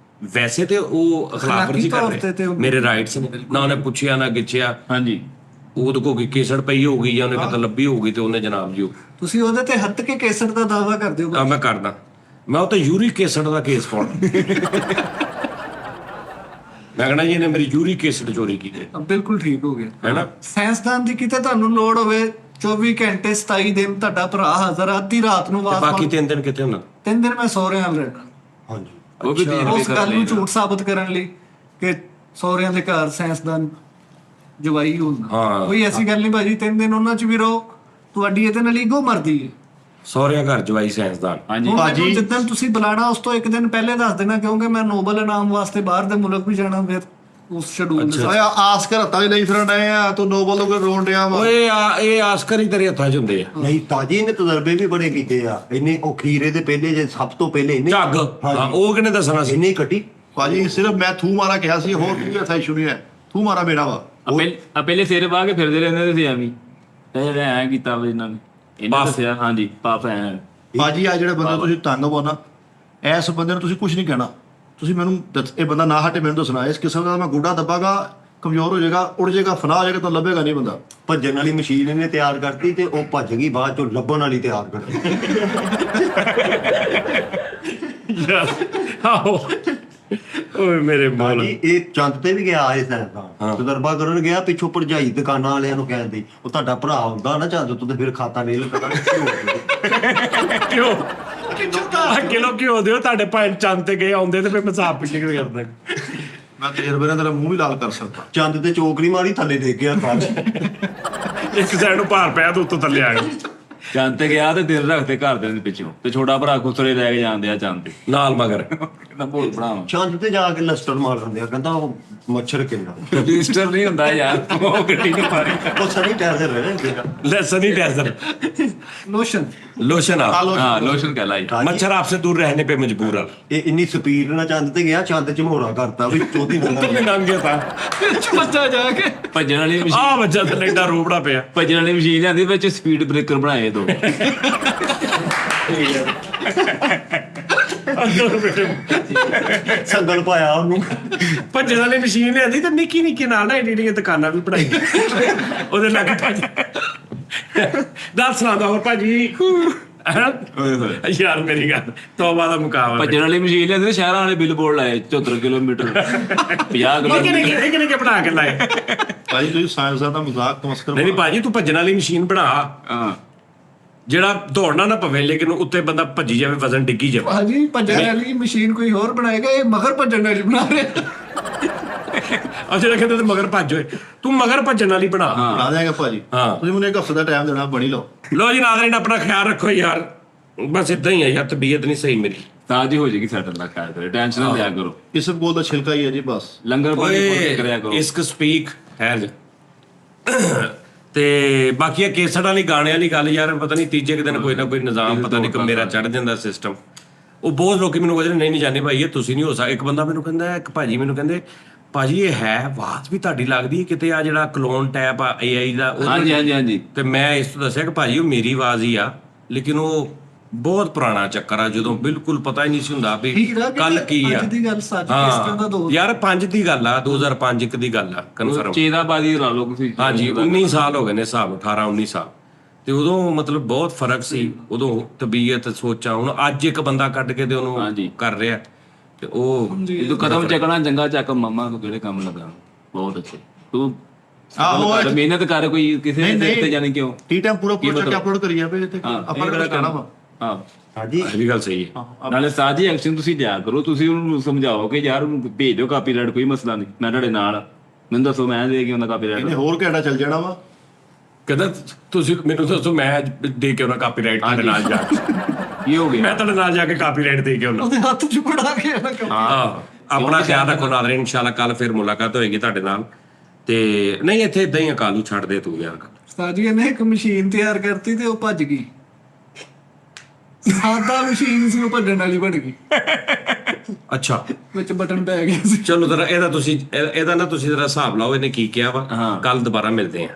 Speaker 2: ਵੈਸੇ ਤੇ ਉਹ ਖਿਲਾਫ ਵਰਜੀ ਕਰ ਰਿਹਾ, ਮੇਰੇ ਰਾਈਟਸ ਨੇ ਨਾ। ਉਹਨੇ ਪੁੱਛਿਆ ਨਾ ਗਿੱਛਿਆ।
Speaker 3: ਹਾਂਜੀ,
Speaker 2: ਉਹਦੇ ਕੋਲ ਕੇਸੜ ਪਈ ਹੋਊਗੀ ਜਾਂ ਉਹਨੇ ਕਿਤੇ ਲੱਭੀ ਹੋਊਗੀ ਤੇ ਉਹਨੇ ਜਨਾਬ ਜੀ
Speaker 4: ਤੁਸੀਂ ਉਹਦੇ ਤੇ ਹੱਥ ਕੇ ਕੇਸਰ ਦਾ ਦਾਅਵਾ ਕਰਦੇ ਹੋ।
Speaker 2: ਮੈਂ ਕਰਦਾ, ਮੈਂ ਉਹ ਤੇ ਯੂਰਿਕ ਐਸਿਡ ਦਾ ਕੇਸ ਪਾਉਣਾ। ਮੈਂ ਕਹਣਾ ਜੀ ਇਹਨੇ ਮੇਰੀ ਯੂਰਿਕ ਐਸਿਡ ਚੋਰੀ ਕੀਤੀ।
Speaker 4: ਬਿਲਕੁਲ ਠੀਕ ਹੋ ਗਿਆ,
Speaker 2: ਹੈ ਨਾ।
Speaker 4: ਸਾਇੰਸਦਾਨ ਦੀ ਕਿਤੇ ਤੁਹਾਨੂੰ ਲੋੜ ਹੋਵੇ 24 ਘੰਟੇ 27 ਦਿਨ ਤੁਹਾਡਾ ਭਰਾ ਹਾਜ਼ਰ, ਅੱਧੀ ਰਾਤ ਨੂੰ
Speaker 2: ਬਾਕੀ 3 ਦਿਨ ਕਿੱਥੇ ਹੁੰਦਾ?
Speaker 4: 3 ਦਿਨ ਮੈਂ ਸਹੁਰਿਆਂ ਨਾਲ ਰਹਿਣਾ।
Speaker 1: ਹਾਂਜੀ,
Speaker 3: ਉਹ ਵੀ
Speaker 4: ਉਸ ਗੱਲ ਨੂੰ ਝੂਠ ਸਾਬਤ ਕਰਨ ਲਈ ਕਿ ਸਹੁਰਿਆਂ ਦੇ ਘਰ ਸਾਇੰਸਦਾਨ ਜਵਾਈ ਹੁੰਦਾ, ਕੋਈ ਐਸੀ ਗੱਲ ਨਹੀਂ ਭਾਜੀ। 3 ਦਿਨ ਉਹਨਾਂ 'ਚ ਵੀ ਰਹੋ, ਤੁਹਾਡੀ ਇਹਦੇ ਨਾਲ ਈਗੋ ਮਰਦੀ ਹੈ।
Speaker 2: ਸਹੁਰਿਆਂ ਘਰ ਜਵਾਈ ਸਾਇੰਸਦਾਨ।
Speaker 3: ਹਾਂਜੀ
Speaker 4: ਭਾਜੀ, ਜਿੱਦਣ ਤੁਸੀਂ ਬੁਲਾਣਾ ਉਸ ਤੋਂ 1 ਦਿਨ ਪਹਿਲੇ ਦੱਸ ਦੇਣਾ, ਕਿਉਂਕਿ ਮੈਂ ਨੋਬਲ ਇਨਾਮ ਵਾਸਤੇ ਬਾਹਰ ਦੇ ਮੁਲਕ ਵੀ ਜਾਣਾ। ਫਿਰ ਉਸ ਸ਼ਡਿਊਲ ਦੇ
Speaker 5: ਆਇਆ ਆਸ ਕਰ ਹੱਥਾਂ 'ਚ ਲਈ ਫਿਰਨ ਡਏ ਆ, ਤੂੰ ਨੋਬਲ ਤੋਂ ਰੋਣ ਡਿਆ ਵਾ।
Speaker 2: ਓਏ ਇਹ ਆਸਕਰ ਹੀ ਤੇਰੇ ਹੱਥਾਂ 'ਚ ਹੁੰਦੇ ਆ।
Speaker 1: ਨਹੀਂ ਤਾਜੀ ਨੇ ਤਜਰਬੇ ਵੀ ਬੜੇ ਕੀਤੇ ਆ। ਇਹਨੇ ਉਹ ਖੀਰੇ ਦੇ ਪਹਿਲੇ ਜੇ ਸਭ ਤੋਂ ਪਹਿਲੇ ਇਹਨੇ
Speaker 2: ਝੱਗ ਉਹ ਕਿਹਨੇ ਦੱਸਣਾ ਸੀ?
Speaker 1: ਇਹਨੇ ਹੀ ਕੱਟੀ।
Speaker 5: ਭਾਜੀ ਸਿਰਫ ਮੈਂ ਥੂ ਮਾਰਾ ਕਿਹਾ ਸੀ, ਹੋਰ ਕੀ ਐਸਾ ਇਸ਼ੂ ਨਹੀਂ ਹੈ। ਥੂ ਮਾਰਾ ਮੇਰਾ ਵਾ।
Speaker 3: ਪਹਿਲੇ ਸਿਰ ਪਾ ਕੇ ਫਿਰਦੇ ਰਹਿੰਦੇ ਸੀ ਐਵੇਂ, ਇਹ ਐਂ ਕੀਤਾ ਵਾ ਇਹਨਾਂ ਨੇ, ਇਹਨਾਂ ਦੱਸਿਆ। ਹਾਂਜੀ, ਪਾਪ ਐ।
Speaker 5: ਭਾਜੀ ਆ ਜਿਹੜੇ ਬੰਦੇ ਤੁਸੀਂ ਤੰਗ ਹੋ ਨਾ, ਇਸ ਬੰਦੇ ਨੂੰ ਤੁਸੀਂ ਕੁਝ ਨਹੀਂ ਕਹਿਣਾ। ਤੁਸੀਂ ਮੈਨੂੰ ਇਹ ਬੰਦਾ ਨਾ ਹਟੇ ਮੈਨੂੰ ਦੱਸਣਾ। ਇਸ ਕਿਸਮ ਦਾ ਮੈਂ ਗੋਡਾ ਦੱਬਾਂਗਾ, ਕਮਜ਼ੋਰ ਹੋ ਜਾਏਗਾ, ਉੜ ਜਾਏਗਾ, ਫਨਾ ਹੋ ਜਾਏਗਾ, ਤਾਂ ਲੱਭੇਗਾ ਨਹੀਂ ਬੰਦਾ।
Speaker 1: ਭੱਜਣ ਵਾਲੀ ਮਸ਼ੀਨ ਇਹਨੇ ਤਿਆਰ ਕਰਤੀ ਤੇ ਉਹ ਭੱਜ ਗਈ, ਬਾਅਦ ਚੋਂ ਲੱਭਣ ਵਾਲੀ ਤਿਆਰ ਕਰਤੀ।
Speaker 2: ਆਹੋ ਓਏ ਮੇਰੇ ਬੋਲ
Speaker 1: ਹਾਂਜੀ, ਇਹ ਚੰਦ ਤੇ ਵੀ ਗਿਆ ਇਸ ਸਾਇੰਸਦਾਨ, ਤਜਰਬਾ ਕਰਨ ਗਿਆ, ਪਿੱਛੋਂ ਭਰਜਾਈ ਦੁਕਾਨਾਂ ਵਾਲਿਆਂ ਨੂੰ ਕਹਿੰਦੀ ਉਹ ਤੁਹਾਡਾ ਭਰਾ ਹੁੰਦਾ ਨਾ ਚੰਦ ਤੋਂ, ਤੇ ਫਿਰ ਖਾਤਾ ਨੀਲ
Speaker 2: ਕਿਉਂ ਕਿਲੋ ਘਿਓ ਦਿਓ ਤੁਹਾਡੇ ਭਾਈ ਚੰਦ ਤੇ ਗਏ ਆਉਂਦੇ ਤੇ ਫਿਰ ਮੈਂ ਸਾਫ ਪਿੱਛੇ ਕਿਵੇਂ ਕਰਦਾ।
Speaker 5: ਮੈਂ ਤਜਰਬੇ ਨਾਲ ਤੇਰਾ ਮੂੰਹ ਵੀ ਲਾਲ ਕਰ ਸਕਦਾ।
Speaker 1: ਚੰਦ ਤੇ ਚੋਕਰੀ ਮਾਰੀ, ਥੱਲੇ ਡਿੱਗ ਗਿਆ ਸਾਜ।
Speaker 2: ਇੱਕ ਸਾਈਡ ਨੂੰ ਭਾਰ ਪਿਆ ਤੇ ਉੱਤੋਂ ਥੱਲੇ ਆ ਗਿਆ।
Speaker 3: ਚੰਦ ਤੇ ਗਿਆ ਤੇ ਦਿਲ ਰੱਖਦੇ ਘਰ ਦੇ ਪਿੱਛੋਂ, ਤੇ ਛੋਟਾ ਭਰਾ ਖੁਸਰੇ ਲੈ ਕੇ ਜਾਂਦੇ ਆ ਚੰਦ ਤੇ
Speaker 2: ਨਾਲ ਮਗਰ
Speaker 3: ਕਹਿੰਦਾ ਭੋਲ ਬਣਾਵਾ।
Speaker 1: ਚੰਦ ਤੇ ਜਾ ਕੇ ਲਸਟਰ ਮਾਰ ਦਿੰਦੇ ਆ, ਕਹਿੰਦਾ ਉਹ ਮੱਛਰ ਕਿੰਨਾ।
Speaker 3: ਰਜਿਸਟਰ ਨਹੀਂ ਹੁੰਦਾ ਯਾਰ, ਉਹ ਗੱਡੀ ਨੂੰ ਮਾਰੀ।
Speaker 1: ਉਹ ਸਨੀ ਟੈਜ਼ਰ ਹੈ
Speaker 2: ਲੈਸਨ ही टैजर
Speaker 4: ਲੋਸ਼ਨ
Speaker 2: लोशन आप
Speaker 3: हाँ लोशन कहलाई।
Speaker 2: मच्छर आपसे दूर रहने पे मजबूर आप
Speaker 1: ਇਹ ਇੰਨੀ ਸਪੀਡ ਨਾਲ ਚੰਦ ਤੇ ਗਿਆ, ਚੰਦ ਝਮੋਰਾ ਕਰਤਾ ਵੀ ਚੌਥੀ
Speaker 2: तो
Speaker 1: ਨੰਬਰ।
Speaker 2: भी नाम गया था
Speaker 4: ਬੱਚਾ ਜਾ ਕੇ
Speaker 3: ਭੱਜਣ ਵਾਲੀ ਮਸ਼ੀਨ,
Speaker 2: आ बच्चा तो लेटा रोबड़ा पिया
Speaker 3: ਭੱਜਣ ਵਾਲੀ ਮਸ਼ੀਨ ਲਿਆਂਦੀ, ਵਿੱਚ ਸਪੀਡ ਬ੍ਰੇਕਰ ਬਣਾਏ ਦੋ।
Speaker 1: ਸੰਗਲ ਪਾਇਆ ਉਹਨੂੰ।
Speaker 2: ਭੱਜਣ ਵਾਲੀ ਮਸ਼ੀਨ ਲਿਆਂਦੀ ਤੇ ਨਿੱਕੀ ਨਿੱਕੀ ਨਾਲ ਨਾ ਏਡੀ ਏਡੀਆਂ ਦੁਕਾਨਾਂ ਵੀ ਬਣਾਈ ਉਹਦੇ ਲੱਗ ਭੱਜ ਦੱਸ ਸੁਣਾਦਾ ਹੋਰ ਭਾਜੀ ਯਾਰ ਮੇਰੀ ਗੱਲ ਤੋਬਾ ਦਾ ਮੁਕਾਬਲਾ
Speaker 3: ਭੱਜਣ ਵਾਲੀ ਮਸ਼ੀਨ ਲਿਆਂਦੀ ਤੇ ਸ਼ਹਿਰਾਂ ਵਾਲੇ ਬਿੱਲ ਬੋਰਡ ਲਾਏ 74 ਕਿਲੋਮੀਟਰ 50 ਕਿਲੋਮੀਟਰ।
Speaker 2: ਕਿਨੇ ਬਣਾ ਕੇ ਲਾਏ
Speaker 5: ਭਾਈ ਤੁਸੀਂ ਸਾਇੰਸ ਦਾ ਮਜ਼ਾਕ ਤਮਸਕਰ
Speaker 2: ਨਹੀਂ ਭਾਜੀ ਤੂੰ ਭੱਜਣ ਵਾਲੀ ਮਸ਼ੀਨ ਬਣਾ
Speaker 3: ਹਾਂ
Speaker 2: ਜਿਹੜਾ ਦੌੜਨਾ ਨਾ ਪਵੇ ਲੇਕਿਨ ਉੱਤੇ ਬੰਦਾ ਭੱਜੀ ਜਾਵੇ, ਵਜ਼ਨ ਡਿੱਗੀ ਜਾਵੇ।
Speaker 4: ਭਾਜੀ ਭੱਜਣ ਵਾਲੀ ਮਸ਼ੀਨ ਕੋਈ ਹੋਰ ਬਣਾਏਗਾ, ਇਹ ਮਗਰ ਭੱਜਣ ਵਾਲੀ ਬਣਾ ਰਿਹਾ।
Speaker 2: ਆ ਜਿਹੜਾ ਕਹਿੰਦੇ ਤੇ ਮਗਰ ਭੱਜ ਹੋਏ, ਤੂੰ ਮਗਰ ਭੱਜਣ ਵਾਲੀ ਬਣਾ।
Speaker 5: ਬਣਾ ਦਿਆਂਗੇ ਭਾਜੀ।
Speaker 2: ਹਾਂ।
Speaker 5: ਤੁਸੀਂ ਮੈਨੂੰ ਇੱਕ ਹਫ਼ਤੇ ਦਾ ਟਾਈਮ ਦੇਣਾ, ਬਣੀ ਲਓ।
Speaker 2: ਲੋ ਜੀ ਨਾਜ਼ਰੀਨ, ਆਪਣਾ ਖਿਆਲ ਰੱਖੋ ਯਾਰ, ਬਸ ਇਦਾਂ ਹੀ ਹੈ ਯਾਰ, ਤਬੀਅਤ ਨਹੀਂ ਸਹੀ ਮੇਰੀ।
Speaker 3: ਤਾਜ਼ੀ ਹੋ ਜਾਏਗੀ ਸੈਟਲ ਦਾ ਖਾਇਆ ਕਰੇ, ਟੈਨਸ਼ਨ ਨਾ ਲਿਆ ਕਰੋ।
Speaker 5: ਇਸ ਕੋਲ ਦਾ ਛਿਲਕਾ ਹੀ ਹੈ ਜੀ ਬਸ।
Speaker 3: ਲੰਗਰ ਪਾਣੀ
Speaker 2: ਓਏ
Speaker 3: ਕਰਿਆ ਕਰੋ।
Speaker 2: ਇਸਕ ਸਪੀਕ ਹੈਜ਼ ਤੇ ਬਾਕੀ ਇਹ ਕੇਸੜ ਵਾਲੀ ਗਾਣੇ ਵਾਲੀ ਗੱਲ ਯਾਰ, ਪਤਾ ਨਹੀਂ ਤੀਜੇ ਕੁ ਦਿਨ ਕੋਈ ਨਾ ਕੋਈ ਨਿਜ਼ਾਮ ਪਤਾ ਨਹੀਂ ਕਿ ਮੇਰਾ ਚੜ ਜਾਂਦਾ ਸਿਸਟਮ। ਉਹ ਬਹੁਤ ਲੋਕੀ ਮੈਨੂੰ ਕਹਿੰਦੇ ਨਹੀਂ ਜਾਣੇ ਭਾਈ ਇਹ ਤੁਸੀਂ ਨਹੀਂ ਹੋ ਸਕਦਾ। ਇੱਕ ਬੰਦਾ ਮੈਨੂੰ ਕਹਿੰਦਾ, ਇੱਕ ਭਾਜੀ ਮੈਨੂੰ ਕਹਿੰਦੇ ਭਾਜੀ ਇਹ ਹੈ ਆਵਾਜ਼ ਵੀ ਤੁਹਾਡੀ ਲੱਗਦੀ ਹੈ ਕਿਤੇ, ਆ ਜਿਹੜਾ ਕਲੋਨ ਟੈਪ ਆ AI ਦਾ
Speaker 3: ਹਾਂਜੀ ਹਾਂਜੀ ਹਾਂਜੀ।
Speaker 2: ਤੇ ਮੈਂ ਇਸ ਤੋਂ ਦੱਸਿਆ ਕਿ ਭਾਜੀ ਉਹ ਮੇਰੀ ਆਵਾਜ਼ ਹੀ ਆ, ਲੇਕਿਨ ਉਹ ਬਹੁਤ ਪੁਰਾਣਾ ਚੱਕਰ ਆ, ਜਦੋਂ ਬਿਲਕੁਲ ਪਤਾ ਹੀ ਨਹੀਂ ਸੀ ਹੁੰਦਾ ਵੀ ਕੱਲ ਕੀ ਆ।
Speaker 4: ਅੱਜ ਦੀ ਗੱਲ ਸੱਚ, ਕਿਸ ਤਰ੍ਹਾਂ ਦਾ ਦੋ
Speaker 2: ਯਾਰ 5 ਦੀ ਗੱਲ ਆ, 2005 ਇੱਕ ਦੀ ਗੱਲ ਆ ਕਨਫਰਮ।
Speaker 3: ਚੇਦਾਬਾਦੀ ਲਾ ਲਓ ਤੁਸੀਂ।
Speaker 2: ਹਾਂਜੀ 19 ਸਾਲ ਹੋ ਗਏ ਨੇ ਹਿਸਾਬ, 18 19 ਸਾਲ। ਤੇ ਉਦੋਂ ਮਤਲਬ ਬਹੁਤ ਫਰਕ ਸੀ, ਉਦੋਂ ਤਬੀਅਤ ਸੋਚਾਂ। ਹੁਣ ਅੱਜ ਇੱਕ ਬੰਦਾ ਕੱਢ ਕੇ ਤੇ ਉਹਨੂੰ ਕਰ ਰਿਹਾ, ਤੇ ਉਹ
Speaker 3: ਤੂੰ ਕਦਮ ਚੱਕਣਾ ਚੰਗਾ ਚੱਕ ਮਾਮਾ, ਤੂੰ ਕਿਹੜੇ ਕੰਮ ਲੱਗਾ ਬਹੁਤ ਅੱਛੇ। ਤੂੰ ਮਿਹਨਤ ਕਰ, ਕੋਈ ਕਿਸੇ ਦੇ ਤੇ ਜਾਣੀ ਕਿਉਂ
Speaker 5: ਟੀ ਟਾਈਮ ਪੂਰਾ ਚੱਕ ਅਪਲੋਡ ਕਰੀ ਜਾਵੇ ਤੇ ਆਪਾਂ ਕਿਹੜਾ ਕਰਨਾ ਵਾ।
Speaker 3: ਹਾਂ
Speaker 1: ਹਾਂਜੀ
Speaker 2: ਇਹ ਵੀ ਗੱਲ ਸਹੀ ਹੈ।
Speaker 3: ਨਾਲੇ ਸਾਜੀ ਐਕਸ਼ਨ ਤੁਸੀਂ ਲਿਆ ਕਰੋ, ਤੁਸੀਂ ਉਹਨੂੰ ਸਮਝਾਓ ਕਿ ਯਾਰ ਉਹਨੂੰ ਭੇਜ ਦਿਓ ਕਾਪੀਰਾਈਟ, ਕੋਈ ਮਸਲਾ ਨਹੀਂ, ਮੈਂ ਤੁਹਾਡੇ ਨਾਲ। ਮੈਨੂੰ ਦੱਸੋ ਮੈਂ ਦੇ ਕੇ ਉਹਨਾਂ ਕਾਪੀਰਾਈਟ।
Speaker 5: ਇਹਨੇ ਹੋਰ ਘੰਟਾ ਚੱਲ ਜਾਣਾ ਵਾ।
Speaker 2: ਕਹਿੰਦਾ ਤੁਸੀਂ ਮੈਨੂੰ ਦੱਸੋ ਮੈਂ ਦੇ ਕੇ ਉਹਨਾਂ ਕਾਪੀਰਾਈਟ ਤੁਹਾਡੇ ਨਾਲ ਜਾ ਕੇ,
Speaker 3: ਕੀ ਹੋ ਗਿਆ?
Speaker 2: ਮੈਂ ਤੁਹਾਡੇ ਨਾਲ ਜਾ ਕੇ ਕਾਪੀਰਾਈਟ ਦੇ ਕੇ ਉਹਨਾਂ।
Speaker 4: ਉਹਦੇ ਹੱਥ ਚ ਫੜਾ ਕੇ ਆਣਾ ਕੰਮ।
Speaker 2: ਹਾਂ ਆਪਣਾ ਖਿਆਲ ਰੱਖੋ ਨਾਜ਼ਰੀਨ, ਇਨਸ਼ਾਅੱਲਾ ਕੱਲ ਫਿਰ ਮੁਲਾਕਾਤ ਹੋਏਗੀ ਤੁਹਾਡੇ ਨਾਲ। ਤੇ ਨਹੀਂ ਇੱਥੇ ਇਦਾਂ ਹੀ ਆ, ਕਾਲੂ ਛੱਡ ਦੇ ਤੂੰ ਯਾਰ।
Speaker 4: ਉਸਤਾਦ ਜੀ ਨੇ ਇੱਕ ਮਸ਼ੀਨ ਤਿਆਰ ਕਰਤੀ ਤੇ ਉਹ ਭੱਜ ਗਈ। ਸਾਦਾ ਮਸ਼ੀਨ ਸੀ, ਉਹ ਭੱਜਣ ਵਾਲੀ ਬਣ ਗਈ।
Speaker 2: ਅੱਛਾ
Speaker 4: ਵਿੱਚ ਬਟਨ ਪੈ ਗਿਆ ਸੀ।
Speaker 2: ਚਲੋ ਜ਼ਰਾ ਇਹਦਾ ਤੁਸੀਂ ਇਹਦਾ ਨਾ ਤੁਸੀਂ ਜ਼ਰਾ ਹਿਸਾਬ ਲਾਓ ਇਹਨੇ ਕੀ ਕਿਹਾ ਵਾ। ਕੱਲ ਦੁਬਾਰਾ ਮਿਲਦੇ ਆ।